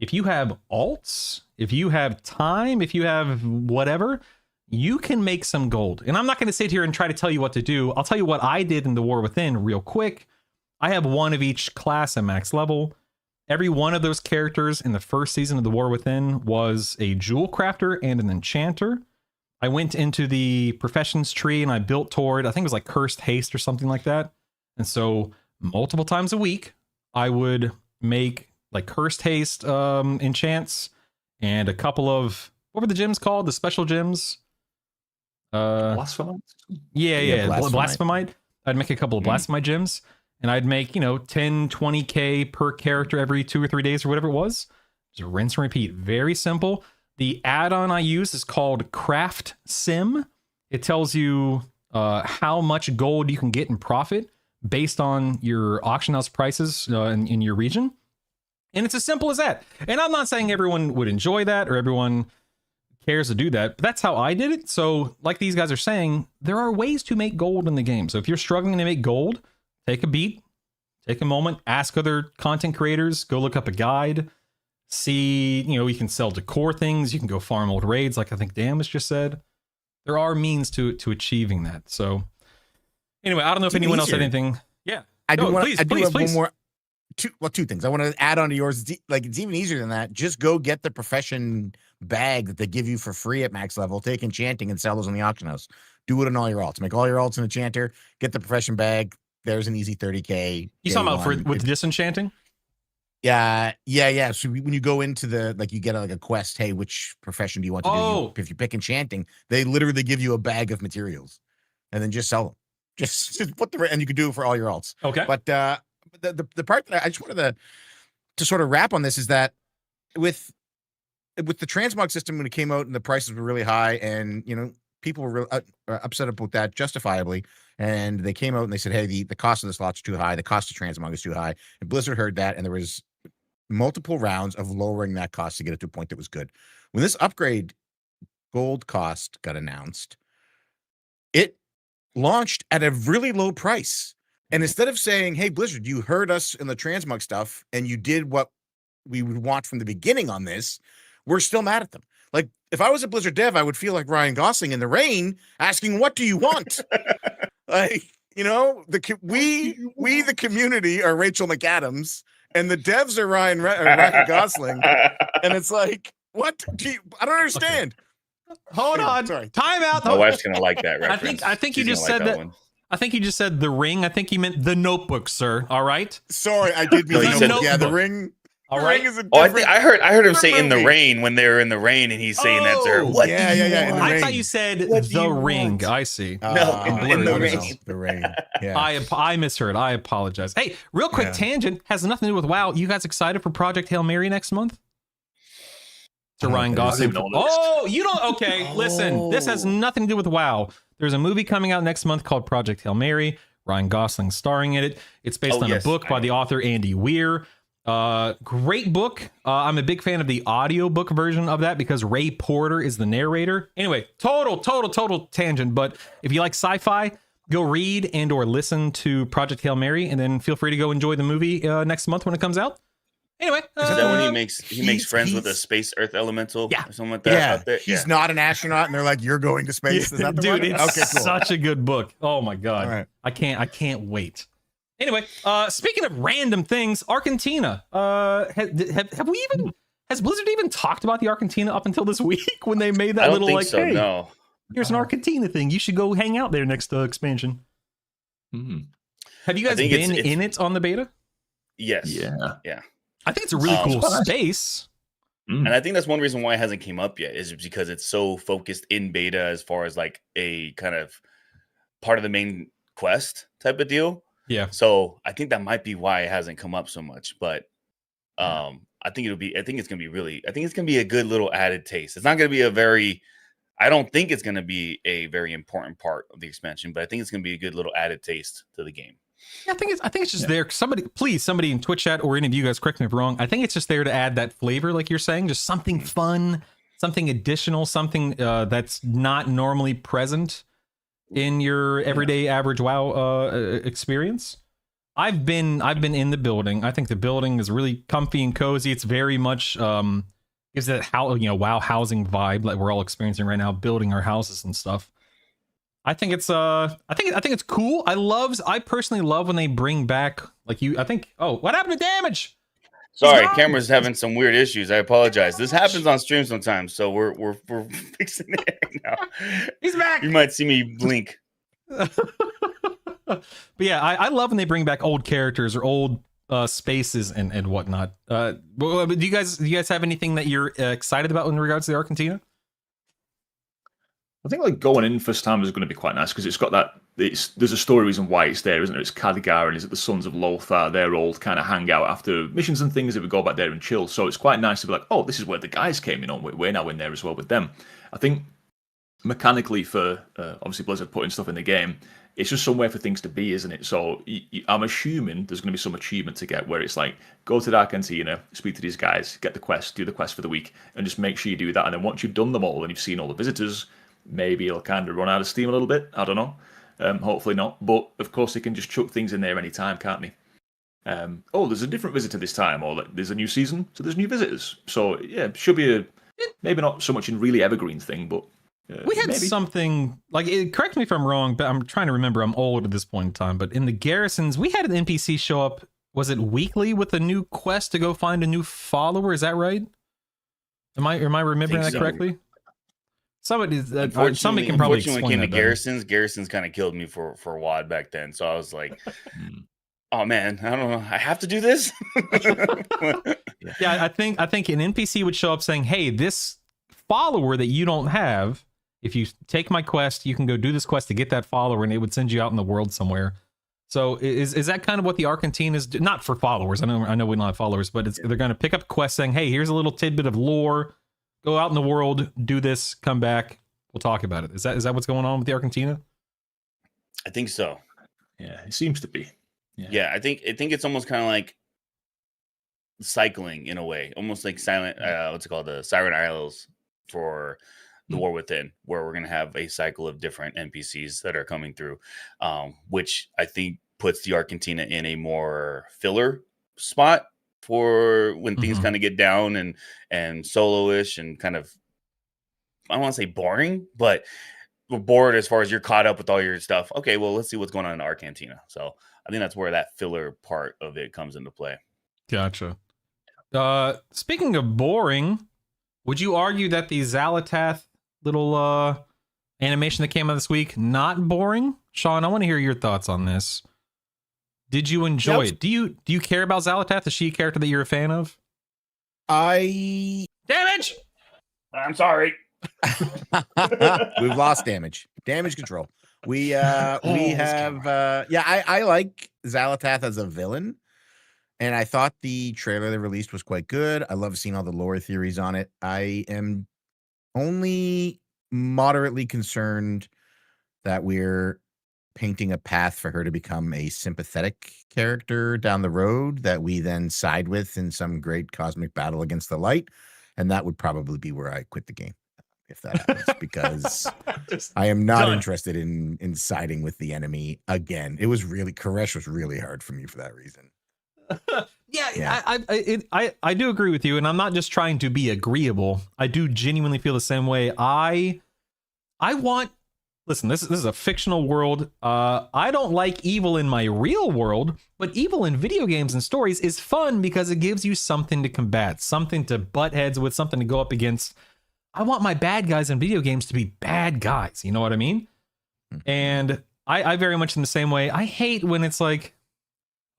If you have alts, if you have time, if you have whatever, you can make some gold. And I'm not going to sit here and try to tell you what to do. I'll tell you what I did in the War Within real quick. I have one of each class at max level. Every one of those characters in the first season of the War Within was a jewel crafter and an enchanter. I went into the professions tree and I built toward, I think it was like Cursed Haste or something like that. And so multiple times a week, I would make like Cursed Haste enchants and a couple of, what were the gems called? The special gems? Blasphemite? Yeah, Blasphemite. I'd make a couple of Blasphemite gems. And I'd make, 10, 20K per character every 2 or 3 days or whatever it was. Just rinse and repeat. Very simple. The add-on I use is called Craft Sim. It tells you how much gold you can get in profit based on your auction house prices in your region. And it's as simple as that. And I'm not saying everyone would enjoy that or everyone cares to do that, but that's how I did it. So like these guys are saying, there are ways to make gold in the game. So if you're struggling to make gold, take a beat, take a moment, ask other content creators, go look up a guide, see, you can sell decor things, you can go farm old raids, like I think Damus just said. There are means to achieving that. So anyway, I don't know if anyone else had anything. Yeah. I do have one more. Two things. I want to add on to yours. It's even easier than that. Just go get the profession bag that they give you for free at max level. Take enchanting and sell those on the auction house. Do it on all your alts. Make all your alts an enchanter. Get the profession bag. There's an easy 30K. You talking about with disenchanting? Yeah. So when you go into you get a quest, hey, which profession do you want to do? If you pick enchanting, they literally give you a bag of materials and then just sell them. Just put and you can do it for all your alts. Okay. But the part that I just wanted to sort of wrap on this is that with the transmog system, when it came out and the prices were really high and, people were really upset about that justifiably. And they came out and they said, hey, the cost of the slots is too high. The cost of transmog is too high. And Blizzard heard that. And there was multiple rounds of lowering that cost to get it to a point that was good. When this upgrade gold cost got announced, it launched at a really low price. And instead of saying, hey, Blizzard, you heard us in the transmog stuff and you did what we would want from the beginning on this, we're still mad at them. Like, if I was a Blizzard dev, I would feel like Ryan Gosling in The Rain asking, what do you want? We, the community are Rachel McAdams and the devs are Ryan Gosling. And it's like, what? I don't understand. Okay. Hold on. Sorry. Time out. My wife's going to like that reference. I think you just said that. I think you just said The Ring. I think you meant The Notebook, sir. All right. Sorry, I did mean The Notebook. Yeah, The Ring. All right. I heard him say in the rain when they're in the rain, and he's saying that to her. What? Yeah. I thought you said The Ring. Want? I see. No, in the rain. The Rain. Yeah. I misheard. I apologize. Hey, real quick tangent has nothing to do with WoW. You guys excited for Project Hail Mary next month? To Ryan Gosling. Oh, you don't. Okay, listen. This has nothing to do with WoW. There's a movie coming out next month called Project Hail Mary. Ryan Gosling starring in it. It's based on a book by the author Andy Weir. Great book. I'm a big fan of the audiobook version of that because Ray Porter is the narrator. Anyway, total tangent. But if you like sci-fi, go read and or listen to Project Hail Mary, and then feel free to go enjoy the movie next month when it comes out. Anyway, Is that when he makes friends with a space Earth elemental? Yeah. Or something like that out there? He's not an astronaut, and they're like, "You're going to space." Is that the dude, one? it's Okay, cool. such a good book. Oh my god, All right. I can't wait. Anyway, speaking of random things, Argentina. Has Blizzard even talked about the Argentina up until this week when they made I that don't little think like, so. hey, No. here's an Argentina thing. You should go hang out there next expansion. Have you guys think been it's- in it on the beta? Yes. Yeah. I think it's a really cool nice. space. And I think that's one reason why it hasn't came up yet, is because it's so focused in beta as far as like a kind of part of the main quest type of deal. Yeah. So I think that might be why it hasn't come up so much. But I think it's gonna be a good little added taste. It's not gonna be I don't think it's gonna be a very important part of the expansion, but I think it's gonna be a good little added taste to the game. Yeah, I think it's just there. Somebody in Twitch chat or any of you guys, correct me if I'm wrong. I think it's just there to add that flavor, like you're saying, just something fun, something additional, something that's not normally present in your everyday average WoW experience. I've been in the building. I think the building is really comfy and cozy. It's very much gives that WoW housing vibe that we're all experiencing right now, building our houses and stuff. I think it's cool. I personally love when they bring back what happened to Damage? Sorry, camera's having some weird issues. I apologize. This happens on stream sometimes, so we're fixing it right now. He's back. You might see me blink. But yeah, I love when they bring back old characters or old spaces and whatnot. But do you guys have anything that you're excited about in regards to the Argentina? I think like going in first time is going to be quite nice because it's got that. There's a story reason why it's there, isn't there? It's Khadgar and is it the Sons of Lothar? Their old kind of hangout after missions and things that we go back there and chill. So it's quite nice to be like, oh, this is where the guys came in on. We're now in there as well with them. I think mechanically for obviously Blizzard putting stuff in the game, it's just somewhere for things to be, isn't it? So I'm assuming there's going to be some achievement to get where it's like, go to the Argentina, speak to these guys, get the quest, do the quest for the week, and just make sure you do that. And then once you've done them all and you've seen all the visitors, maybe it'll kind of run out of steam a little bit. I don't know. Hopefully not. But of course, they can just chuck things in there anytime, can't they? There's a different visitor this time, or like, there's a new season, so there's new visitors. So yeah, should be maybe not so much in really evergreen thing, but we had something like, correct me if I'm wrong, but I'm trying to remember. I'm old at this point in time, but in the garrisons, we had an NPC show up. Was it weekly with a new quest to go find a new follower? Is that right? Am I remembering that correctly? Somebody can probably explain when it came that to Garrisons kind of killed me for a while back then. So I was like, oh man, I don't know, I have to do this. Yeah, I think an NPC would show up saying, hey, this follower that you don't have, if you take my quest, you can go do this quest to get that follower, and it would send you out in the world somewhere. So is that kind of what the Argentina's do? Not for followers. I know we don't have followers, but they're going to pick up a quest saying, hey, here's a little tidbit of lore. Go out in the world, do this, come back. We'll talk about it. Is that what's going on with the Argentina? I think so. Yeah, it seems to be. Yeah, I think it's almost kind of like cycling in a way, almost like silent. What's it called? The Siren Isles for the War Within, where we're gonna have a cycle of different NPCs that are coming through, which I think puts the Argentina in a more filler spot for when things kind of get down and solo-ish and kind of, I don't want to say boring, but we're bored as far as you're caught up with all your stuff. Okay, well, let's see what's going on in Argentina. So I think that's where that filler part of it comes into play. Gotcha. Speaking of boring, would you argue that the Xal'atath little animation that came out this week not boring? Sean, I want to hear your thoughts on this. Did you enjoy it? Do you care about Xal'atath? Is she a character that you're a fan of? Damage! I'm sorry. We've lost damage control. I like Xal'atath as a villain, and I thought the trailer they released was quite good. I love seeing all the lore theories on it. I am only moderately concerned that we're painting a path for her to become a sympathetic character down the road that we then side with in some great cosmic battle against the light, and that would probably be where I quit the game. if that happens, because Just I am not done. interested in siding with the enemy again. It was really Koresh was really hard for me for that reason. Yeah. I do agree with you, and I'm not just trying to be agreeable. I do genuinely feel the same way. I want. Listen, this is a fictional world. I don't like evil in my real world, but evil in video games and stories is fun because it gives you something to combat, something to butt heads with, something to go up against. I want my bad guys in video games to be bad guys. You know what I mean? And I very much in the same way. I hate when it's like,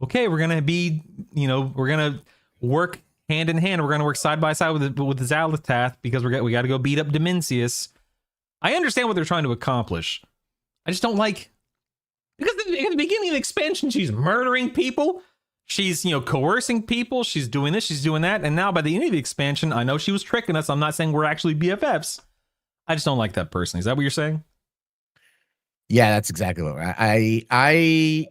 okay, we're gonna be, we're gonna work hand in hand. We're gonna work side by side with Xal'atath because we got to go beat up Dimensius. I understand what they're trying to accomplish. I just don't like, because at the beginning of the expansion, she's murdering people. She's, coercing people. She's doing this, she's doing that. And now by the end of the expansion, I know she was tricking us. I'm not saying we're actually BFFs. I just don't like that person. Is that what you're saying? Yeah, that's exactly what I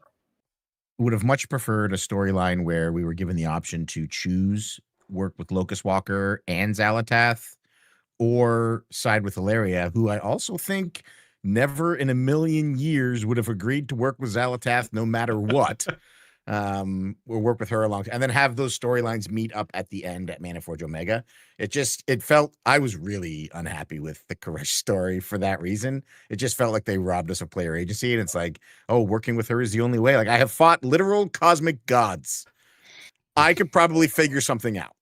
would have much preferred a storyline where we were given the option to choose work with Locust Walker and Xal'atath, or side with Hilaria, who I also think never in a million years would have agreed to work with Xal'atath no matter what. Or work with her along, and then have those storylines meet up at the end at Mana Forge Omega. It felt, I was really unhappy with the Koresh story for that reason. It just felt like they robbed us of player agency, and it's like, oh, working with her is the only way. Like, I have fought literal cosmic gods. I could probably figure something out.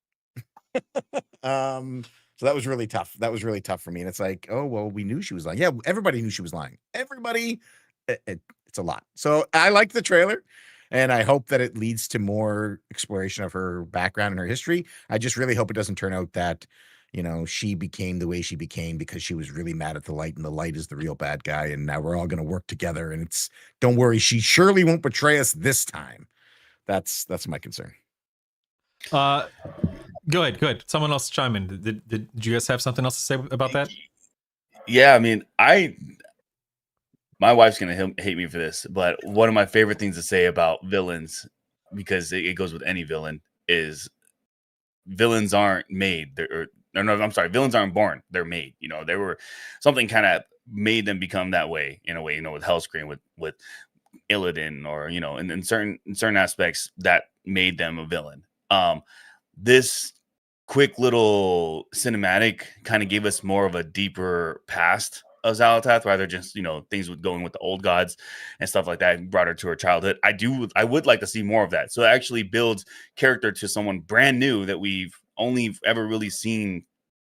So that was really tough. That was really tough for me. And it's like, oh, well, we knew she was lying. Yeah, everybody knew she was lying. Everybody, it's a lot. So I like the trailer, and I hope that it leads to more exploration of her background and her history. I just really hope it doesn't turn out that, she became the way she became because she was really mad at the light, and the light is the real bad guy. And now we're all going to work together. And don't worry, she surely won't betray us this time. That's my concern. Go ahead. Someone else chime in. Did you guys have something else to say about that? Yeah, I mean, my wife's gonna hate me for this, but one of my favorite things to say about villains, because it goes with any villain, is villains aren't made. Villains aren't born. They're made. They were something kind of made them become that way in a way. With Hellscream, with Illidan, or in certain aspects that made them a villain. This quick little cinematic kind of gave us more of a deeper past of Xal'atath, rather just things with going with the old gods and stuff like that, and brought her to her childhood. I would like to see more of that. So it actually builds character to someone brand new that we've only ever really seen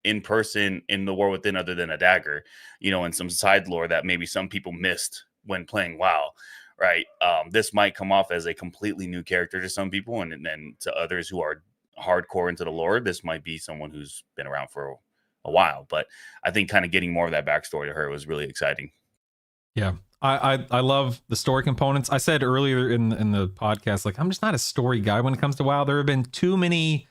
in person in the War Within, other than a dagger, and some side lore that maybe some people missed when playing WoW. Right. This might come off as a completely new character to some people, and then to others who are hardcore into the lore, this might be someone who's been around for a while. But I think kind of getting more of that backstory to her was really exciting. Yeah, I love the story components. I said earlier in the podcast, like, I'm just not a story guy when it comes to WoW. There have been too many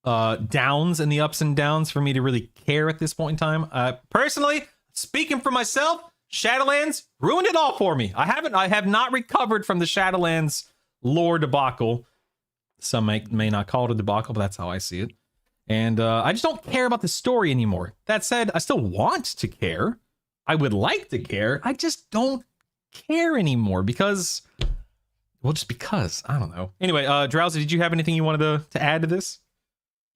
downs in the ups and downs for me to really care at this point in time. Personally, speaking for myself, Shadowlands ruined it all for me. I have not recovered from the Shadowlands lore debacle. Some may not call it a debacle, but that's how I see it. And I just don't care about the story anymore. That said, I still want to care. I would like to care. I just don't care anymore because, just because. I don't know. Anyway, Drowsy, did you have anything you wanted to add to this?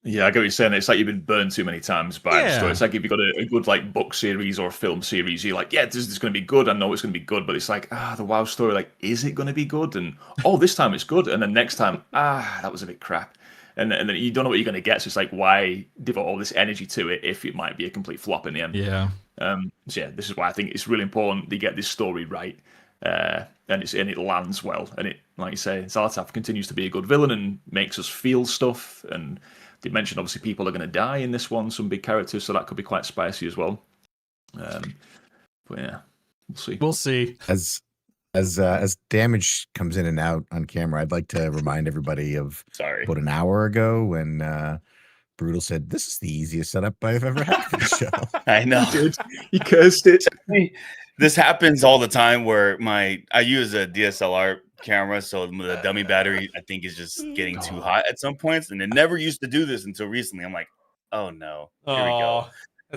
Yeah, I get what you're saying. It's like you've been burned too many times by the story. It's like if you've got a good book series or film series, you're like, yeah, this is going to be good. I know it's going to be good, but it's like, the WoW story, like, is it going to be good? And this time it's good, and then next time, that was a bit crap. And then you don't know what you're going to get. So it's like, why devote all this energy to it if it might be a complete flop in the end? Yeah. So yeah, this is why I think it's really important they get this story right, and it lands well. And it, like you say, Xal'atath continues to be a good villain and makes us feel stuff. And they mentioned obviously people are going to die in this one, some big characters, so that could be quite spicy as well. But yeah, we'll see. We'll see. As damage comes in and out on camera, I'd like to remind everybody of about an hour ago when Brutal said, "This is the easiest setup I've ever had for the show." I know, dude. You cursed it. This happens all the time where I use a DSLR camera, so the dummy battery I think is just getting too hot at some points, and it never used to do this until recently. I'm like, oh no, here we go.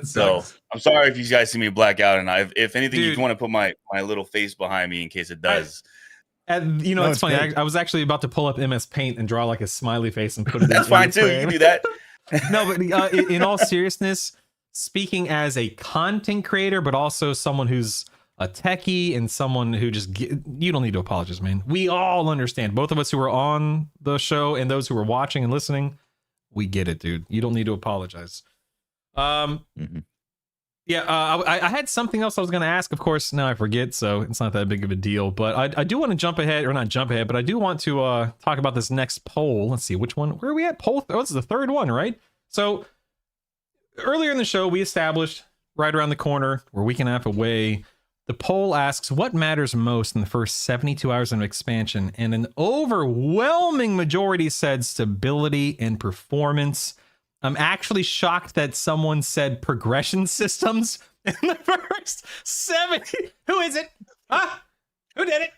So I'm sorry if you guys see me black out, and if anything, Dude. you want to put my little face behind me in case it does. And No, it's it's funny. great. I was actually about to pull up MS Paint and draw like a smiley face and put it. That's in fine too. You frame. can do that. No, but in all seriousness, speaking as a content creator, but also someone who's a techie and someone who you don't need to apologize, man. We all understand. Both of us who are on the show and those who are watching and listening, we get it, dude. You don't need to apologize. Yeah, I had something else I was going to ask. Of course, now I forget, so it's not that big of a deal. But I do want to jump ahead, or not jump ahead, but I do want to talk about this next poll. Let's see, which one? Where are we at? Poll? Oh, this is the third one, right? So earlier in the show, we established right around the corner, we're a week and a half away. The poll asks, what matters most in the first 72 hours of expansion? And an overwhelming majority said stability and performance. I'm actually shocked that someone said progression systems in the first 70. Who is it? Huh? Who did it?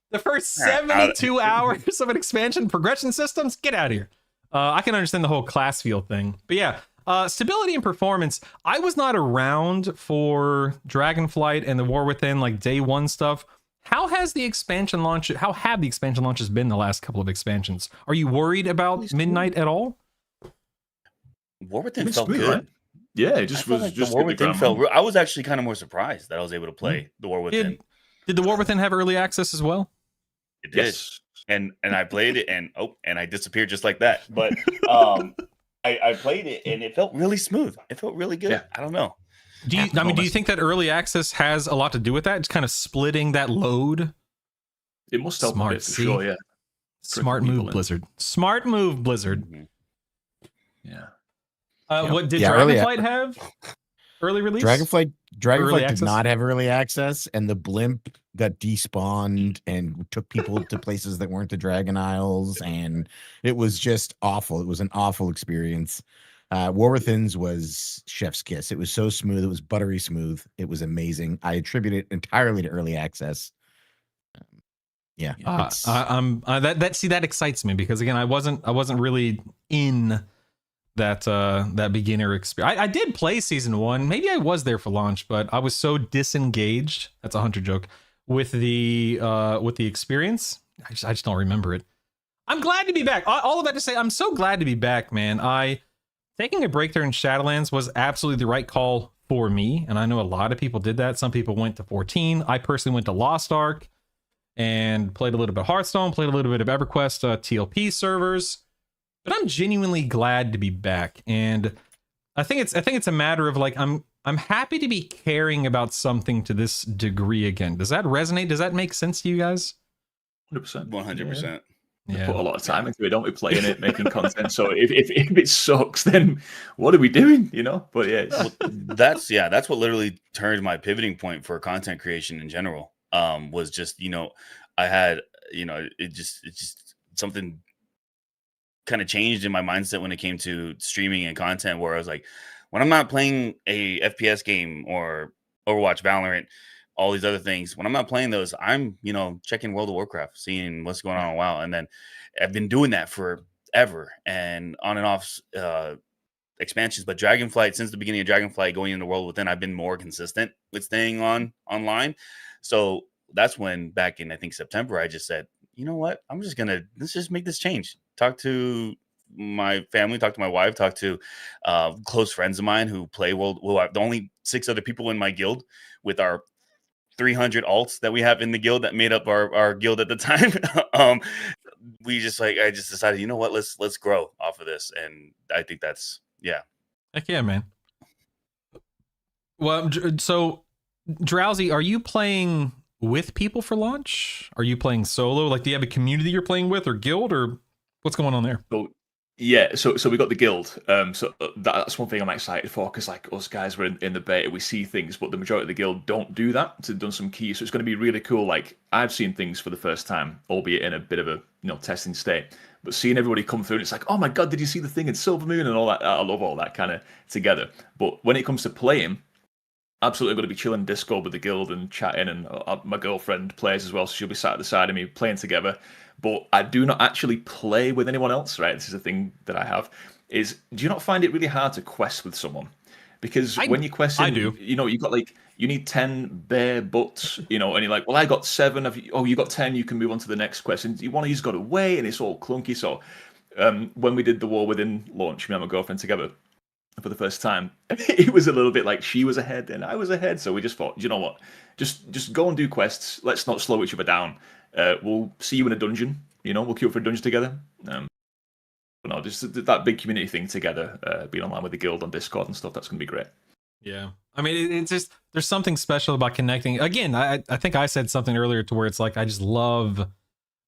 The first 72 hours of an expansion, progression systems? Get out of here. I can understand the whole class field thing. But yeah, stability and performance. I was not around for Dragonflight and the War Within, like day one stuff. How have the expansion launches been the last couple of expansions? Are you worried about Midnight at all? War Within It's felt smooth, good. right? Yeah, it just I felt was like just the War hit the Within ground felt. running. I was actually kind of more surprised that I was able to play the War Within. Did the War Within have early access as well? It did. Yes. And I played it, and I disappeared just like that. But I played it, and it felt really smooth. It felt really good. Yeah. I don't know. Do you think that early access has a lot to do with that? It's kind of splitting that load. It must help Smart, a bit for see? sure, yeah. Smart people move, in. Blizzard. Smart move, Blizzard. Mhm. Yeah. What did Yeah, early Dragonflight have? Early release? Dragonflight Early did access? not have early access, and the blimp got despawned and took people to places that weren't the Dragon Isles, and it was just awful. It was an awful experience. War Within's was chef's kiss. It was so smooth. It was buttery smooth. It was amazing. I attribute it entirely to early access. Yeah, it's- that excites me because again, I wasn't really in that beginner experience. I did play season 1. Maybe I was there for launch, but I was so disengaged. That's a Hunter joke with the experience. I just don't remember it. I'm glad to be back. All of that to say, I'm so glad to be back, man. Taking a break there in Shadowlands was absolutely the right call for me, and I know a lot of people did that. Some people went to 14. I personally went to Lost Ark and played a little bit of Hearthstone, played a little bit of EverQuest TLP servers. But I'm genuinely glad to be back, and I think it's a matter of like I'm happy to be caring about something to this degree again. Does that resonate? Does that make sense to you guys? 100%. 100%. We Yeah. put a lot of time into it, don't we? Playing it, making content. So if it sucks, then what are we doing? You know? But yeah, That's what literally turned my pivoting point for content creation in general. Was just, I had, it just something kind of changed in my mindset when it came to streaming and content, where I was like, when I'm not playing a FPS game or Overwatch, Valorant, all these other things, when I'm not playing those, I'm, checking World of Warcraft, seeing what's going on in WoW. And then I've been doing that forever and on and off expansions. But Dragonflight, since the beginning of Dragonflight going into World Within, I've been more consistent with staying online. So that's when back in, I think, September, I just said, you know what? Let's just make this change. Talk to my family, talk to my wife, talk to close friends of mine who play World. Well, the only 6 other people in my guild with our 300 alts that we have in the guild that made up our guild at the time. I just decided, you know what? Let's grow off of this. And I think that's, yeah. Heck yeah, man. Well, so Drowsy, are you playing with people for launch? Are you playing solo? Like, do you have a community you're playing with, or guild, or what's going on there? So we got the guild. So that's one thing I'm excited for, because like us guys were in the beta, we see things, but the majority of the guild don't do that. So they've done some keys, so it's going to be really cool. Like, I've seen things for the first time, albeit in a bit of a testing state. But seeing everybody come through, and it's like, oh my god, did you see the thing in Silver Moon and all that? I love all that kind of together. But when it comes to playing, absolutely going to be chilling Discord with the guild and chatting, and my girlfriend plays as well, so she'll be sat at the side of me playing together. But I do not actually play with anyone else, right? This is a thing that I have. Do you not find it really hard to quest with someone? because when you question, I do. you know, you got like you need 10 bare butts, you know, and you're like, well, I got 7 of you. Oh, you got 10. You can move on to the next question. One of you's got to wait, and it's all clunky. So when we did the War Within launch, me and my girlfriend together for the first time, it was a little bit like she was ahead and I was ahead. So we just thought, you know what, just go and do quests. Let's not slow each other down. We'll see you in a dungeon. You know, we'll queue up for a dungeon together. But no, just that big community thing together, being online with the guild on Discord and stuff. That's gonna be great. Yeah, I mean, it's just there's something special about connecting. Again, I think I said something earlier to where it's like I just love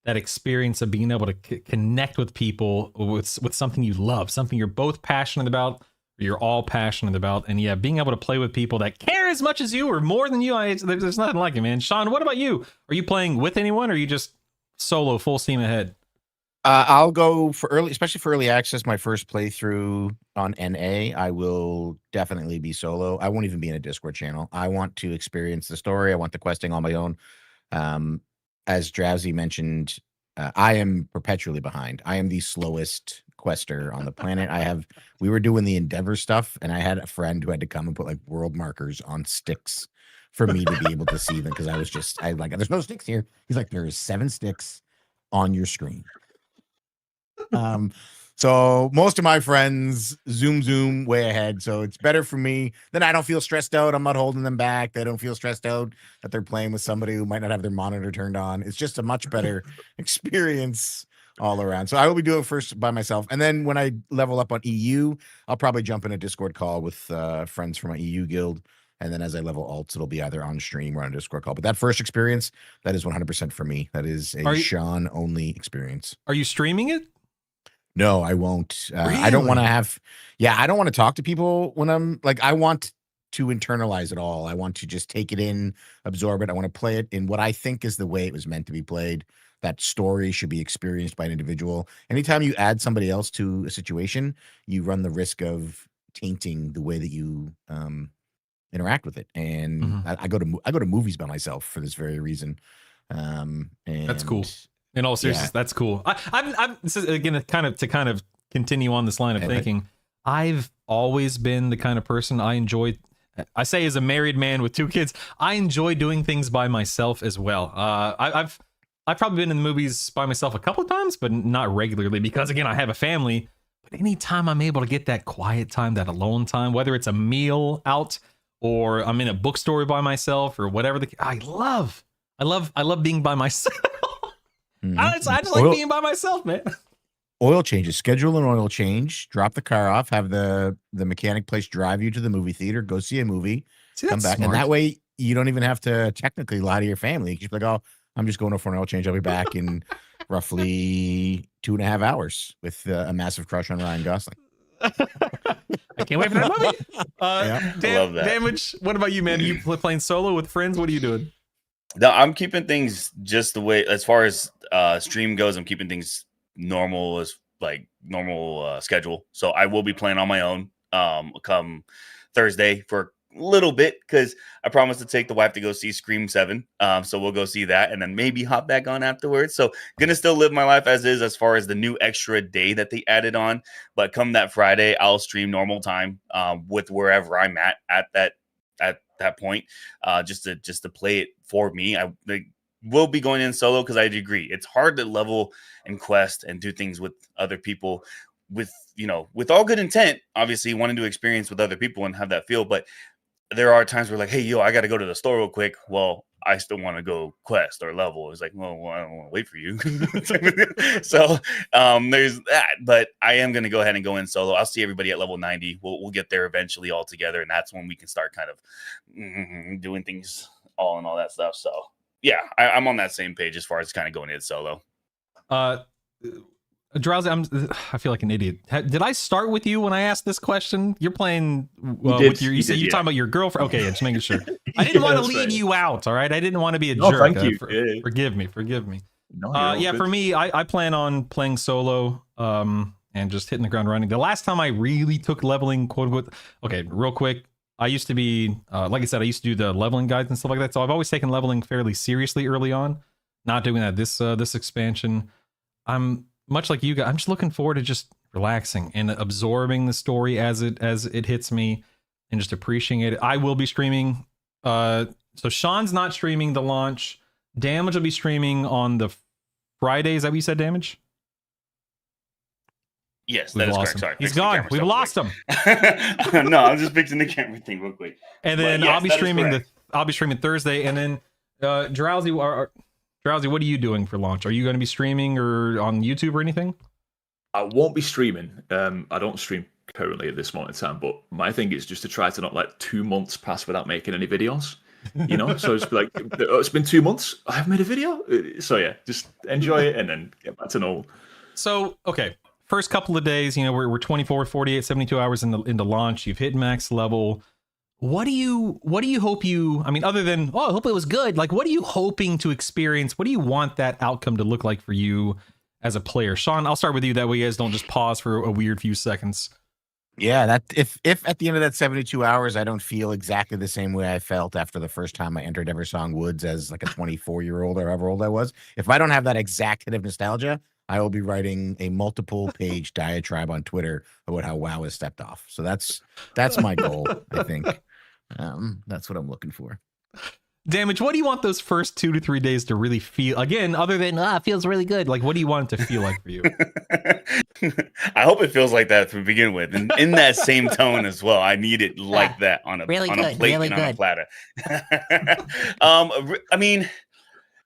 that experience of being able to connect with people with something you love, something you're both passionate about, or you're all passionate about, and yeah, being able to play with people that care as much as you or more than you. There's nothing like it, man. Sean, what about you? Are you playing with anyone, or are you just solo, full steam ahead? I'll go for early, especially for early access. My first playthrough on NA, I will definitely be solo. I won't even be in a Discord channel. I want to experience the story. I want the questing on my own. As Drowsy mentioned, I am perpetually behind. I am the slowest quester on the planet. We were doing the Endeavor stuff, and I had a friend who had to come and put like world markers on sticks for me to be able to see them, because I like, there's no sticks here. He's like, there's 7 sticks on your screen. So most of my friends zoom way ahead, so it's better for me. Then I don't feel stressed out. I'm not holding them back. They don't feel stressed out that they're playing with somebody who might not have their monitor turned on. It's just a much better experience all around. So I will be doing it first by myself, and then when I level up on EU, I'll probably jump in a Discord call with friends from my EU guild. And then as I level alts, it'll be either on stream or on a Discord call. But that first experience, that is 100% for me. That is a Sean only experience. Are you streaming it? No, I won't. Really? I don't want to I don't want to talk to people when I'm like, I want to internalize it all. I want to just take it in, absorb it. I want to play it in what I think is the way it was meant to be played. That story should be experienced by an individual. Anytime you add somebody else to a situation, you run the risk of tainting the way that you interact with it. And I go to movies by myself for this very reason. And that's cool. In all seriousness, that's cool. I'm this is, again, kind of continue on this line of thinking. I've always been the kind of person I say as a married man with 2 kids, I enjoy doing things by myself as well. I've probably been in the movies by myself a couple of times, but not regularly, because again, I have a family. But anytime I'm able to get that quiet time, that alone time, whether it's a meal out or I'm in a bookstore by myself or whatever, I love being by myself. I just like being by myself, man. Oil changes. Schedule an oil change. Drop the car off. Have the mechanic place drive you to the movie theater. Go see a movie. Come back, and that way you don't even have to technically lie to your family. You can just be like, "Oh, I'm just going for an oil change. I'll be back in roughly 2.5 hours," with a massive crush on Ryan Gosling. I can't wait for that movie. I love that. Damage. What about you, man? Are you playing solo with friends? What are you doing? No, I'm keeping things just the way, as far as stream goes. I'm keeping things normal, as like normal schedule. So I will be playing on my own come Thursday for a little bit, because I promised to take the wife to go see Scream 7. So we'll go see that and then maybe hop back on afterwards. So gonna still live my life as is, as far as the new extra day that they added on. But come that Friday, I'll stream normal time with wherever I'm at that point, just to play it for me. I will be going in solo, because I agree it's hard to level and quest and do things with other people with all good intent, obviously wanting to experience with other people and have that feel. But there are times where like, hey, I got to go to the store real quick. Well, I still want to go quest or level. It's like, well, I don't want to wait for you. So there's that. But I am going to go ahead and go in solo. I'll see everybody at level 90. We'll get there eventually all together. And that's when we can start kind of doing things all and all that stuff. So yeah, I'm on that same page as far as kind of going in solo. Drowsy, I feel like an idiot. Did I start with you when I asked this question? You're playing with your. You're talking about your girlfriend. Okay, just making sure. I didn't want to lead you out. All right, I didn't want to be a jerk. Thank you. Forgive me. No, yeah, for me, I plan on playing solo, and just hitting the ground running. The last time I really took leveling, quote unquote. Okay, real quick. I used to be, like I said, I used to do the leveling guides and stuff like that. So I've always taken leveling fairly seriously early on. Not doing that this expansion. I'm much like you guys. I'm just looking forward to just relaxing and absorbing the story as it hits me, and just appreciating it. I will be streaming. So Sean's not streaming the launch. Damage will be streaming on the Friday. Is that what you said, Damage? Yes, We've that is lost correct. him. Sorry, He's fix the gone. camera We've stuff lost quick. him. No, I'm just fixing the camera thing real quick. And then But yes, I'll be that is streaming correct. I'll be streaming Thursday, and then Drowsy, Drowsy, what are you doing for launch? Are you going to be streaming or on YouTube or anything? I won't be streaming. I don't stream currently at this moment in time, but my thing is just to try to not let 2 months pass without making any videos. You know, so it's like, oh, it's been 2 months. I haven't made a video. So yeah, just enjoy it and then get back to normal. So, okay. First couple of days, you know, we're 24, 48, 72 hours into launch. You've hit max level. What do you hope I mean, other than, oh, I hope it was good. Like, what are you hoping to experience? What do you want that outcome to look like for you as a player? Sean, I'll start with you. That way you guys don't just pause for a weird few seconds. Yeah, that if at the end of that 72 hours I don't feel exactly the same way I felt after the first time I entered Eversong Woods as like a 24-year-old or however old I was, if I don't have that exact hit of nostalgia, I will be writing a multiple page diatribe on Twitter about how WoW has stepped off. So that's my goal, I think. That's what I'm looking for. Damage, what do you want those first 2 to 3 days to really feel? Again, other than, it feels really good. Like, what do you want it to feel like for you? I hope it feels like that to begin with, and in that same tone as well. I need it like that on a Really on good, a plate really and on a good. platter. I mean,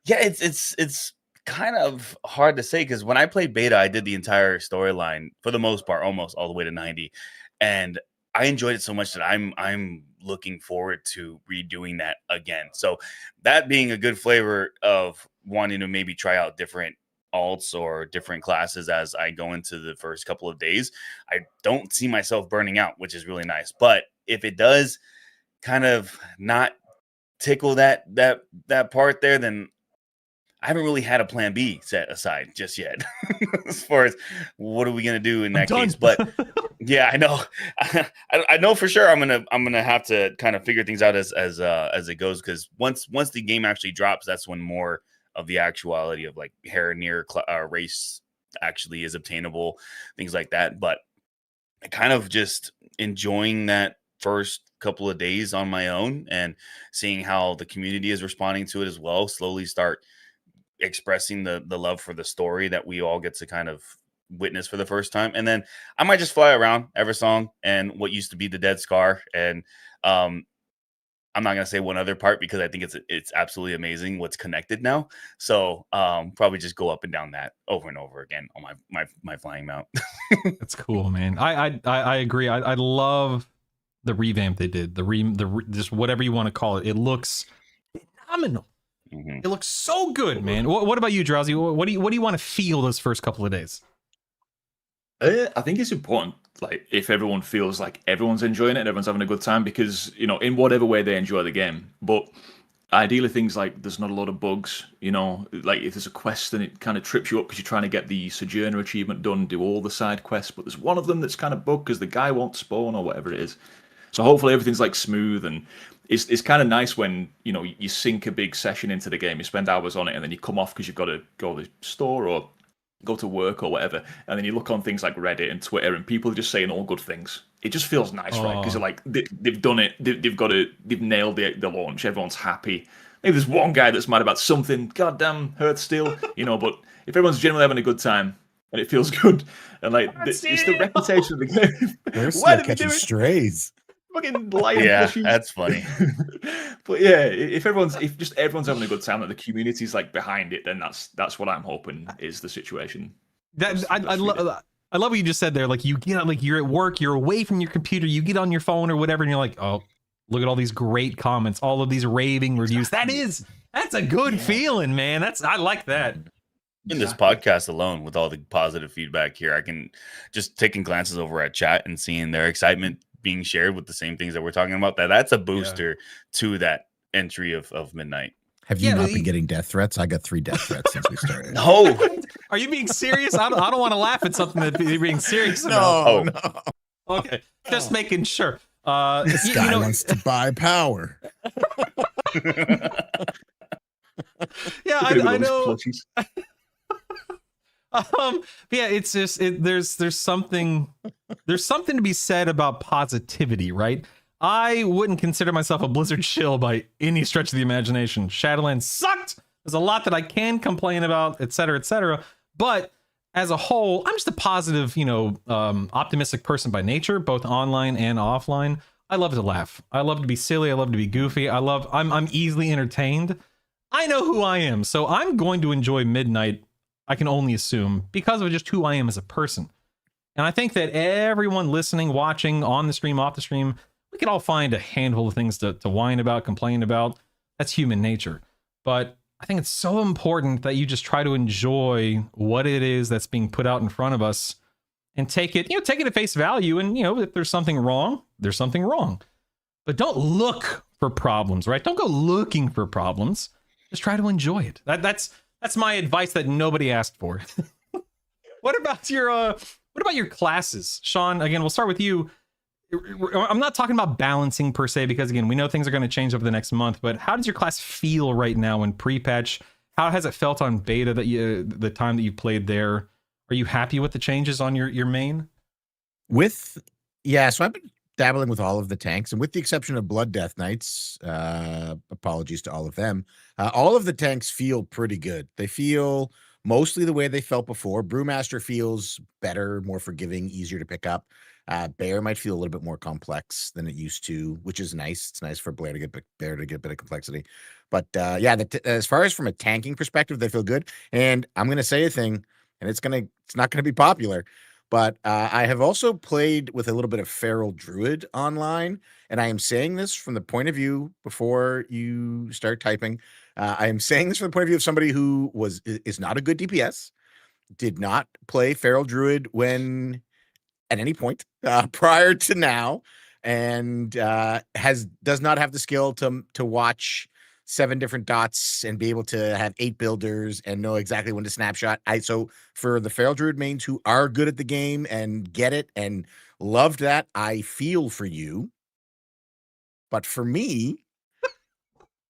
yeah, it's kind of hard to say because when I played beta, I did the entire storyline for the most part, almost all the way to 90, and I enjoyed it so much that I'm looking forward to redoing that again. So that being a good flavor of wanting to maybe try out different alts or different classes as I go into the first couple of days, I don't see myself burning out, which is really nice. But if it does kind of not tickle that part there, then I haven't really had a plan B set aside just yet as far as what are we going to do in that case. But yeah, I know. I know for sure I'm gonna have to kind of figure things out as it goes, because once the game actually drops, that's when more of the actuality of like near race actually is obtainable, things like that. But I kind of just enjoying that first couple of days on my own and seeing how the community is responding to it as well. Slowly start expressing the love for the story that we all get to kind of witness for the first time. And then I might just fly around Eversong and what used to be the Dead Scar. And I'm not going to say one other part because I think it's absolutely amazing what's connected now. So probably just go up and down that over and over again on my flying mount. That's cool, man. I agree. I love the revamp they did. The just whatever you want to call it. It looks phenomenal. Mm-hmm. It looks so good, man. What about you, Drowsy? What do you want to feel those first couple of days? I think it's important, like, if everyone feels like everyone's enjoying it and everyone's having a good time, because, you know, in whatever way they enjoy the game. But ideally, things like there's not a lot of bugs, you know, like if there's a quest and it kind of trips you up because you're trying to get the Sojourner achievement done, do all the side quests, but there's one of them that's kind of bugged because the guy won't spawn or whatever it is. So hopefully everything's like smooth, and it's kind of nice when, you know, you sink a big session into the game, you spend hours on it, and then you come off because you've got to go to the store or go to work or whatever, and then you look on things like Reddit and Twitter, and people are just saying all good things. It just feels nice, right? Because like they've done it, they've nailed the launch. Everyone's happy. Maybe there's one guy that's mad about something. Goddamn, hurts still, you know. But if everyone's generally having a good time and it feels good, and like it's the reputation of the game. They're Why still did they do catching it? strays. Fucking light Yeah, plushies. that's funny. But yeah, if just everyone's having a good time, like the community's like behind it, then that's what I'm hoping is the situation. I love what you just said there. Like, you get on, like, you're at work, you're away from your computer, you get on your phone or whatever, and you're like, oh, look at all these great comments, all of these raving reviews. That's a good feeling, man. I like that. In this podcast alone, with all the positive feedback here, I can just taking glances over at chat and seeing their excitement being shared with the same things that we're talking about. That's a booster to that entry of Midnight. Have you not been getting death threats? I got 3 death threats since we started. No. Are you being serious? I don't want to laugh at something that you're being serious about. No. Okay, just making sure. This guy wants to buy power. Yeah, I know. Yeah, it's just there's something to be said about positivity, right? I wouldn't consider myself a Blizzard shill by any stretch of the imagination. Shadowlands sucked. There's a lot that I can complain about, etc., etc. But as a whole, I'm just a positive, optimistic person by nature, both online and offline. I love to laugh. I love to be silly. I love to be goofy. I'm easily entertained. I know who I am, so I'm going to enjoy Midnight, I can only assume, because of just who I am as a person. And I think that everyone listening, watching, on the stream, off the stream, we could all find a handful of things to whine about, complain about. That's human nature. But I think it's so important that you just try to enjoy what it is that's being put out in front of us and take it at face value. And, if there's something wrong, there's something wrong. But don't look for problems, right? Don't go looking for problems. Just try to enjoy it. That's my advice that nobody asked for. What about your classes? Sean, again, we'll start with you. I'm not talking about balancing per se, because again, we know things are going to change over the next month, but how does your class feel right now in pre-patch? How has it felt on beta the time that you played there? Are you happy with the changes on your main? So I've been dabbling with all of the tanks, and with the exception of Blood Death Knights, apologies to all of them, all of the tanks feel pretty good. They feel mostly the way they felt before. Brewmaster feels better, more forgiving, easier to pick up. Bear might feel a little bit more complex than it used to, which is nice. It's nice for Bear to get a bit of complexity. But as far as from a tanking perspective, they feel good. And I'm going to say a thing, and it's not going to be popular, but I have also played with a little bit of Feral Druid online, and I am saying this from the point of view, before you start typing, I am saying this from the point of view of somebody who is not a good DPS, did not play Feral Druid at any point prior to now, and does not have the skill to watch 7 different dots and be able to have 8 builders and know exactly when to snapshot. So for the Feral Druid mains who are good at the game and get it and loved that, I feel for you. But for me,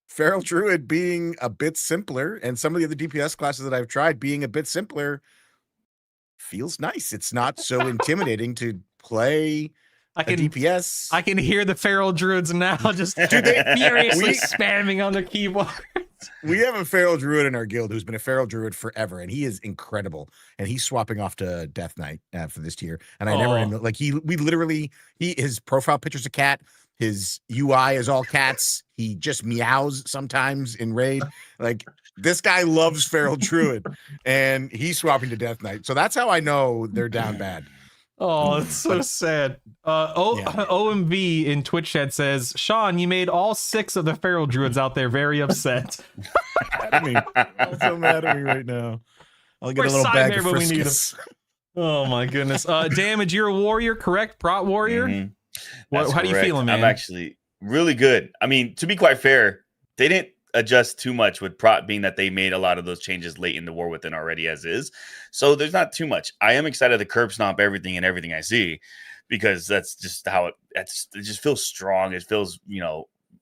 Feral Druid being a bit simpler, and some of the other DPS classes that I've tried being a bit simpler, feels nice. It's not so intimidating to play DPS. I can hear the Feral Druids now just furiously spamming on their keyboard. We have a Feral Druid in our guild who's been a Feral Druid forever, and he is incredible. And he's swapping off to Death Knight for this tier. And I never his profile picture's a cat. His UI is all cats. He just meows sometimes in raid. Like, this guy loves Feral Druid, and he's swapping to Death Knight. So that's how I know they're down bad. Oh, it's so sad. OMV in Twitch chat says, Sean, you made all 6 of the Feral Druids out there very upset. I'm so mad at me right now. I'll get a little bag of Friskus. Oh my goodness. Damage, you're a warrior, correct? Prot warrior? Mm-hmm. How do you feel, man? I'm actually really good. I mean, to be quite fair, they didn't adjust too much with Prot, being that they made a lot of those changes late in the War Within already as is. So there's not too much. I am excited to curb stomp everything and everything I see, because that's just how it just feels strong. It feels,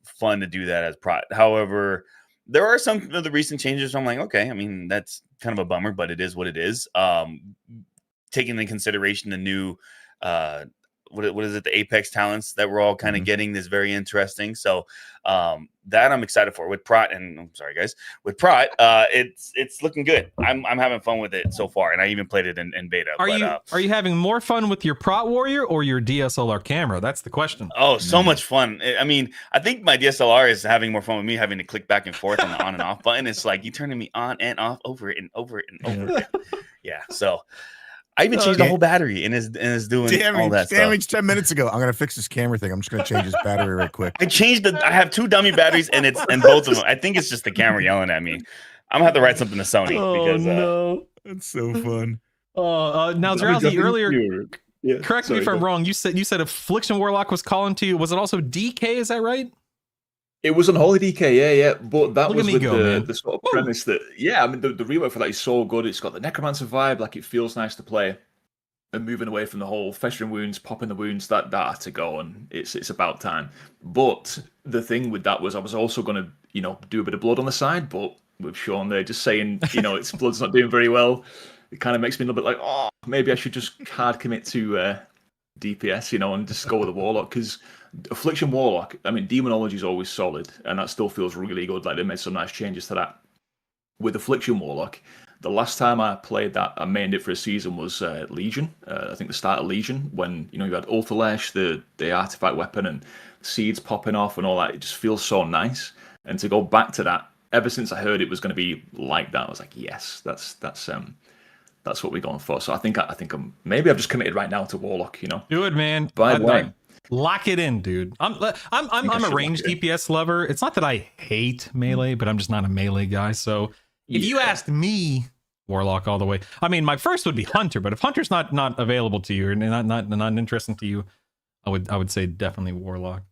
fun to do that as Prot. However, there are some of the recent changes. I'm like, okay, I mean, that's kind of a bummer, but it is what it is. Taking into consideration the new, what is it? The Apex talents that we're all kind of getting is very interesting. So that I'm excited for with Prot, and I'm sorry guys, with Prot, it's looking good. I'm having fun with it so far, and I even played it in beta. Are you having more fun with your Prot warrior or your DSLR camera? That's the question. Oh, so much fun. I mean, I think my DSLR is having more fun with me having to click back and forth on the on and off button. It's like you turning me on and off over it and over it and over it. Yeah. So I even changed the whole battery and is doing all that stuff. Damage 10 minutes ago. I'm gonna fix this camera thing. I'm just gonna change this battery right quick. I have 2 dummy batteries and both of them. I think it's just the camera yelling at me. I'm gonna have to write something to Sony because no, that's so fun. Now Drowsy earlier. Correct me if I'm wrong. You said Affliction Warlock was calling to you. Was it also DK? Is that right? It was Unholy DK, yeah. But that was with the sort of premise that, I mean, the rework for that is so good. It's got the Necromancer vibe, like it feels nice to play. And moving away from the whole festering wounds, popping the wounds, that had to go, and it's about time. But the thing with that was I was also going to, do a bit of blood on the side, but with Sean there just saying, its blood's not doing very well, it kind of makes me a little bit like, maybe I should just hard commit to DPS, and just go with the Warlock, because Affliction Warlock, I mean, Demonology is always solid, and that still feels really good. Like, they made some nice changes to that. With Affliction Warlock, the last time I played that, I mained it for a season, was Legion. I think the start of Legion, when you had Ulthalesh, the artifact weapon, and seeds popping off and all that. It just feels so nice. And to go back to that, ever since I heard it was going to be like that, I was like, yes, that's what we're going for. So I think maybe I've just committed right now to Warlock. Do it, man. By the way, lock it in, dude. I'm a ranged DPS lover. It's not that I hate melee, but I'm just not a melee guy. So if you asked me, Warlock all the way. I mean, my first would be Hunter, but if Hunter's not available to you or not interesting to you, I would say definitely Warlock.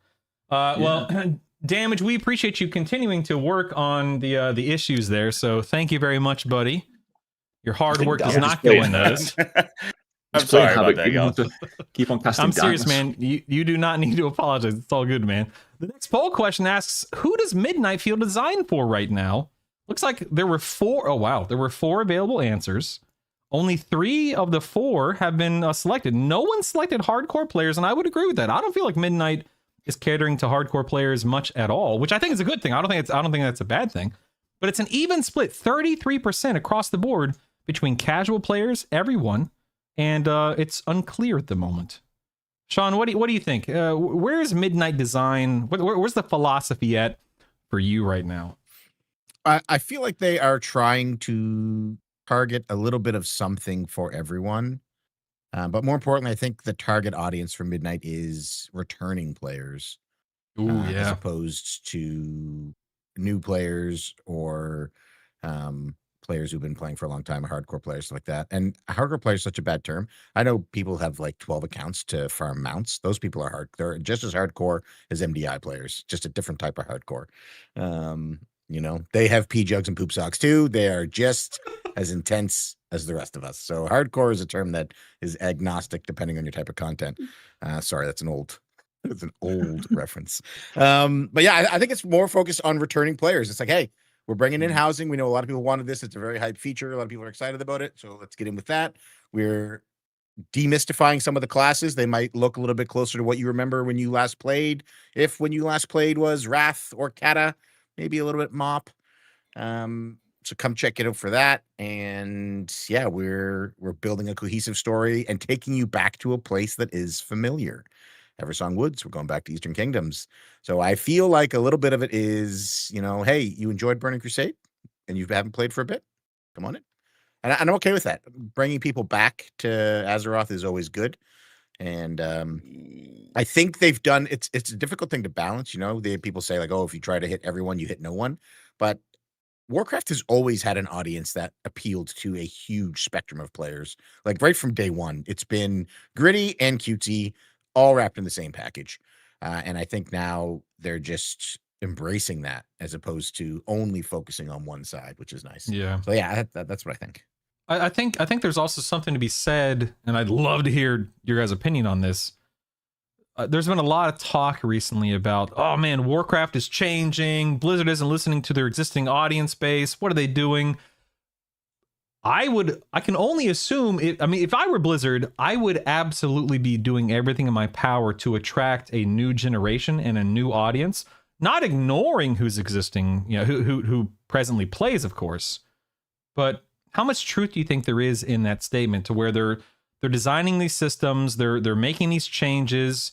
Well, Damage, we appreciate you continuing to work on the issues there. So thank you very much, buddy. Your hard work does not go unnoticed. I'm sorry about that, y'all. Keep on casting. I'm serious, man. You do not need to apologize. It's all good, man. The next poll question asks, who does Midnight feel designed for right now? Looks like there were 4. Oh, wow. There were 4 available answers. Only 3 of the 4 have been selected. No one selected hardcore players, and I would agree with that. I don't feel like Midnight is catering to hardcore players much at all, which I think is a good thing. I don't think that's a bad thing. But it's an even split, 33% across the board between casual players, everyone, and it's unclear at the moment. Sean, what do you think? Where is Midnight Design? Where's the philosophy at for you right now? I feel like they are trying to target a little bit of something for everyone. But more importantly, I think the target audience for Midnight is returning players. As opposed to new players or players who've been playing for a long time, hardcore players like that. And hardcore player is such a bad term. I know people have like 12 accounts to farm mounts. Those people are they're just as hardcore as MDI players, just a different type of hardcore. They have pee jugs and poop socks too. They are just as intense as the rest of us. So hardcore is a term that is agnostic depending on your type of content. Sorry, that's an old reference. But yeah, I think it's more focused on returning players. It's like, hey, we're bringing in housing. We know a lot of people wanted this. It's a very hype feature. A lot of people are excited about it. So let's get in with that. We're demystifying some of the classes. They might look a little bit closer to what you remember when you last played. If when you last played was Wrath or Kata, maybe a little bit Mop. So come check it out for that. And yeah, we're building a cohesive story and taking you back to a place that is familiar. Eversong Woods, we're going back to Eastern Kingdoms. So I feel like a little bit of it is, hey, you enjoyed Burning Crusade and you haven't played for a bit. Come on in. And I'm okay with that. Bringing people back to Azeroth is always good. And I think they've done, it's a difficult thing to balance. People say like, oh, if you try to hit everyone, you hit no one. But Warcraft has always had an audience that appealed to a huge spectrum of players. Like right from day one, it's been gritty and cutesy, all wrapped in the same package. And I think now they're just embracing that as opposed to only focusing on one side, which is nice. Yeah. So yeah, that's what I think. I think there's also something to be said, and I'd love to hear your guys' opinion on this. There's been a lot of talk recently about, oh man, Warcraft is changing. Blizzard isn't listening to their existing audience base. What are they doing? I can only assume, if I were Blizzard, I would absolutely be doing everything in my power to attract a new generation and a new audience, not ignoring who's existing, who presently plays, of course. But how much truth do you think there is in that statement to where they're designing these systems, they're making these changes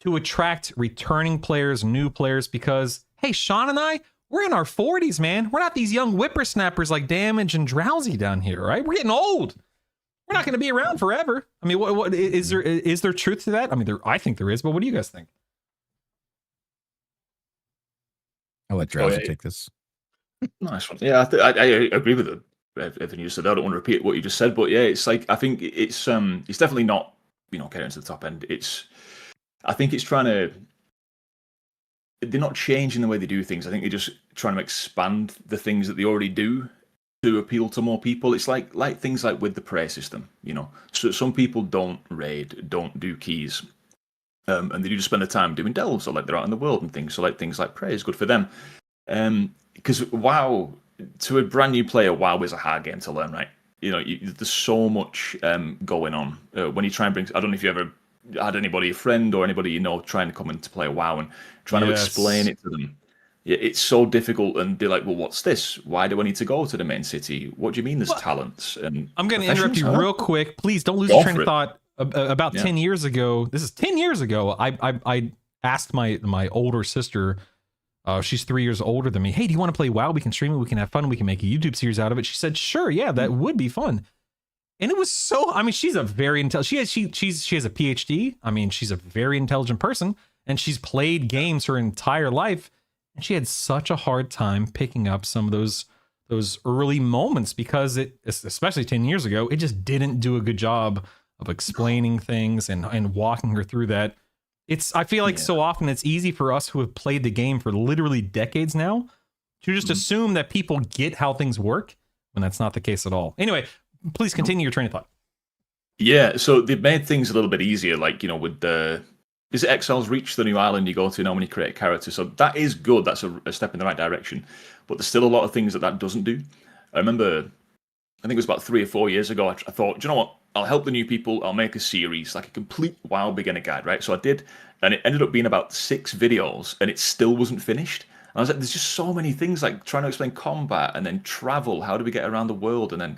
to attract returning players, new players? Because, hey, Sean and I, we're in our 40s, man. We're not these young whippersnappers like Damage and Drowsy down here, right? We're getting old. We're not going to be around forever. I mean, what is there truth to that? I mean, I think there is, but what do you guys think? I'll let Drowsy take this. Nice one. Yeah, I agree with everything you said. I don't want to repeat what you just said, but yeah, it's like, I think it's definitely not, getting to the top end. I think it's trying to, they're not changing the way they do things. I think they're just trying to expand the things that they already do to appeal to more people. It's like things like with the prey system, So some people don't raid, don't do keys, and they do just spend the time doing delves, so like they're out in the world and things. So like things like prey is good for them. Because WoW, to a brand new player, WoW is a hard game to learn, right? There's so much going on. When you try and bring, I don't know if you ever had anybody, a friend or anybody you know, trying to come in to play WoW and trying to explain it to them. It's so difficult, and they're like, well, what's this? Why do I need to go to the main city? What do you mean there's talents? And I'm going to interrupt you real quick. Please don't lose your train of thought. About 10 years ago, this is 10 years ago, I asked my older sister, she's 3 years older than me, hey, do you want to play WoW? We can stream it, we can have fun, we can make a YouTube series out of it. She said, sure, yeah, that would be fun. And it was so, I mean, she's a very intelligent, she has a PhD. I mean, she's a very intelligent person, and she's played games her entire life. And she had such a hard time picking up some of those early moments because it, especially 10 years ago, it just didn't do a good job of explaining things and walking her through that. I feel like so often it's easy for us who have played the game for literally decades now to just assume that people get how things work when that's not the case at all. Anyway, please continue your train of thought. Yeah, so they've made things a little bit easier, like, you know, with the... Is it Exiles Reach, the new island you go to now when you create a character? So that is good. That's a step in the right direction. But there's still a lot of things that doesn't do. I remember, I think it was about 3 or 4 years ago, I thought, do you know what? I'll help the new people. I'll make a series, like a complete WoW beginner guide, right? So I did, and it ended up being about 6 videos, and it still wasn't finished. And I was like, there's just so many things, like trying to explain combat, and then travel. How do we get around the world? And then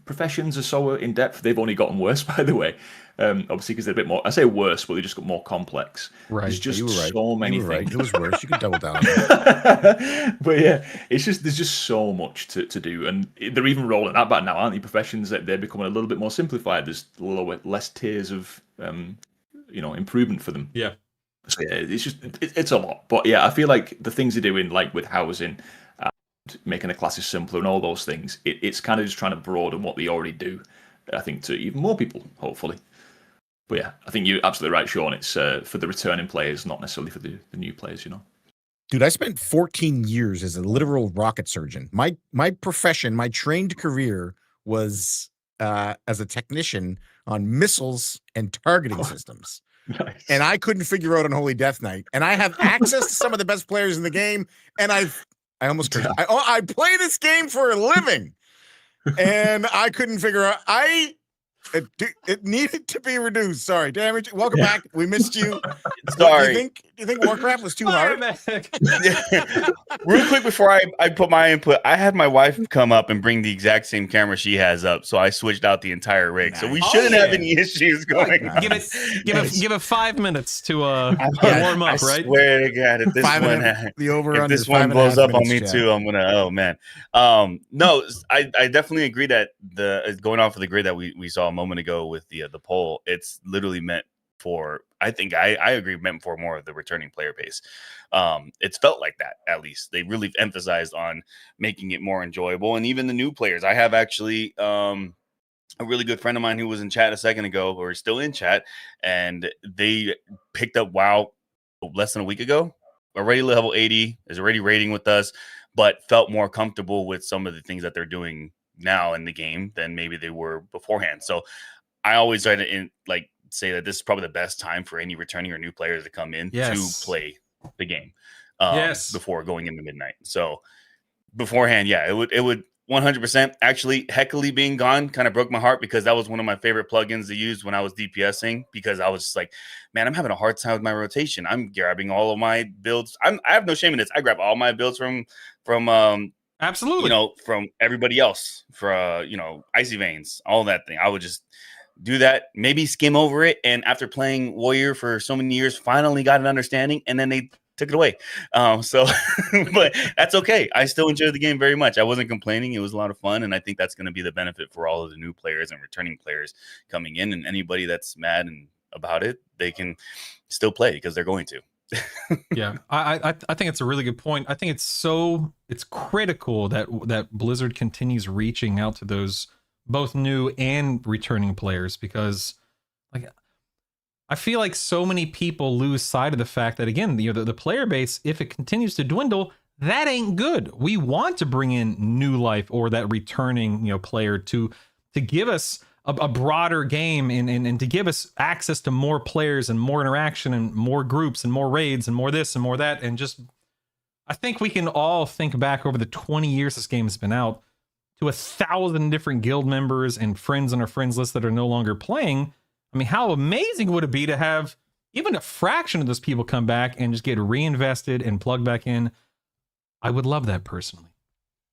professions are so in depth. They've only gotten worse, by the way. Obviously, because they're a bit more, I say worse, but they just got more complex. Right. There's just you were right. so many things. Right. It was worse. You could double down on that. But yeah, there's just so much to do. And they're even rolling that back now, aren't they? Professions, that they're becoming a little bit more simplified. There's less tiers of improvement for them. Yeah. So yeah, it's a lot. But yeah, I feel like the things they're doing, like with housing, making the classes simpler and all those things, it's kind of just trying to broaden what they already do, I think, to even more people, hopefully. But yeah, I think you're absolutely right, Sean. It's for the returning players, not necessarily for the new players, you know. Dude, I spent 14 years as a literal rocket surgeon. My profession, my trained career was as a technician on missiles and targeting systems. Nice. And I couldn't figure out on Holy Death Night. And I have access to some of the best players in the game. And I almost cursed. I play this game for a living, and I couldn't figure out. It needed to be reduced. Sorry, Damage. Welcome back. We missed you. Sorry. Do you think Warcraft was too hard? Real quick before I put my input, I had my wife come up and bring the exact same camera she has up, so I switched out the entire rig. Nice. So we shouldn't have any issues going. Give it 5 minutes to warm up, right? I swear to God, if this one blows up on me too, I'm gonna. Oh man. No, I definitely agree that going off of the grid that we saw a moment ago with the poll, it's literally meant for, I think I agree, meant for more of the returning player base. It's felt like that, at least. They really emphasized on making it more enjoyable. And even the new players. I have actually a really good friend of mine who was in chat a second ago, or is still in chat, and they picked up WoW less than a week ago, already level 80, is already raiding with us, but felt more comfortable with some of the things that they're doing now in the game than maybe they were beforehand. So I always try to say that this is probably the best time for any returning or new players to come in to play the game before going into midnight. So beforehand, yeah, it would 100%. Actually, Heckly being gone kind of broke my heart, because that was one of my favorite plugins to use when I was DPSing, because I was just like, man, I'm having a hard time with my rotation. I'm grabbing all of my builds. I have no shame in this. I grab all my builds from absolutely, from everybody else, for Icy Veins, all that thing. I would just do that, maybe skim over it, and after playing Warrior for so many years, finally got an understanding, and then they took it away. But that's okay. I still enjoyed the game very much. I wasn't complaining. It was a lot of fun, and I think that's going to be the benefit for all of the new players and returning players coming in, and anybody that's mad about it, they can still play because they're going to. Yeah, I think it's a really good point. I think it's critical that Blizzard continues reaching out to those both new and returning players, because I feel like so many people lose sight of the fact that, again, the player base, if it continues to dwindle, that ain't good. We want to bring in new life, or that returning player to give us a broader game and to give us access to more players and more interaction and more groups and more raids and more this and more that. And just, I think we can all think back over the 20 years this game has been out to 1,000 different guild members and friends on our friends list that are no longer playing. I mean, how amazing would it be to have even a fraction of those people come back and just get reinvested and plugged back in? I would love that personally.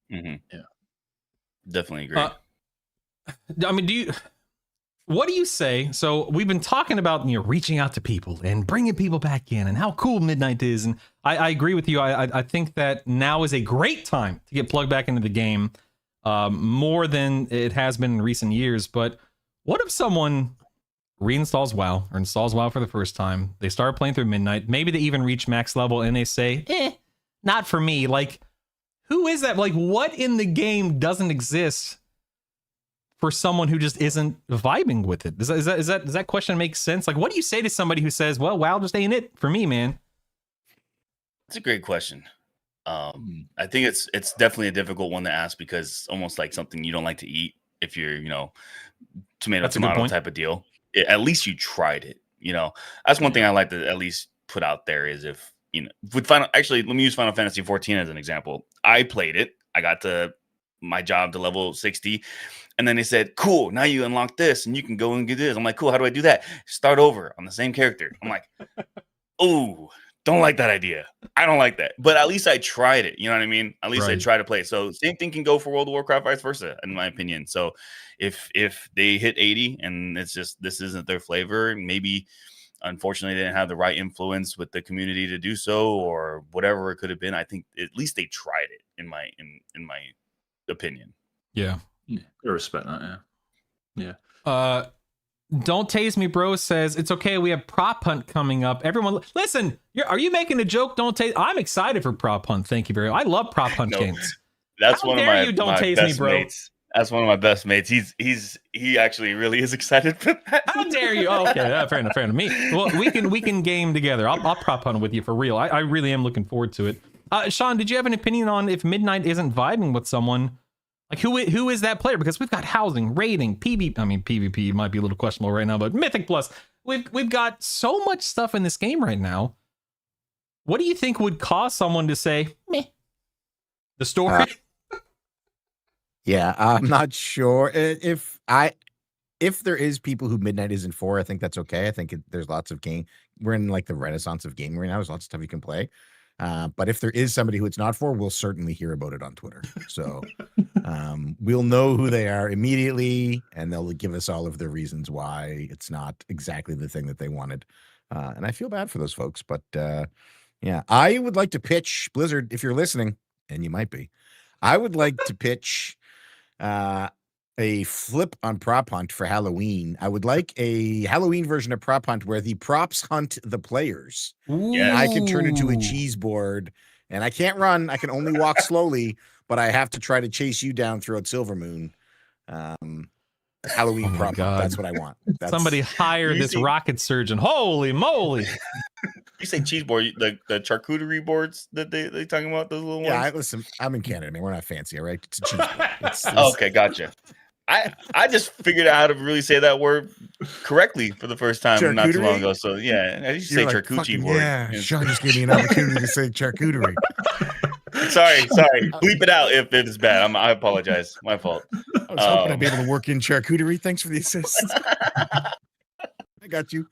Yeah, definitely agree. I mean, what do you say? So we've been talking about, reaching out to people and bringing people back in and how cool Midnight is. And I agree with you. I think that now is a great time to get plugged back into the game, more than it has been in recent years. But what if someone reinstalls WoW or installs WoW for the first time? They start playing through Midnight. Maybe they even reach max level and they say, not for me. Like, who is that? Like, what in the game doesn't exist for someone who just isn't vibing with it? Does that question make sense? Like, what do you say to somebody who says, well, WoW just ain't it for me, man? It's a great question. I think it's definitely a difficult one to ask, because it's almost like something you don't like to eat if you're, tomato type of deal. At least you tried it. That's one thing I like to at least put out there is if, with let me use Final Fantasy 14 as an example. I played it. I got to my job to level 60. And then they said, cool, now you unlock this and you can go and get this. I'm like, cool, how do I do that? Start over on the same character. I'm like, oh, don't like that idea. I don't like that. But at least I tried it. You know what I mean? At least I tried to play it. So same thing can go for World of Warcraft, vice versa, in my opinion. So if they hit 80 and it's just this isn't their flavor, maybe unfortunately they didn't have the right influence with the community to do so, or whatever it could have been, I think at least they tried it in my opinion. Yeah. I respect that. Yeah. Don't Tase Me Bro says, it's okay, we have Prop Hunt coming up. Everyone, listen, are you making a joke? Don't Tase. I'm excited for Prop Hunt. Thank you very much. I love Prop Hunt games. That's one of my Don't Tase best Me Bro. mates. That's one of my best mates. He actually really is excited for that. How dare you? Oh, okay, fair enough. Me. Well, we can game together. I'll Prop Hunt with you for real. I really am looking forward to it. Sean, did you have an opinion on if Midnight isn't vibing with someone? Like, who is that player? Because we've got housing, raiding, PvP might be a little questionable right now, but Mythic Plus, we've got so much stuff in this game right now. What do you think would cause someone to say, meh? The story? Yeah, I'm not sure if there is people who Midnight isn't for. I think that's okay. I think there's lots of game. We're in like the renaissance of gaming right now. There's lots of stuff you can play. But if there is somebody who it's not for, we'll certainly hear about it on Twitter. So we'll know who they are immediately, and they'll give us all of their reasons why it's not exactly the thing that they wanted. And I feel bad for those folks. But yeah, I would like to pitch Blizzard, if you're listening, and you might be. I would like to pitch a flip on Prop Hunt for Halloween. I would like a Halloween version of Prop Hunt where the props hunt the players. Yeah, I can turn into a cheese board, and I can't run. I can only walk slowly, but I have to try to chase you down throughout Silvermoon. Halloween prop hunt. That's what I want. Somebody hire this rocket surgeon. Holy moly. You say cheese board, the charcuterie boards that they talking about, those little ones? Yeah, listen, I'm in Canada, man. We're not fancy, all right? It's a cheese board. It's okay, gotcha. I just figured out how to really say that word correctly for the first time not too long ago. So yeah, I just say like, charcuterie board. Yeah, Sean just gave me an opportunity to say charcuterie. Sorry. Bleep it out if it's bad. I apologize. My fault. I was hoping I'd be able to work in charcuterie. Thanks for the assist. I got you.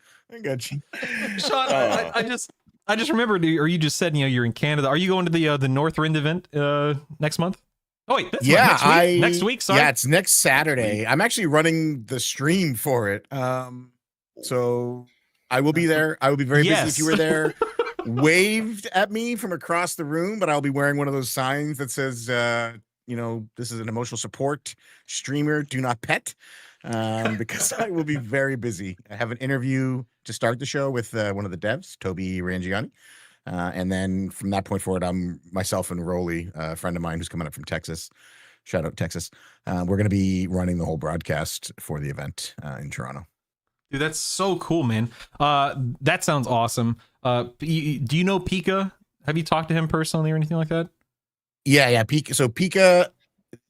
Sean, I just remembered, or you just said, you're in Canada. Are you going to the Northrend event next month? Oh wait, next week. Sorry. Yeah, it's next Saturday. I'm actually running the stream for it. So I will be there. I will be very busy if you were there. Waved at me from across the room, but I'll be wearing one of those signs that says, this is an emotional support streamer. Do not pet, because I will be very busy. I have an interview to start the show with one of the devs, Toby Rangiani. And then from that point forward, I'm myself and Rolly, a friend of mine who's coming up from Texas. Shout out Texas. We're going to be running the whole broadcast for the event in Toronto. Dude, that's so cool, man. That sounds awesome. Do you know Pika? Have you talked to him personally or anything like that? Yeah. Pika. So Pika,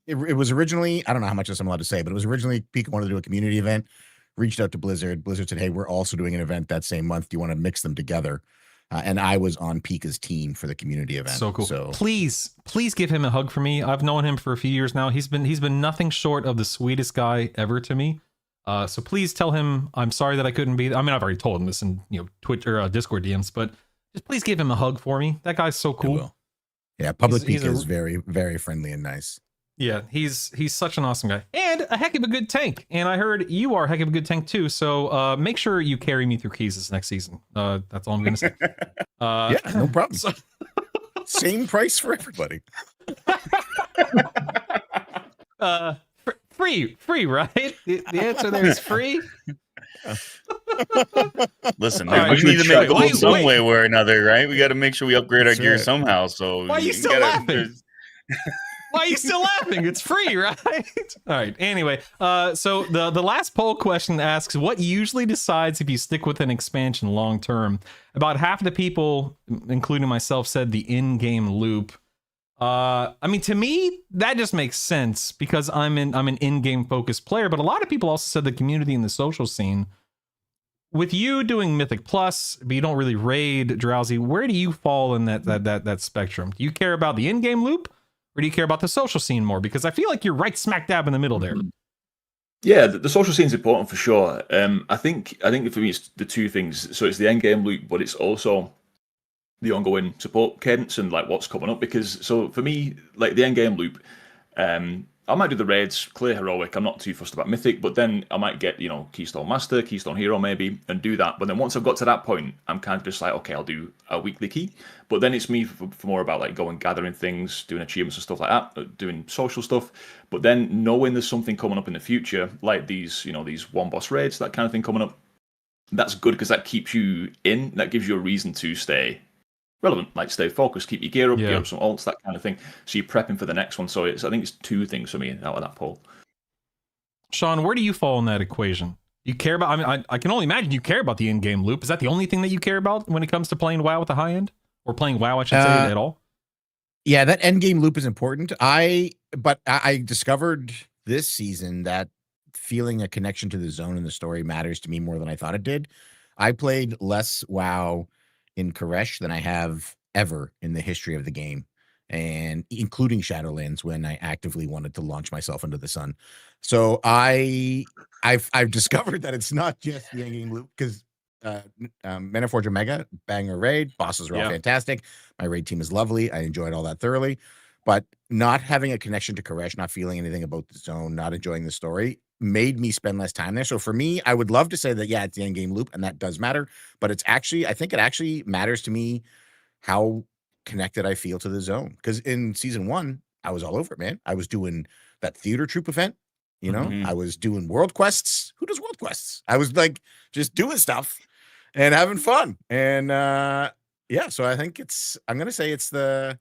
it was originally, I don't know how much of this I'm allowed to say, but it was originally Pika wanted to do a community event, reached out to Blizzard. Blizzard said, hey, we're also doing an event that same month. Do you want to mix them together? And I was on Pika's team for the community event. So cool. Please give him a hug for me. I've known him for a few years now. He's been nothing short of the sweetest guy ever to me. So please tell him I'm sorry that I couldn't be. I mean, I've already told him this in Twitter, Discord DMs, but just please give him a hug for me. That guy's so I cool. will. Yeah, Public He's Pika a- is very, very friendly and nice. Yeah, he's such an awesome guy and a heck of a good tank. And I heard you are a heck of a good tank too. So make sure you carry me through keys this next season. That's all I'm gonna say. Yeah, no problem. so- Same price for everybody. free, right? The answer there is free. Listen, All right, we need to make a wait, goal some wait. way or another, right? We got to make sure we upgrade our That's gear right. somehow. So Why are you still gotta- laughing? there's- Why are you still laughing? It's free, right? All right. Anyway, so the last poll question asks, what usually decides if you stick with an expansion long term? About half of the people, including myself, said the in-game loop. I mean, to me, that just makes sense because I'm an in-game focused player. But a lot of people also said the community and the social scene. With you doing Mythic Plus, but you don't really raid Drowsy, where do you fall in that spectrum? Do you care about the in-game loop? Or do you care about the social scene more? Because I feel like you're right smack dab in the middle there. Yeah, the social scene's important for sure. I think for me it's the two things. So it's the end game loop, but it's also the ongoing support cadence and like what's coming up. Because so for me, like the end game loop, I might do the raids, clear heroic. I'm not too fussed about mythic, but then I might get Keystone Master, Keystone Hero maybe, and do that. But then once I've got to that point, I'm kind of just like, okay, I'll do a weekly key. But then it's me for more about like going gathering things, doing achievements and stuff like that, doing social stuff. But then knowing there's something coming up in the future, like these one boss raids, that kind of thing coming up, that's good because that keeps you in. That gives you a reason to stay relevant, like stay focused, keep your gear up, gear up some alts, that kind of thing. So you're prepping for the next one. So I think it's two things for me out of that poll. Sean, where do you fall in that equation? You care about, I mean, I can only imagine you care about the in-game loop. Is that the only thing that you care about when it comes to playing WoW at the high end? Or playing WoW, I should say, at all? Yeah, that end game loop is important. I discovered this season that feeling a connection to the zone and the story matters to me more than I thought it did. I played less WoW in Koresh than I have ever in the history of the game, and including Shadowlands when I actively wanted to launch myself into the sun. So I've discovered that it's not just the end game loop because Men of Forge Omega, banger raid, bosses are all fantastic. My raid team is lovely. I enjoyed all that thoroughly, but not having a connection to Koresh, not feeling anything about the zone, not enjoying the story made me spend less time there. So for me, I would love to say that, yeah, it's the end game loop and that does matter, but it's actually, I think it actually matters to me how connected I feel to the zone. Because in season 1, I was all over it, man. I was doing that theater troop event, I was doing world quests. Who does world quests? I was like just doing stuff and having fun. And yeah, so I think I'm gonna say it's the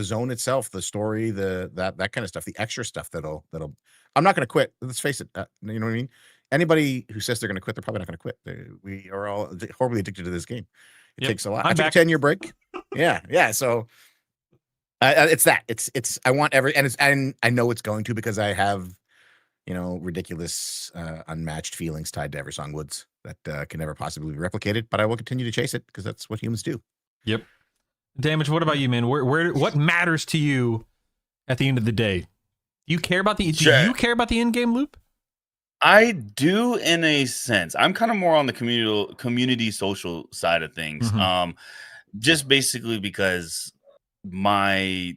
zone itself, the story, that kind of stuff, the extra stuff that'll I'm not gonna quit. Let's face it. You know what I mean? Anybody who says they're gonna quit, they're probably not gonna quit. We are all horribly addicted to this game. It takes a lot. I took a 10-year break. Yeah. So it's that. It's I want and I know it's going to because I have ridiculous unmatched feelings tied to Eversong Woods that can never possibly be replicated. But I will continue to chase it because that's what humans do. Yep. Damage. What about you, man? What matters to you at the end of the day? Do you care about the in-game loop? I do in a sense. I'm kind of more on the community social side of things. Just basically because my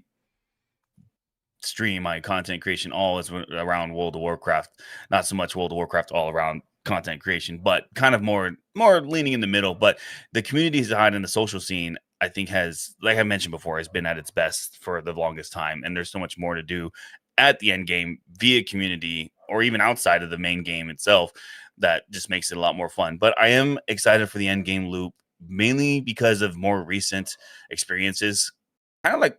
stream, my content creation, all is around World of Warcraft. Not so much World of Warcraft all around content creation, but kind of more leaning in the middle. But the community side and the social scene, I think has, like I mentioned before, has been at its best for the longest time. And there's so much more to do at the end game via community or even outside of the main game itself that just makes it a lot more fun. But I am excited for the end game loop, mainly because of more recent experiences. Kind of like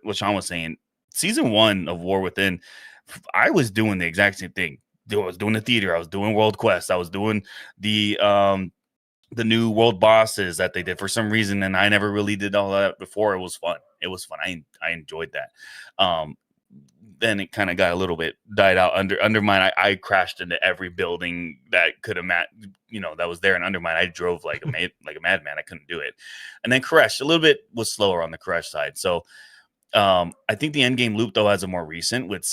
what Sean was saying. Season 1 of War Within, I was doing the exact same thing. I was doing the theater. I was doing world quests. I was doing the new world bosses that they did for some reason, and I never really did all that before. It was fun. I enjoyed that. Then it kind of got a little bit died out. Undermine, I crashed into every building that could have that was there in Undermine. I drove like a madman. I couldn't do it. And then Koresh, a little bit was slower on the Koresh side. So I think the Endgame loop though has a more recent with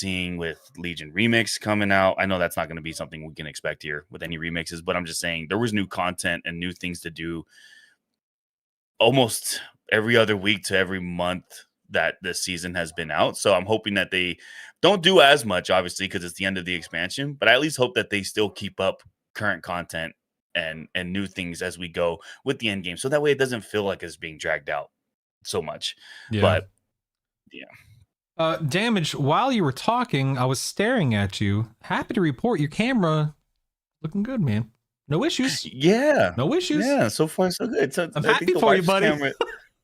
Legion Remix coming out. I know that's not going to be something we can expect here with any remixes, but I'm just saying there was new content and new things to do almost every other week to every month that this season has been out. So I'm hoping that they don't do as much, obviously, because it's the end of the expansion, but I at least hope that they still keep up current content and new things as we go with the end game. So that way it doesn't feel like it's being dragged out so much. Yeah. But yeah. Damage, while you were talking, I was staring at you. Happy to report your camera looking good, man. No issues. Yeah. No issues. Yeah, so far so good. So I'm I happy think the for you, wife's buddy. camera,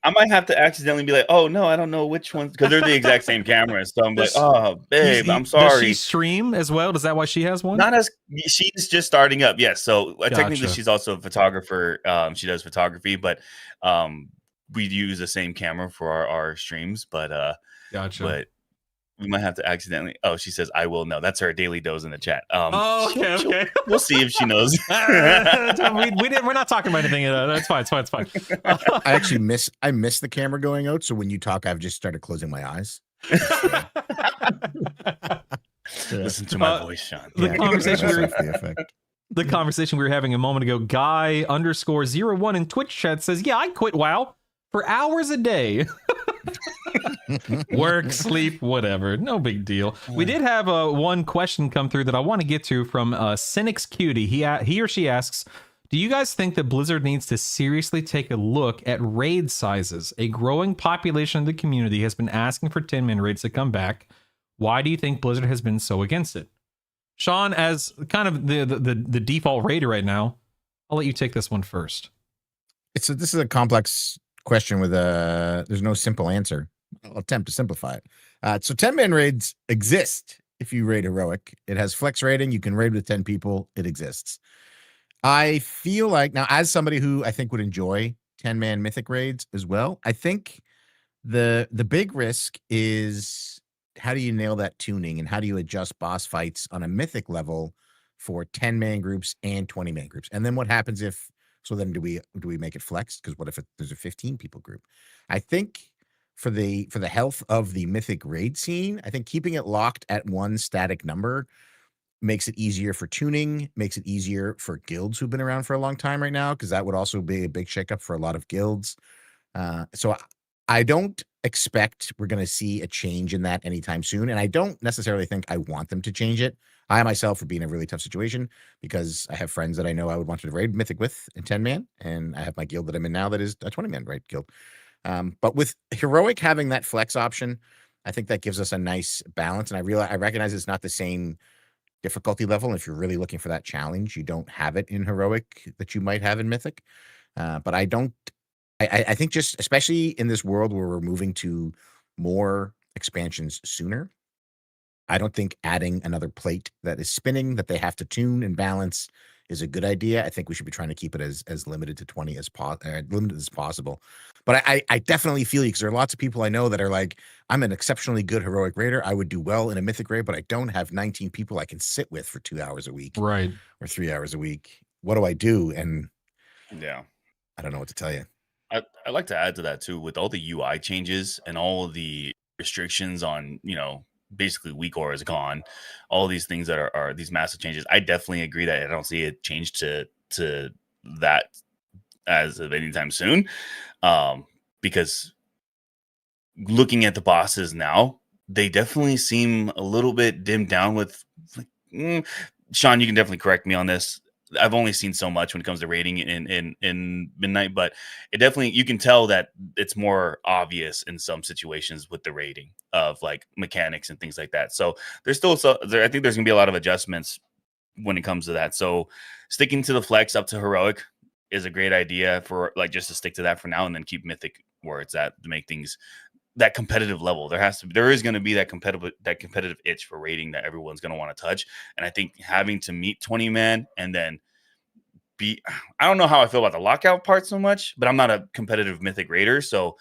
I might have to accidentally be like, oh no, I don't know which one, because they're the exact same cameras. So I'm like, oh babe, I'm sorry. Does she stream as well? Is that why she has one? Not as she's just starting up. Yes. So technically Gotcha. she's also a photographer. She does photography, but we use the same camera for our streams. But Gotcha. but we might have to accidentally. Oh, she says I will know. That's her daily dose in the chat. Okay. We'll see if she knows. We're not talking about anything. That's fine. It's fine. I actually miss the camera going out. So when you talk, I've just started closing my eyes. Listen to my voice, Sean. The conversation we were The effect. the conversation we were having a moment ago, Guy_01 in Twitch chat says, yeah, I quit WoW for hours a day. Work, sleep, whatever. No big deal. We did have one question come through that I want to get to from Cynic's Cutie. He or she asks, do you guys think that Blizzard needs to seriously take a look at raid sizes? A growing population of the community has been asking for 10-man raids to come back. Why do you think Blizzard has been so against it? Sean, as kind of the default raider right now, I'll let you take this one first. This is a complex question with there's no simple answer. I'll attempt to simplify it. So 10-man raids exist if you raid heroic. It has flex rating. You can raid with 10 people. It exists. I feel like now, as somebody who I think would enjoy 10-man mythic raids as well, I think the big risk is how do you nail that tuning and how do you adjust boss fights on a mythic level for 10-man groups and 20-man groups? And then what happens if, so then do we make it flex? Because what if there's a 15 people group? I think for the health of the mythic raid scene, I think keeping it locked at one static number makes it easier for tuning, makes it easier for guilds who've been around for a long time right now, because that would also be a big shakeup for a lot of guilds. So I don't expect we're going to see a change in that anytime soon. And I don't necessarily think I want them to change it. I myself would be in a really tough situation because I have friends that I know I would want to raid mythic with in 10-man. And I have my guild that I'm in now that is a 20-man raid guild. But with heroic having that flex option, I think that gives us a nice balance. And I recognize it's not the same difficulty level. If you're really looking for that challenge, you don't have it in heroic that you might have in mythic. But I think just especially in this world where we're moving to more expansions sooner, I don't think adding another plate that is spinning that they have to tune and balance is a good idea. I think we should be trying to keep it as limited to 20 as limited as possible. But I definitely feel you, because there are lots of people I know that are like, I'm an exceptionally good heroic raider. I would do well in a mythic raid, but I don't have 19 people I can sit with for 2 hours a week, Right. or 3 hours a week. What do I do? And Yeah. I don't know what to tell you. I'd like to add to that too, with all the UI changes and all of the restrictions on, basically weak aura is gone. All these things that are these massive changes. I definitely agree that I don't see a change to that as of anytime soon. Because looking at the bosses now, they definitely seem a little bit dimmed down with Sean, you can definitely correct me on this. I've only seen so much when it comes to rating in Midnight, but it definitely, you can tell that it's more obvious in some situations with the rating of like mechanics and things like that. So there's still, I think there's gonna be a lot of adjustments when it comes to that. So sticking to the flex up to heroic is a great idea for like just to stick to that for now, and then keep mythic where it's at to make things that competitive level. There is going to be that competitive itch for rating that everyone's going to want to touch. And I think having to meet 20-man and then I don't know how I feel about the lockout part so much, but I'm not a competitive mythic raider. So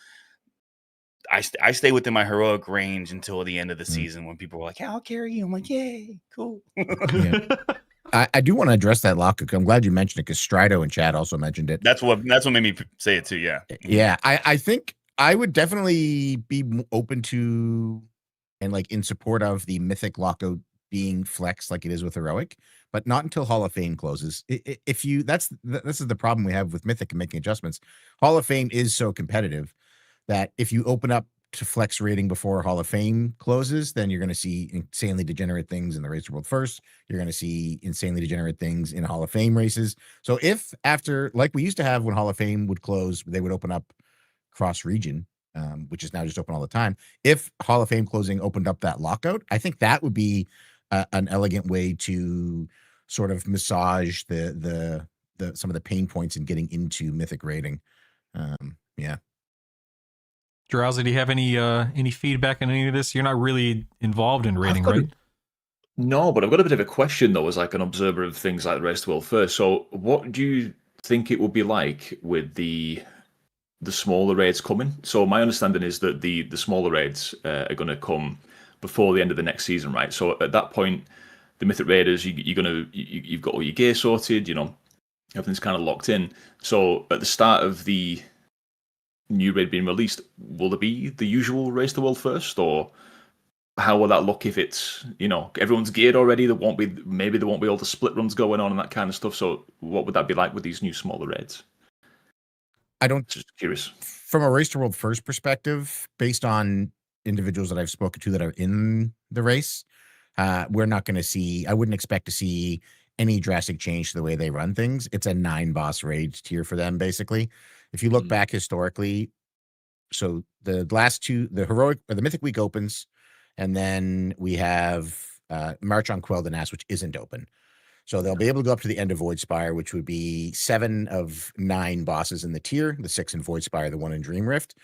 I stay within my heroic range until the end of the season when people are like, yeah, I'll carry you. I'm like, yay, cool. Yeah. I do want to address that lockout. I'm glad you mentioned it because Strido in chat also mentioned it. That's what made me say it too. Yeah. Yeah. I think I would definitely be open to and like in support of the Mythic lockout being flexed like it is with Heroic, but not until Hall of Fame closes. If you this is the problem we have with Mythic and making adjustments. Hall of Fame is so competitive that if you open up to flex rating before Hall of Fame closes, then you're going to see insanely degenerate things in the Race to World First. You're going to see insanely degenerate things in Hall of Fame races. So if after, like we used to have when Hall of Fame would close, they would open up cross region, which is now just open all the time. If Hall of Fame closing opened up that lockout, I think that would be an elegant way to sort of massage the some of the pain points in getting into Mythic rating. Yeah. Drowsy, do you have any feedback on any of this? You're not really involved in rating, right? No, but I've got a bit of a question though, as like an observer of things like the Race to World First. So, what do you think it will be like with the smaller raids coming? So, my understanding is that the smaller raids are going to come before the end of the next season, right? So, at that point, the Mythic Raiders, you've got all your gear sorted, you know, everything's kind of locked in. So, at the start of the new raid being released, will there be the usual Race to World First, or how will that look if it's, you know, everyone's geared already? There won't be all the split runs going on and that kind of stuff. So what would that be like with these new smaller raids? I don't, just curious. From a Race to World First perspective, based on individuals that I've spoken to that are in the race, we're not going to see, I wouldn't expect to see any drastic change to the way they run things. It's a 9 boss raid tier for them, basically. If you look back historically, so the last two, the Heroic or the Mythic Week opens, and then we have March on Quell the Nass, which isn't open. So they'll be able to go up to the end of Voidspire, which would be 7 of 9 bosses in the tier, the 6 in Voidspire, the 1 in Dream Rift.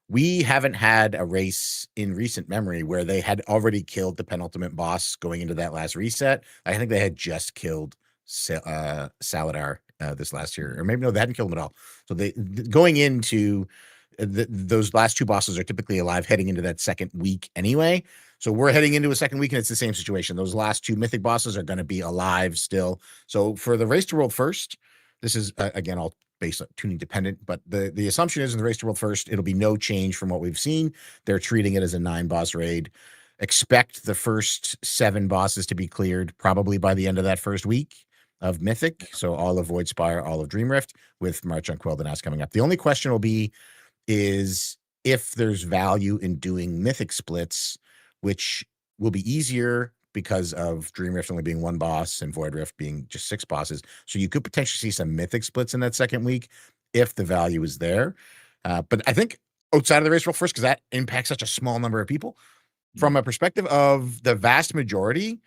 We haven't had a race in recent memory where they had already killed the penultimate boss going into that last reset. I think they had just killed Saladar this last year, or maybe no, they hadn't killed him at all. So they going into those last 2 bosses are typically alive heading into that second week anyway. So we're heading into a second week and it's the same situation. Those last 2 Mythic bosses are going to be alive still. So for the Race to World First, this is again all based on tuning dependent, but the assumption is in the Race to World First, it'll be no change from what we've seen. They're treating it as a 9 boss raid. Expect the first 7 bosses to be cleared probably by the end of that first week of Mythic. So all of Voidspire, all of Dream Rift, with March on Quell the Nass coming up. The only question will be is if there's value in doing Mythic splits, which will be easier because of Dream Rift only being 1 boss and Void Rift being just 6 bosses. So you could potentially see some Mythic splits in that second week if the value is there. But I think outside of the Race to World First, because that impacts such a small number of people, from a perspective of the vast majority,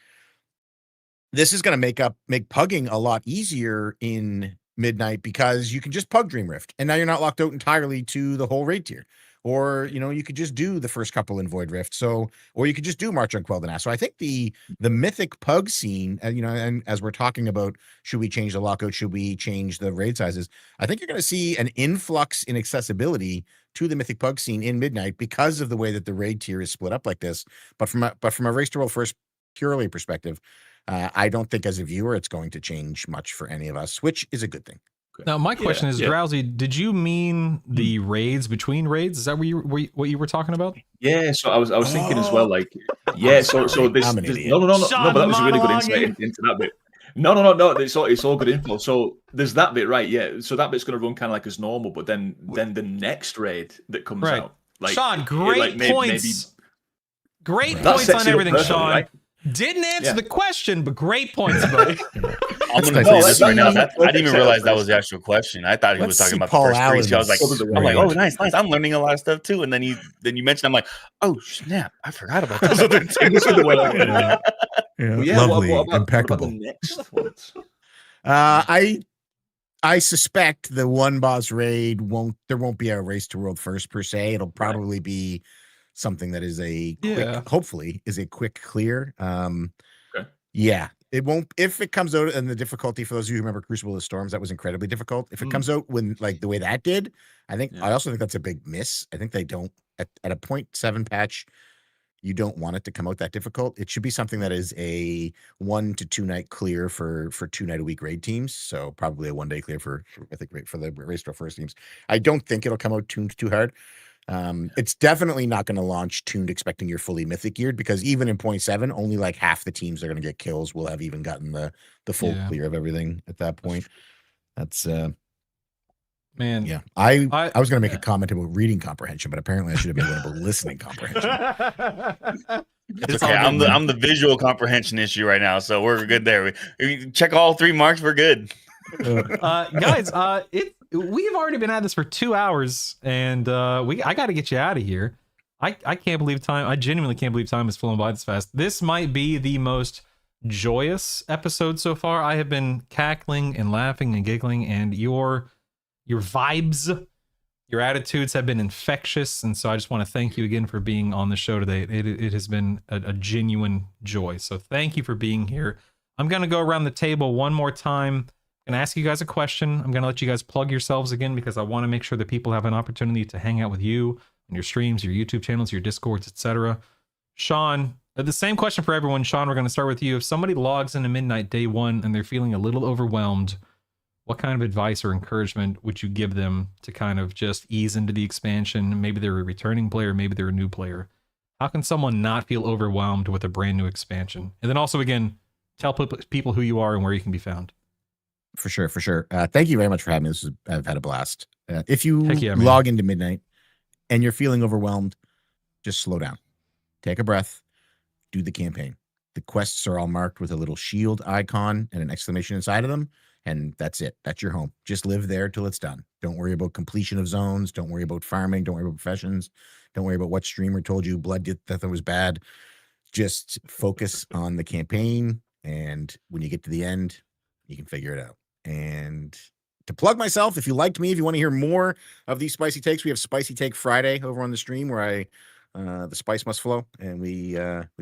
this is going to make pugging a lot easier in Midnight because you can just pug Dream Rift and now you're not locked out entirely to the whole raid tier. Or, you know, you could just do the first couple in Void Rift. So, or you could just do March on Quell the Nass. So I think the Mythic pug scene, you know, and as we're talking about, should we change the lockout? Should we change the raid sizes? I think you're going to see an influx in accessibility to the Mythic pug scene in Midnight because of the way that the raid tier is split up like this. But from a Race to World First purely perspective, I don't think as a viewer it's going to change much for any of us, which is a good thing. Now, my question is, Drowsy, did you mean the raids between raids? Is that what you were talking about? Yeah, so I was thinking as well, like, yeah, so this no, but that was a really good insight into that bit. No, it's all good info. So there's that bit, right? Yeah, so that bit's going to run kind of like as normal, but then the next raid that comes out, like, Sean, great points. Great that points on everything, Sean. Right? Didn't answer the question, but great points, buddy. I'm going to say this right now. I didn't even realize that was the actual question. I thought he was talking about the first three. So I was like, oh, nice. I'm learning a lot of stuff too. And then you mentioned, I'm like, oh snap, I forgot about those other two. Lovely, impeccable. What about the next ones? I suspect the 1 boss raid there won't be a Race to World First per se. It'll probably be something that is hopefully is a quick clear. Yeah, it won't, if it comes out, and the difficulty for those of you who remember Crucible of Storms, that was incredibly difficult. If it comes out when like the way that did, I also think that's a big miss. I think they don't at a 0.7 patch, you don't want it to come out that difficult. It should be something that is a 1 to 2 night clear for 2 night a week raid teams. So probably a 1 day clear for I think for the Race to First teams. I don't think it'll come out tuned too hard. It's definitely not going to launch tuned expecting you're fully mythic geared, because even in 0.7, only like half the teams that are going to get kills will have even gotten the full clear of everything at that point. That's Man, yeah. I was going to make a comment about reading comprehension, but apparently I should have been about listening comprehension. It's okay. I'm the visual comprehension issue right now, so we're good there. We check all 3 marks, we're good. Guys, we've already been at this for 2 hours, and I got to get you out of here. I can't believe time. I genuinely can't believe time has flown by this fast. This might be the most joyous episode so far. I have been cackling and laughing and giggling, and your vibes, your attitudes have been infectious, and so I just want to thank you again for being on the show today. It has been a genuine joy. So thank you for being here. I'm gonna go around the table one more time and ask you guys a question. I'm going to let you guys plug yourselves again, because I want to make sure that people have an opportunity to hang out with you on your streams, your YouTube channels, your Discords, etc. Sean, the same question for everyone. Sean, we're going to start with you. If somebody logs into Midnight day 1 and they're feeling a little overwhelmed, what kind of advice or encouragement would you give them to kind of just ease into the expansion? Maybe they're a returning player, maybe they're a new player. How can someone not feel overwhelmed with a brand new expansion? And then also, again, tell people who you are and where you can be found. For sure. Thank you very much for having me. I've had a blast. If you yeah, log into Midnight and you're feeling overwhelmed, just slow down. Take a breath. Do the campaign. The quests are all marked with a little shield icon and an exclamation inside of them, and that's it. That's your home. Just live there till it's done. Don't worry about completion of zones. Don't worry about farming. Don't worry about professions. Don't worry about what streamer told you blood that was bad. Just focus on the campaign, and when you get to the end, you can figure it out. And to plug myself, if you liked me, if you want to hear more of these spicy takes, we have Spicy Take Friday over on the stream, where the spice must flow, and we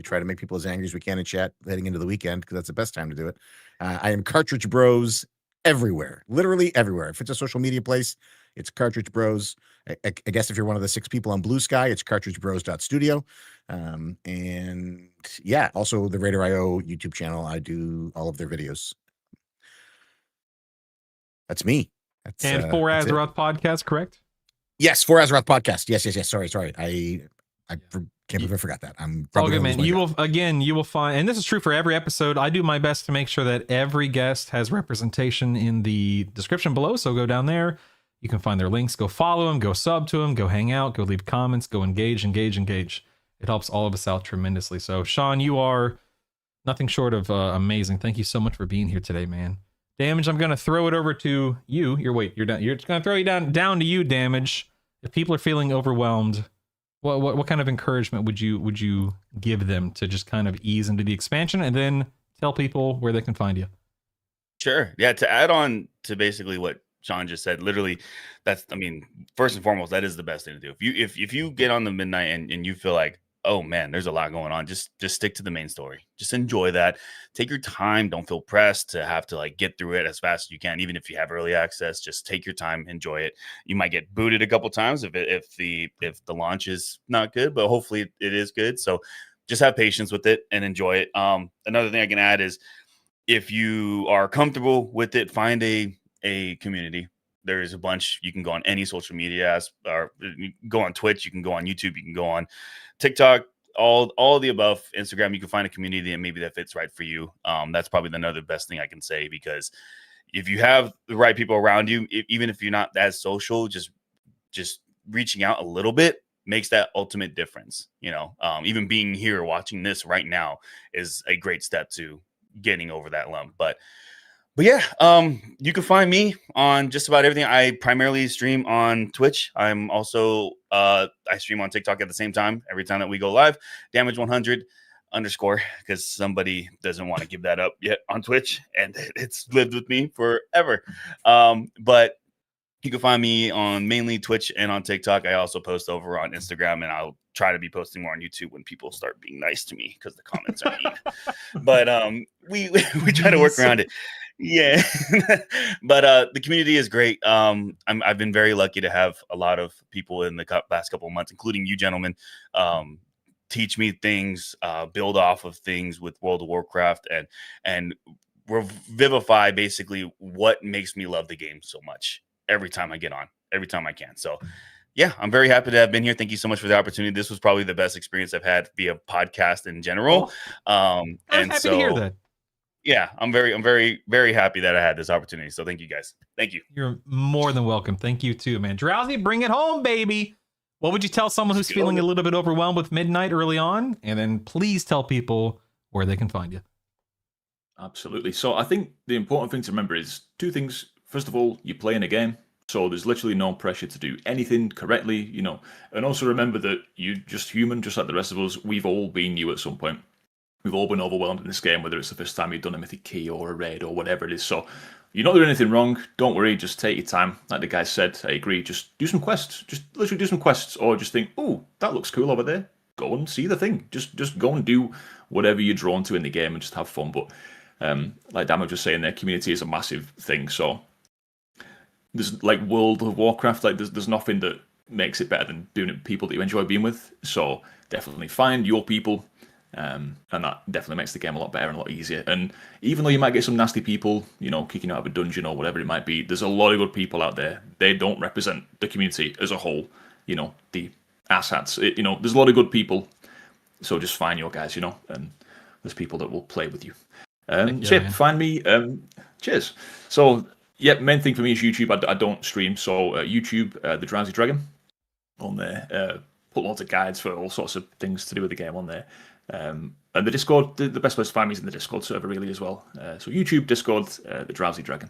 try to make people as angry as we can in chat heading into the weekend, because that's the best time to do it. I am Cartridge Bros everywhere, literally everywhere. If it's a social media place, it's Cartridge Bros. I guess if you're one of the 6 people on Blue Sky, it's cartridgebros.studio. And yeah, also the Raider.io YouTube channel. I do all of their videos. That's me. And For Azeroth podcast, correct? Yes, For Azeroth podcast. Yes. Sorry. I can't believe I forgot that. I'm probably all good, man. You will find, and this is true for every episode, I do my best to make sure that every guest has representation in the description below. So go down there. You can find their links. Go follow them. Go sub to them. Go hang out. Go leave comments. Go engage. It helps all of us out tremendously. So Sean, you are nothing short of amazing. Thank you so much for being here today, man. Damage, I'm going to throw it over to you. You're down. You're just going to throw you down to you, Damage. If people are feeling overwhelmed, what kind of encouragement would you give them to just kind of ease into the expansion, and then tell people where they can find you? Sure. Yeah, to add on to basically what Sean just said, literally, first and foremost, that is the best thing to do. If you get on the Midnight and you feel like, oh man, there's a lot going on, just stick to the main story. Just enjoy that. Take your time. Don't feel pressed to have to like get through it as fast as you can. Even if you have early access, just take your time, enjoy it. You might get booted a couple times if the launch is not good, but hopefully it is good. So just have patience with it and enjoy it. Another thing I can add is, if you are comfortable with it, find a community. There's a bunch. You can go on any social media, or go on Twitch. You can go on YouTube. You can go on TikTok. All the above. Instagram. You can find a community and maybe that fits right for you. That's probably another best thing I can say, because if you have the right people around you, even if you're not as social, just reaching out a little bit makes that ultimate difference. Even being here watching this right now is a great step to getting over that lump. But yeah, you can find me on just about everything. I primarily stream on Twitch. I'm also I stream on TikTok at the same time every time that we go live. Damage100 _ because somebody doesn't want to give that up yet on Twitch, and it's lived with me forever. But you can find me on mainly Twitch and on TikTok. I also post over on Instagram, and I'll try to be posting more on YouTube when people start being nice to me, because the comments are mean. But we try to work around it. Yeah. But the community is great. I've been very lucky to have a lot of people in the last couple of months, including you gentlemen, teach me things, build off of things with World of Warcraft, and revivify basically what makes me love the game so much every time I get on, every time I can. So yeah, I'm very happy to have been here. Thank you so much for the opportunity. This was probably the best experience I've had via podcast in general. I'm and happy so to hear that. yeah, I'm very, very happy that I had this opportunity. So thank you guys. Thank you. You're more than welcome. Thank you too, man. Drowsy, bring it home, baby. What would you tell someone who's feeling a little bit overwhelmed with Midnight early on? And then please tell people where they can find you. Absolutely. So I think the important thing to remember is two things. First of all, you're playing a game, so there's literally no pressure to do anything correctly, you know. And also remember that you're just human, just like the rest of us. We've all been you at some point. We've all been overwhelmed in this game, whether it's the first time you've done a mythic key or a raid or whatever it is. So you're not doing anything wrong. Don't worry. Just take your time. Like the guy said, I agree. Just do some quests. Just literally do some quests, or just think, oh, that looks cool over there. Go and see the thing. Just go and do whatever you're drawn to in the game and just have fun. But like Dan was just saying, their community is a massive thing. So there's like World of Warcraft. Like there's nothing that makes it better than doing it with people that you enjoy being with. So definitely find your people. And that definitely makes the game a lot better and a lot easier. And even though you might get some nasty people, you know, kicking out of a dungeon or whatever it might be, there's a lot of good people out there. They don't represent the community as a whole. You know, the asshats. You know, there's a lot of good people. So just find your guys, you know, and there's people that will play with you. Find me. Cheers. So, yeah, main thing for me is YouTube. I don't stream. So YouTube, The Drowsy Dragon on there. Put lots of guides for all sorts of things to do with the game on there. And the Discord, the best place to find me is in the Discord server, really, as well. So YouTube, Discord, The Drowsy Dragon.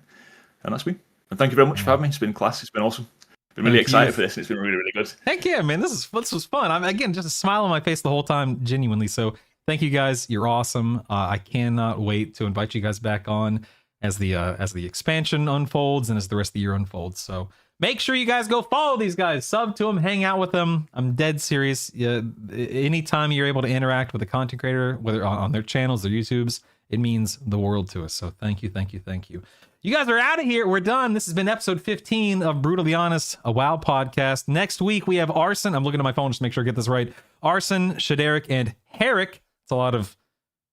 And that's me. And thank you very much for having me. It's been class. It's been awesome. Been really excited for this. It's been really, really good. Heck yeah, man. This was fun. I'm again just a smile on my face the whole time, genuinely. So thank you guys. You're awesome. I cannot wait to invite you guys back on as the expansion unfolds and as the rest of the year unfolds. So make sure you guys go follow these guys, sub to them, hang out with them. I'm dead serious. Anytime you're able to interact with a content creator, whether on their channels, their YouTubes, it means the world to us. So thank you, thank you, thank you. You guys are out of here. We're done. This has been episode 15 of Brutally Honest, a WoW podcast. Next week, we have Arson. I'm looking at my phone just to make sure I get this right. Arson, Shaderic, and Herrick. It's a lot of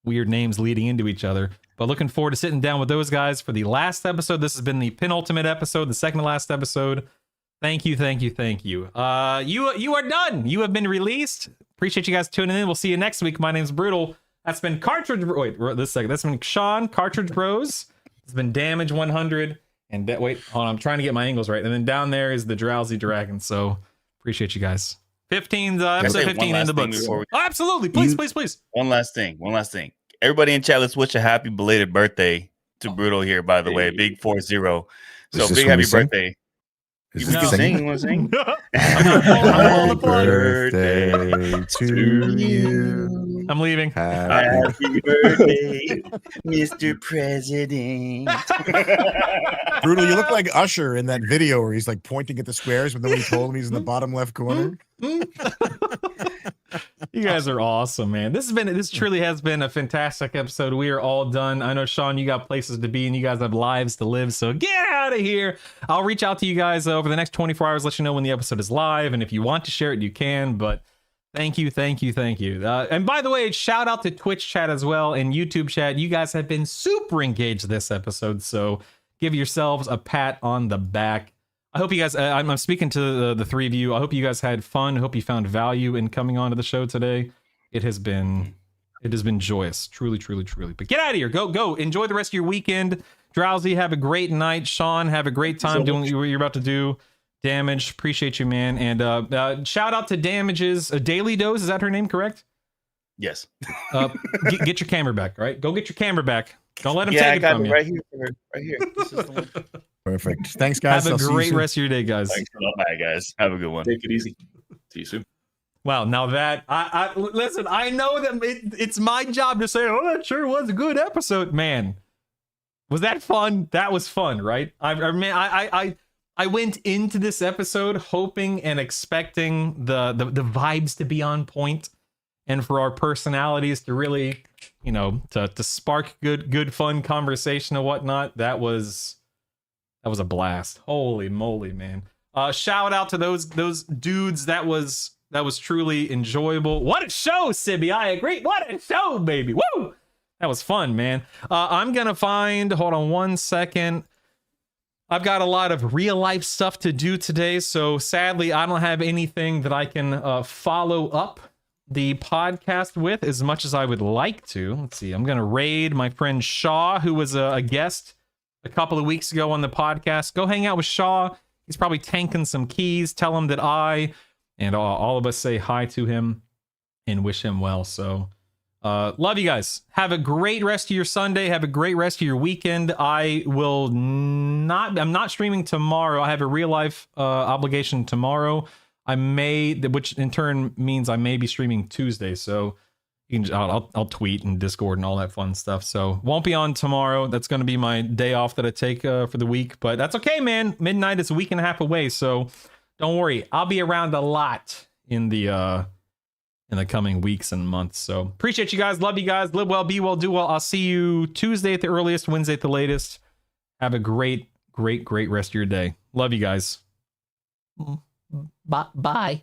weird names leading into each other. But looking forward to sitting down with those guys for the last episode. This has been the penultimate episode, the second to last episode. Thank you, thank you, thank you. You are done. You have been released. Appreciate you guys tuning in. We'll see you next week. My name's Brutal. That's been Cartridge. Wait, this second. That's been Sean, Cartridge Bros. It's been Damage 100. And wait, hold on. I'm trying to get my angles right. And then down there is the Drowsy Dragon. So appreciate you guys. 15, episode 15 in the books. Oh, absolutely. Please. One last thing. Everybody in chat, let's wish a happy belated birthday to Brutal here, by the way. Big 40. So big happy birthday. You can sing. You want to sing? Happy birthday to you. I'm leaving. Happy birthday, Mr. President. Brutal, you look like Usher in that video where he's like pointing at the squares, but then when he told him he's in the bottom left corner. You guys are awesome, man. This truly has been a fantastic episode. We are all done. I know, Sean, you got places to be and you guys have lives to live, so get out of here. I'll reach out to you guys over the next 24 hours, let you know when the episode is live, and if you want to share it, you can, but thank you. And by the way, shout out to Twitch chat as well and YouTube chat. You guys have been super engaged this episode, so give yourselves a pat on the back. I hope you guys, I'm speaking to the three of you. I hope you guys had fun. I hope you found value in coming onto the show today. It has been joyous. Truly. But get out of here. Go. Enjoy the rest of your weekend. Drowsy, have a great night. Sean, have a great time doing what you're about to do. Damage, appreciate you, man. And shout out to Damage's Daily Dose. Is that her name, correct? Yes. Get your camera back, all right? Go get your camera back. Don't let him take it from you. Right here. This is the one. Perfect. Thanks, guys. Have a great rest of your day, guys. Thanks a lot. Bye, guys. Have a good one. Take it easy. See you soon. Wow, now that I listen, I know that it's my job to say, oh, that sure was a good episode, man. Was that fun? That was fun, right? I went into this episode hoping and expecting the vibes to be on point, and for our personalities to really, you know, to spark good fun conversation and whatnot. That was a blast. Holy moly, man. Shout out to those dudes. That was truly enjoyable. What a show, Sibby. I agree. What a show, baby. Woo! That was fun, man. I'm gonna find, hold on one second. I've got a lot of real life stuff to do today, so sadly, I don't have anything that I can follow up the podcast with as much as I would like to. Let's see. I'm going to raid my friend Shaw, who was a guest a couple of weeks ago on the podcast. Go hang out with Shaw. He's probably tanking some keys. Tell him that I and all of us say hi to him and wish him well. So, love you guys. Have a great rest of your Sunday. Have a great rest of your weekend. I'm not streaming tomorrow. I have a real life obligation tomorrow. Which in turn means I may be streaming Tuesday. So you can, I'll tweet and Discord and all that fun stuff. So won't be on tomorrow. That's going to be my day off that I take for the week, but that's okay, man. Midnight is a week and a half away. So don't worry. I'll be around a lot in the coming weeks and months. So appreciate you guys. Love you guys. Live well, be well, do well. I'll see you Tuesday at the earliest, Wednesday at the latest. Have a great rest of your day. Love you guys. Bye.